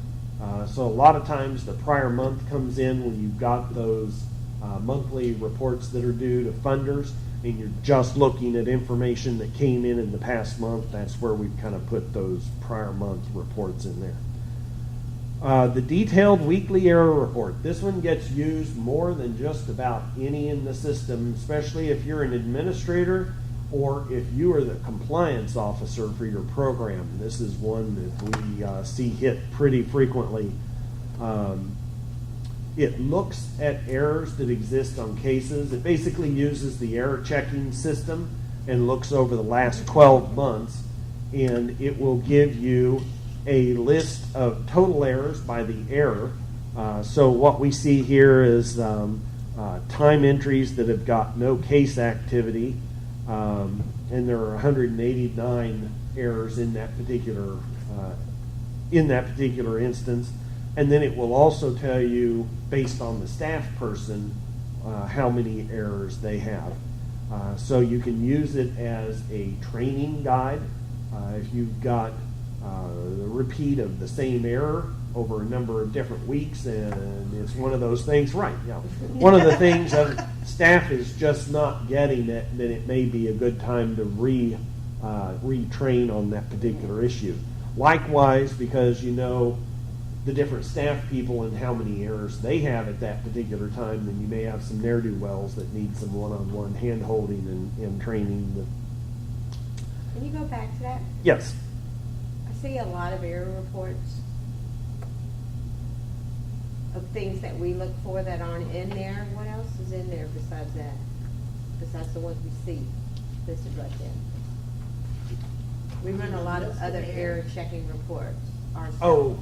So a lot of times the prior month comes in when you've got those monthly reports that are due to funders, and you're just looking at information that came in the past month. That's where we've kind of put those prior month reports in there. The detailed weekly error report. This one gets used more than just about any in the system, especially if you're an administrator or if you are the compliance officer for your program. This is one that we see hit pretty frequently. It looks at errors that exist on cases. It basically uses the error checking system and looks over the last 12 months, and it will give you a list of total errors by the error. So what we see here is time entries that have got no case activity, and there are 189 errors in that particular instance. And then it will also tell you, based on the staff person, how many errors they have. So you can use it as a training guide. If you've got the repeat of the same error over a number of different weeks, and it's one of those things, right? Yeah. One of the things that staff is just not getting it, then it may be a good time to retrain on that particular issue. Likewise, because you know the different staff people and how many errors they have at that particular time, then you may have some ne'er-do-wells that need some one-on-one hand-holding and training. Can you go back to that? Yes. I see a lot of error reports of things that we look for that aren't in there. What else is in there besides that? Besides the ones we see listed right there. We run a lot of other error checking reports ourselves. Oh,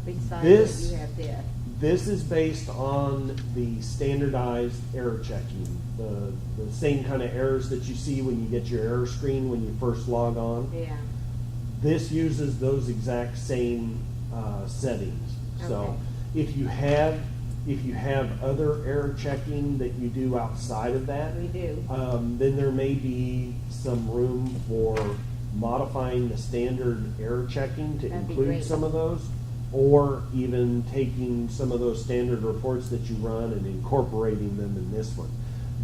besides what you have there. This is based on the standardized error checking, the same kind of errors that you see when you get your error screen when you first log on. Yeah. This uses those exact same settings. Okay. So if you have other error checking that you do outside of that, We do. then there may be some room for modifying the standard error checking to That'd be include great. some of those, or even taking some of those standard reports that you run and incorporating them in this one.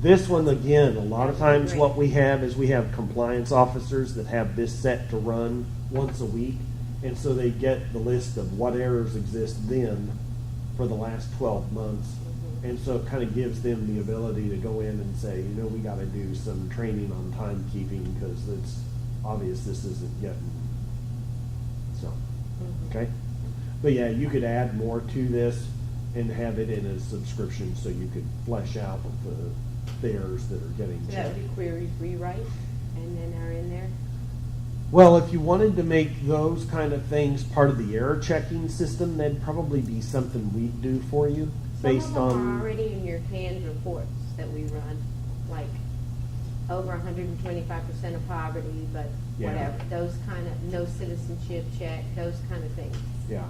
This one, again, a lot of That'd be times great. what we have is we have compliance officers that have this set to run once a week, and so they get the list of what errors exist then for the last 12 months. And so it kind of gives them the ability to go in and say, we got to do some training on timekeeping because it's obvious this isn't getting. So, okay. But yeah, you could add more to this and have it in a subscription so you could flesh out the errors that are getting So that checked. would be queries rewrite, and then are in there. Well, if you wanted to make those kind of things part of the error checking system, that'd probably be something we'd do for you based Some of them are on. already in your canned reports that we run, like over 125% of poverty, but Yeah. whatever, those kind of, no citizenship check, those kind of things. Yeah.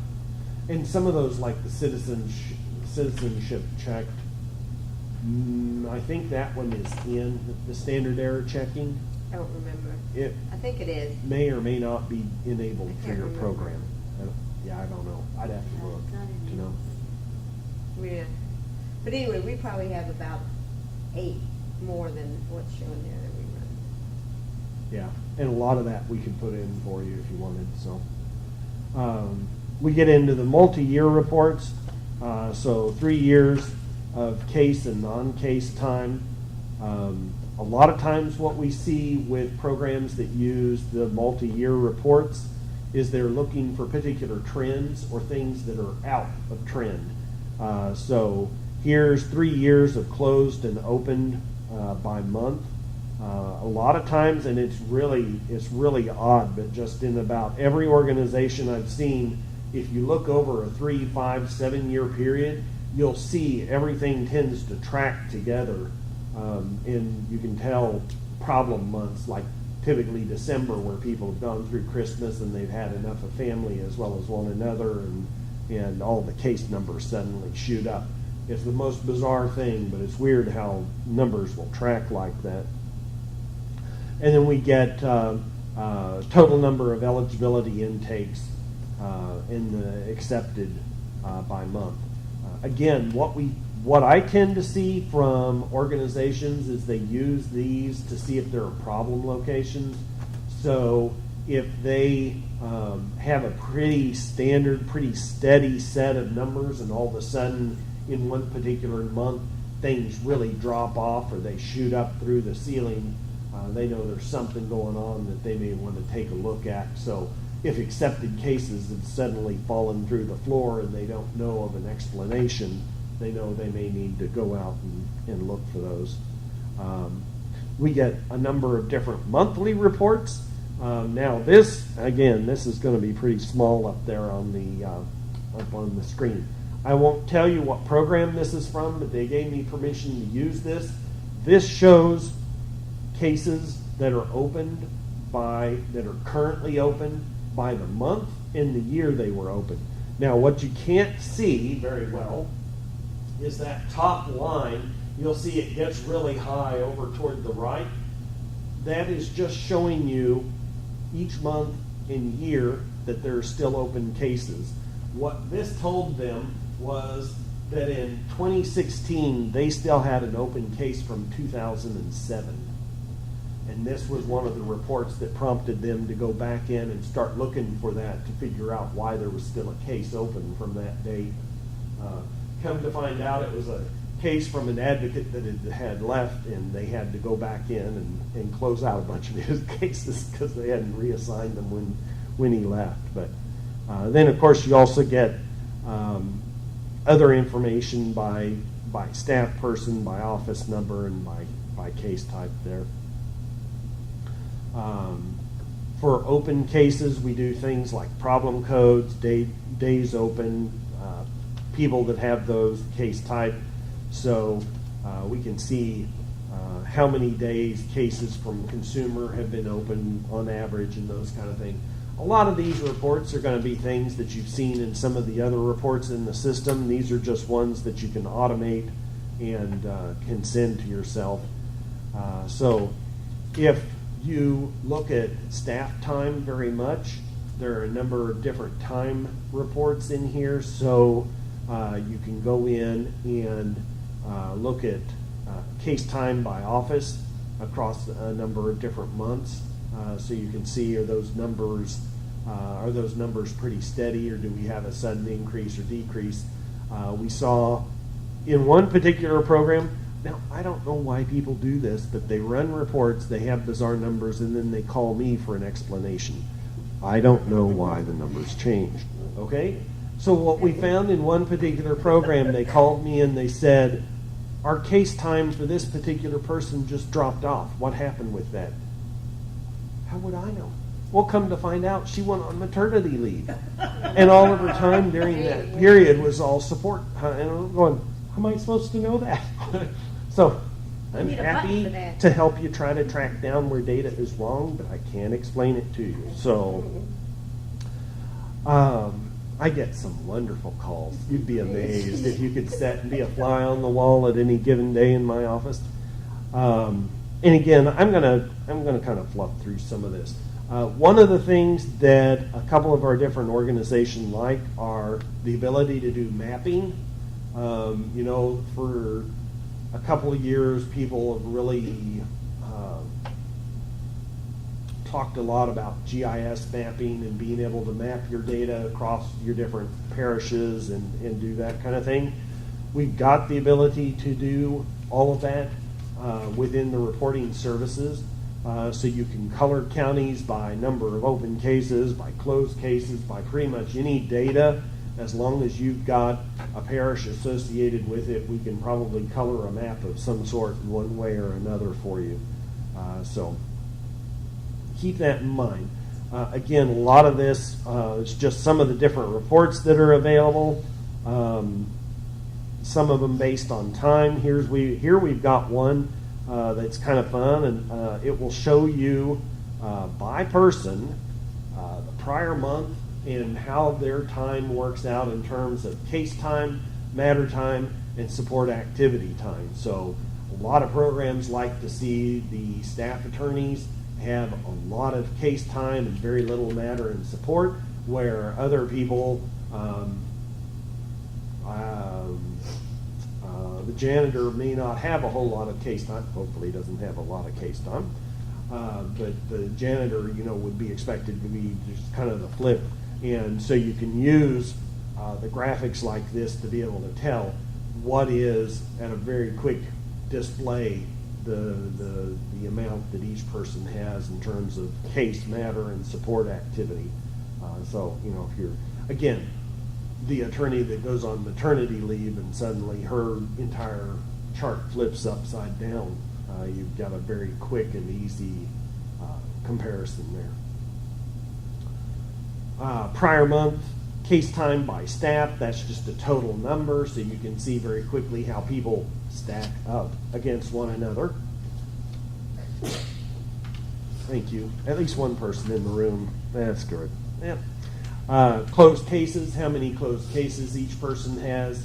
And some of those, like the citizenship check, I think that one is in the standard error checking. I don't remember. It I think it is. may or may not be enabled I for can't your remember. program. I don't know. I'd have to look to know. Yeah. But anyway, we probably have about 8 more than what's shown there that we run. Yeah, and a lot of that we could put in for you if you wanted. So we get into the multi-year reports. So 3 years of case and non-case time. A lot of times what we see with programs that use the multi-year reports is they're looking for particular trends or things that are out of trend. So here's 3 years of closed and opened by month. A lot of times, and it's really odd, but just in about every organization I've seen, if you look over a 3, 5, 7 year period, you'll see everything tends to track together. And you can tell problem months like typically December, where people have gone through Christmas and they've had enough of family as well as one another, and all the case numbers suddenly shoot up. It's the most bizarre thing, but it's weird how numbers will track like that. And then we get total number of eligibility intakes in the accepted by month. Again, what I tend to see from organizations is they use these to see if there are problem locations. So if they have a pretty standard, pretty steady set of numbers, and all of a sudden in one particular month things really drop off or they shoot up through the ceiling, they know there's something going on that they may want to take a look at. So if accepted cases have suddenly fallen through the floor and they don't know of an explanation, they know they may need to go out and look for those. We get a number of different monthly reports. Now this is going to be pretty small up there on the screen. I won't tell you what program this is from, but they gave me permission to use this. This shows cases that are currently open by the month and the year they were open. Now what you can't see very well is that top line. You'll see it gets really high over toward the right. That is just showing you each month and year that there are still open cases. What this told them was that in 2016 they still had an open case from 2007. And this was one of the reports that prompted them to go back in and start looking for that to figure out why there was still a case open from that date. Come to find out, it was a case from an advocate that had left, and they had to go back in and close out a bunch of his cases because they hadn't reassigned them when he left. But then, of course, you also get other information by staff person, by office number, and by case type there. For open cases, we do things like problem codes, days open, people that have those case type. So we can see how many days cases from consumer have been open on average and those kind of things. A lot of these reports are going to be things that you've seen in some of the other reports in the system. These are just ones that you can automate and can send to yourself. So if you look at staff time very much, there are a number of different time reports in here. So you can go in and look at case time by office across a number of different months. So you can see, are those numbers pretty steady, or do we have a sudden increase or decrease? We saw in one particular program, now I don't know why people do this, but they run reports, they have bizarre numbers, and then they call me for an explanation. I don't know why the numbers changed, okay? So what we found in one particular program, they called me and they said, our case time for this particular person just dropped off. What happened with that? How would I know? Well, come to find out, she went on maternity leave. And all of her time during that period was all support. And I'm going, how am I supposed to know that? So I'm need a button happy for that. to help you try to track down where data is wrong, but I can't explain it to you. So, I get some wonderful calls. You'd be amazed if you could sit and be a fly on the wall at any given day in my office. And again, I'm gonna kind of fluff through some of this. One of the things that a couple of our different organizations like are the ability to do mapping. You know, for a couple of years, people have really talked a lot about GIS mapping and being able to map your data across your different parishes and do that kind of thing. We've got the ability to do all of that within the reporting services. So you can color counties by number of open cases, by closed cases, by pretty much any data. As long as you've got a parish associated with it, we can probably color a map of some sort in one way or another for you. So keep that in mind. Again, a lot of this is just some of the different reports that are available. Some of them based on time. Here we've got one that's kind of fun, and it will show you by person the prior month and how their time works out in terms of case time, matter time, and support activity time. So a lot of programs like to see the staff attorneys have a lot of case time and very little matter and support, where other people, the janitor may not have a whole lot of case time. Hopefully he doesn't have a lot of case time. But the janitor, would be expected to be just kind of the flip. And so you can use the graphics like this to be able to tell what is, at a very quick display, the amount that each person has in terms of case matter and support activity. So, if you're, again, the attorney that goes on maternity leave and suddenly her entire chart flips upside down, you've got a very quick and easy comparison there. Prior month, case time by staff, that's just a total number, so you can see very quickly how people stack up against one another. Thank you. At least one person in the room. That's good. Yeah. Closed cases, how many closed cases each person has.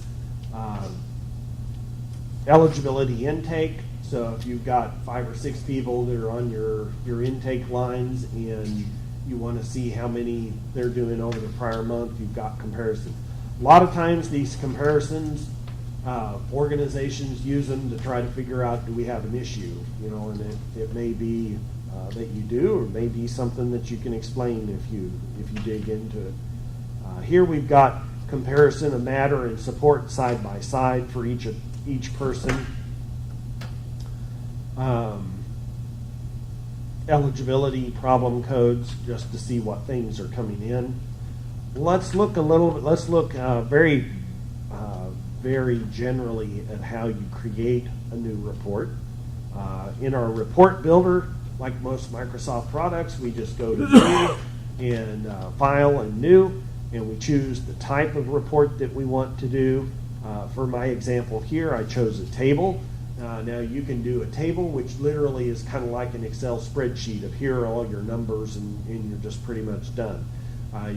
Eligibility intake. So if you've got 5 or 6 people that are on your intake lines and you want to see how many they're doing over the prior month, you've got comparison. A lot of times these comparisons, organizations use them to try to figure out, do we have an issue? And it may be that you do, or it may be something that you can explain if you dig into it. Here we've got comparison of matter and support side by side for each person. Eligibility problem codes, just to see what things are coming in. Let's look very generally at how you create a new report. In our report builder, like most Microsoft products, we just go to New and File and New, and we choose the type of report that we want to do. For my example here, I chose a table. Now you can do a table, which literally is kind of like an Excel spreadsheet of here are all your numbers, and you're just pretty much done.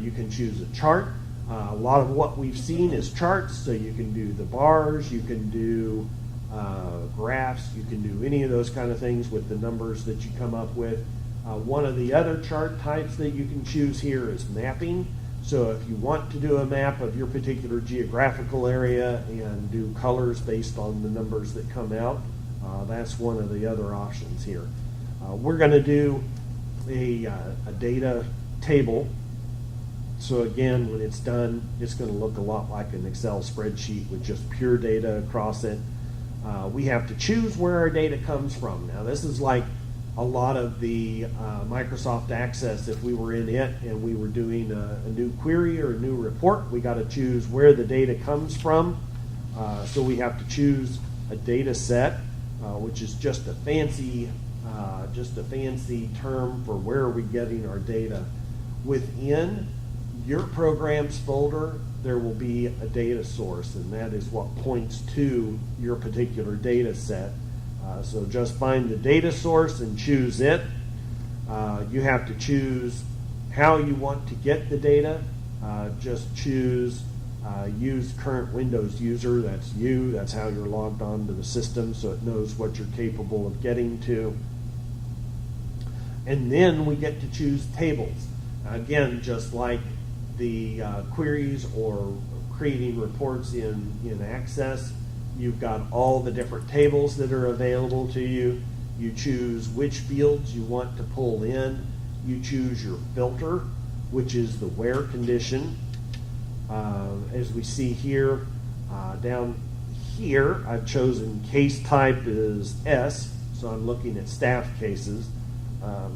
You can choose a chart. A lot of what we've seen is charts, so you can do the bars, you can do graphs, you can do any of those kind of things with the numbers that you come up with. One of the other chart types that you can choose here is mapping. So if you want to do a map of your particular geographical area and do colors based on the numbers that come out, that's one of the other options here. We're going to do a data table. So again, when it's done, it's going to look a lot like an Excel spreadsheet with just pure data across it. We have to choose where our data comes from. Now this is like a lot of the Microsoft Access. If we were in it and we were doing a new query or a new report, we got to choose where the data comes from. So we have to choose a data set, which is just a fancy term for where are we getting our data. Within your programs folder, there will be a data source, and that is what points to your particular data set. So just find the data source and choose it. You have to choose how you want to get the data. Just choose use current Windows user. That's you. That's how you're logged on to the system, so it knows what you're capable of getting to. And then we get to choose tables. Again, just like the queries or creating reports in Access, you've got all the different tables that are available to you. You choose which fields you want to pull in. You choose your filter, which is the where condition. As we see here, down here, I've chosen case type is S, so I'm looking at staff cases.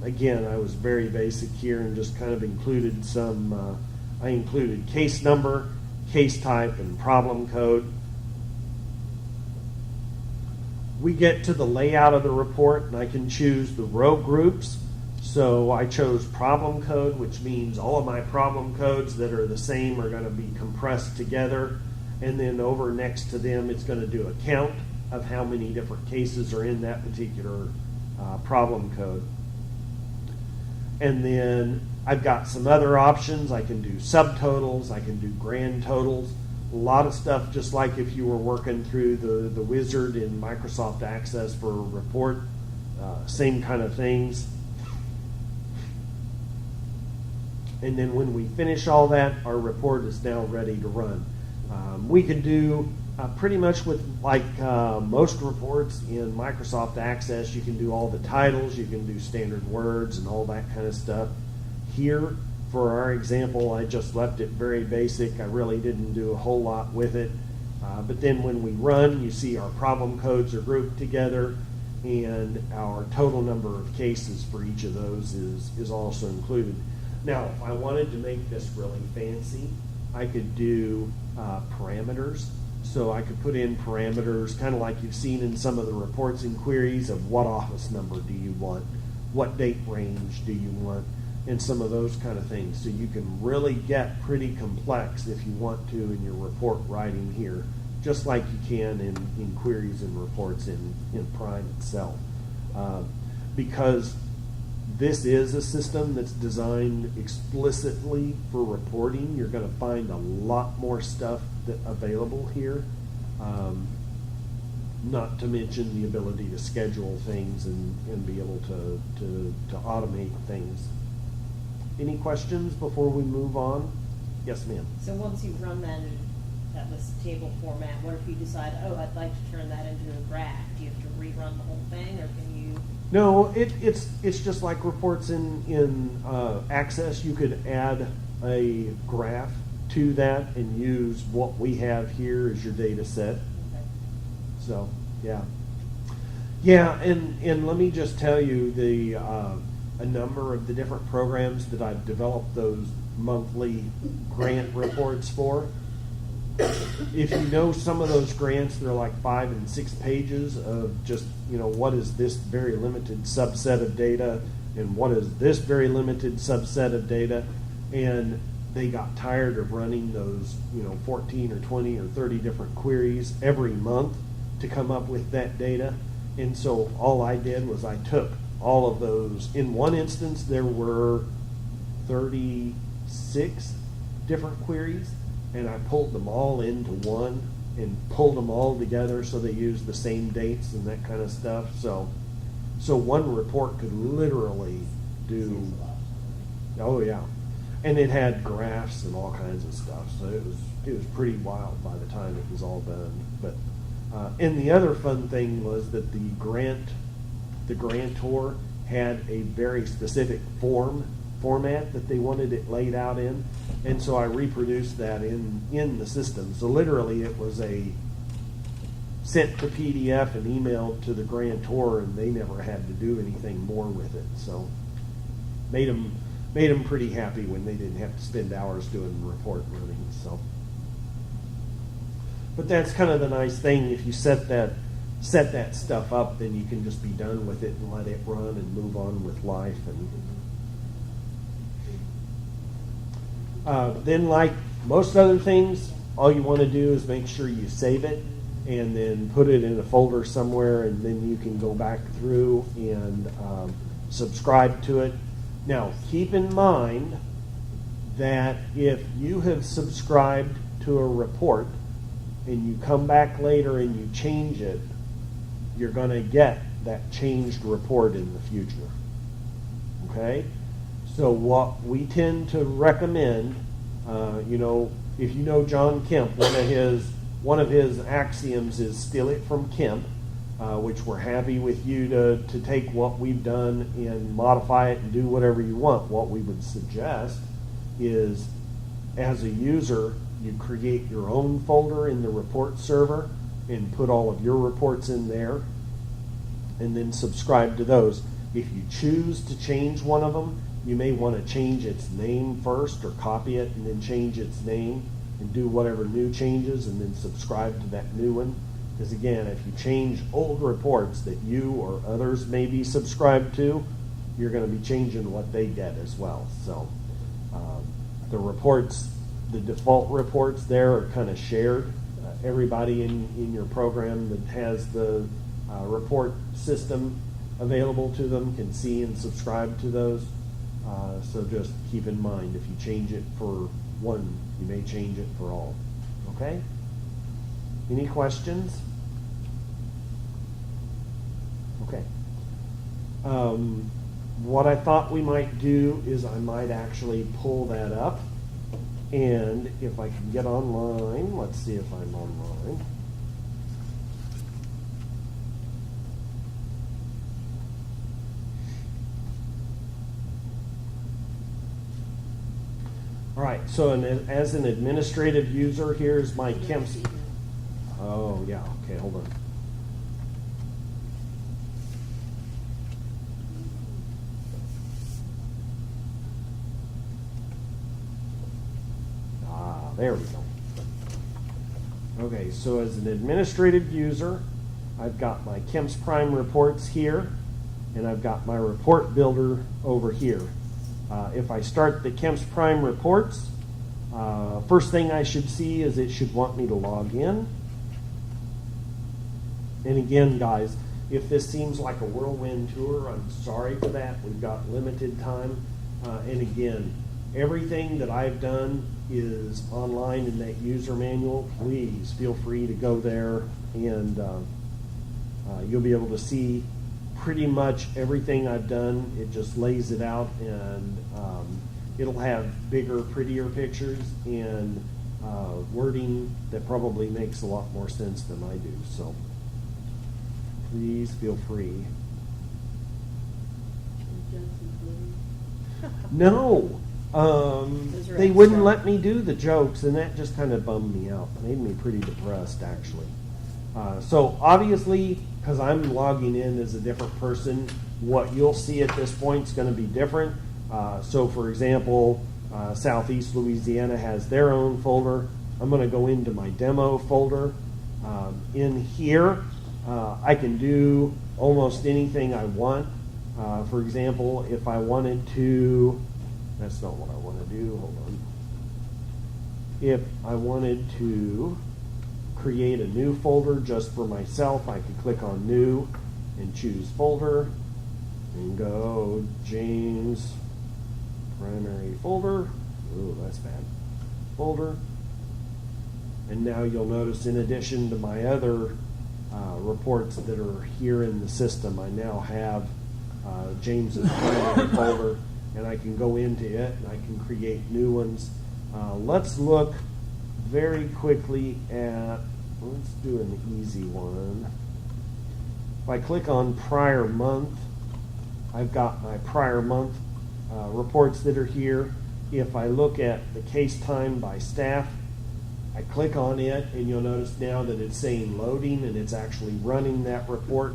Again, I was very basic here and just kind of included some, I included case number, case type, and problem code. We get to the layout of the report, and I can choose the row groups. So I chose problem code, which means all of my problem codes that are the same are going to be compressed together. And then over next to them, it's going to do a count of how many different cases are in that particular problem code. And then I've got some other options. I can do subtotals. I can do grand totals. A lot of stuff, just like if you were working through the wizard in Microsoft Access for a report, same kind of things. And then when we finish all that, our report is now ready to run. We can do pretty much with like most reports in Microsoft Access, you can do all the titles, you can do standard words and all that kind of stuff. Here, for our example, I just left it very basic. I really didn't do a whole lot with it. But then when we run, you see our problem codes are grouped together, and our total number of cases for each of those is also included. Now, if I wanted to make this really fancy, I could do parameters. So I could put in parameters, kind of like you've seen in some of the reports and queries of what office number do you want, what date range do you want, and some of those kind of things. So you can really get pretty complex if you want to in your report writing here, just like you can in queries and reports in Prime itself. Because this is a system that's designed explicitly for reporting, you're going to find a lot more stuff available here. Not to mention the ability to schedule things and be able to automate things. Any questions before we move on? Yes, ma'am. So once you run that list table format, what if you decide, oh, I'd like to turn that into a graph? Do you have to rerun the whole thing, or can you? No, it's just like reports in Access. You could add a graph to that and use what we have here as your data set. Okay. So, yeah. Yeah, and let me just tell you a number of the different programs that I've developed those monthly grant reports for. If you know some of those grants, they're like 5 and 6 pages of just, what is this very limited subset of data and what is this very limited subset of data. And they got tired of running those, 14 or 20 or 30 different queries every month to come up with that data. And so all I did was I took all of those. In one instance, there were 36 different queries, and I pulled them all into one and pulled them all together so they used the same dates and that kind of stuff. So one report could literally do, oh yeah, and it had graphs and all kinds of stuff. So it was pretty wild by the time it was all done. But and the other fun thing was that the grantor had a very specific format that they wanted it laid out in, and so I reproduced that in the system. So literally it was sent to PDF and emailed to the grantor, and they never had to do anything more with it. So made them pretty happy when they didn't have to spend hours doing report running. So, but that's kind of the nice thing. If you set that stuff up, then you can just be done with it and let it run and move on with life. And then, like most other things, all you want to do is make sure you save it. and then put it in a folder somewhere, and then you can go back through and subscribe to it. Now, keep in mind that if you have subscribed to a report and you come back later and you change it, you're going to get that changed report in the future. Okay? So what we tend to recommend, if you know John Kemp, one of his axioms is steal it from Kemp, which we're happy with you to take what we've done and modify it and do whatever you want. What we would suggest is, as a user, you create your own folder in the report server and put all of your reports in there, and then subscribe to those. If you choose to change one of them, you may want to change its name first, or copy it and then change its name and do whatever new changes and then subscribe to that new one. Because again, if you change old reports that you or others may be subscribed to, you're going to be changing what they get as well. So the reports, the default reports there are kind of shared. Everybody in your program that has the report system available to them can see and subscribe to those. So just keep in mind, if you change it for one, you may change it for all. Okay? Any questions? Okay. What I thought we might do is I might actually pull that up, and if I can get online, let's see if I'm online. All right, so as an administrative user, here's my Kemp's. Oh, yeah, okay, hold on. There we go. Okay, so as an administrative user, I've got my Kemp's Prime reports here, and I've got my report builder over here. If I start the Kemp's Prime reports, first thing I should see is it should want me to log in. And again, guys, if this seems like a whirlwind tour, I'm sorry for that. We've got limited time. And again, everything that I've done is online in that user manual. Please feel free to go there, and you'll be able to see pretty much everything I've done. It just lays it out, and it'll have bigger, prettier pictures and wording that probably makes a lot more sense than I do. So please feel free. No. They wouldn't let me do the jokes, and that just kind of bummed me out. Made me pretty depressed, actually. So obviously, because I'm logging in as a different person, what you'll see at this point is going to be different. So for example, Southeast Louisiana has their own folder. I'm going to go into my demo folder. In here, I can do almost anything I want. For example, if I wanted to, that's not what I want to do, hold on. If I wanted to create a new folder just for myself, I could click on New and choose Folder and go James Primary Folder. Ooh, that's bad. Folder. And now you'll notice, in addition to my other reports that are here in the system, I now have James's primary folder, and I can go into it and I can create new ones. Let's look very quickly at, let's do an easy one. If I click on prior month, I've got my prior month reports that are here. If I look at the case time by staff, I click on it, and you'll notice now that it's saying loading, and it's actually running that report,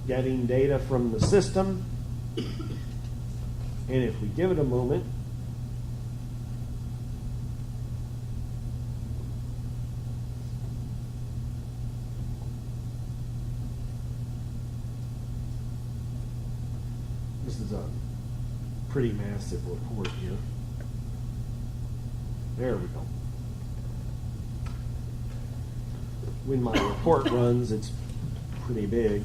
getting data from the system. And if we give it a moment, this is a pretty massive report here. There we go. when my report runs, it's pretty big.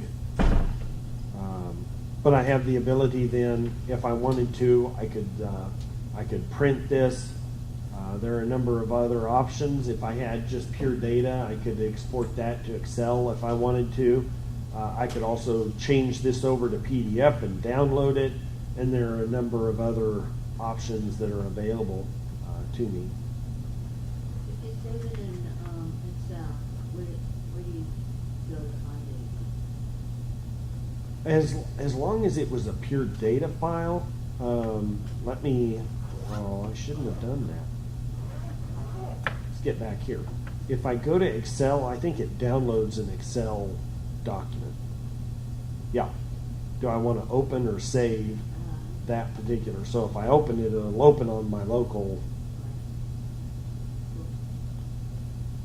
But I have the ability then, if I wanted to, I could print this. There are a number of other options. If I had just pure data, I could export that to Excel if I wanted to. I could also change this over to PDF and download it, and there are a number of other options that are available to me. If you save it in Excel, where do you go to find it? As long as it was a pure data file, I shouldn't have done that. Let's get back here. If I go to Excel, I think it downloads an Excel document. Yeah. Do I want to open or save that particular? So if I open it, it'll open on my local.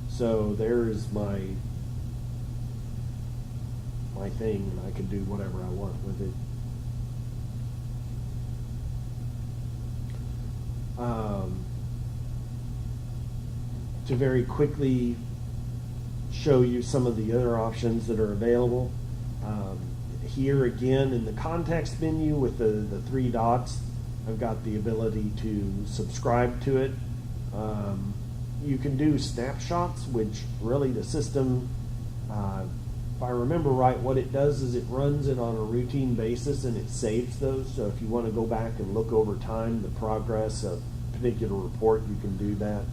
So there's my thing, and I can do whatever I want with it. To very quickly show you some of the other options that are available. Here again in the context menu with the three dots, I've got the ability to subscribe to it. You can do snapshots, which really the system, if I remember right, what it does is it runs it on a routine basis and it saves those. So if you want to go back and look over time the progress of a particular report, you can do that.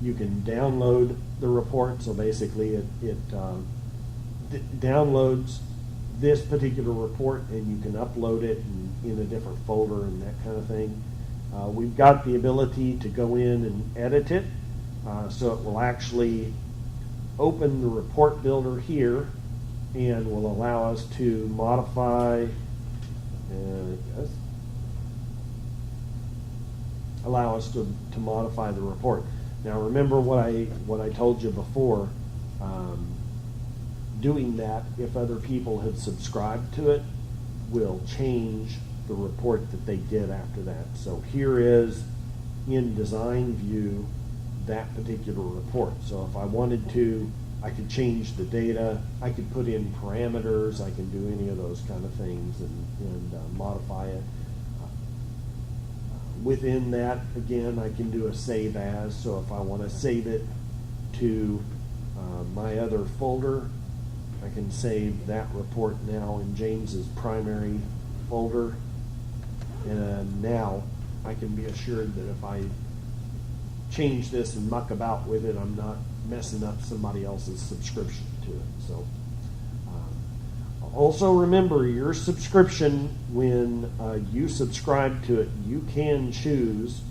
You can download the report. So basically it downloads this particular report and you can upload it in a different folder and that kind of thing. We've got the ability to go in and edit it. So it will actually open the report builder here and will allow us to modify, to modify the report. Now remember what I told you before. Doing that, if other people have subscribed to it, will change the report that they did after that. So here is in design view that particular report. So if I wanted to, I could change the data, I could put in parameters, I can do any of those kind of things and modify it. Within that, again, I can do a save as. So if I want to save it to my other folder, I can save that report now in James's primary folder. And now I can be assured that if I change this and muck about with it, I'm not messing up somebody else's subscription to it. So also remember your subscription, when you subscribe to it, you can choose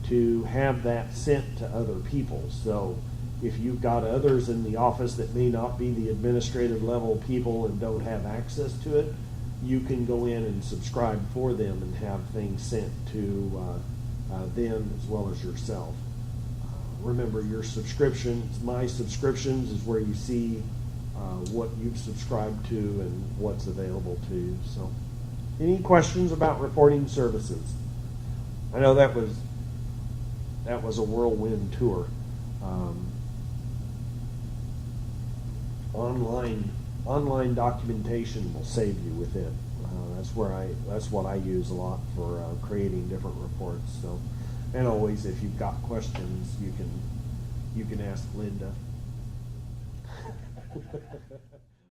to have that sent to other people. So if you've got others in the office that may not be the administrative level people and don't have access to it, you can go in and subscribe for them and have things sent to them as well as yourself. Remember, your subscriptions, my subscriptions, is where you see what you've subscribed to and what's available to you. So, any questions about reporting services? I know that was a whirlwind tour. Online documentation will save you with it. That's what I use a lot for creating different reports. So, and always, if you've got questions, you can ask Linda.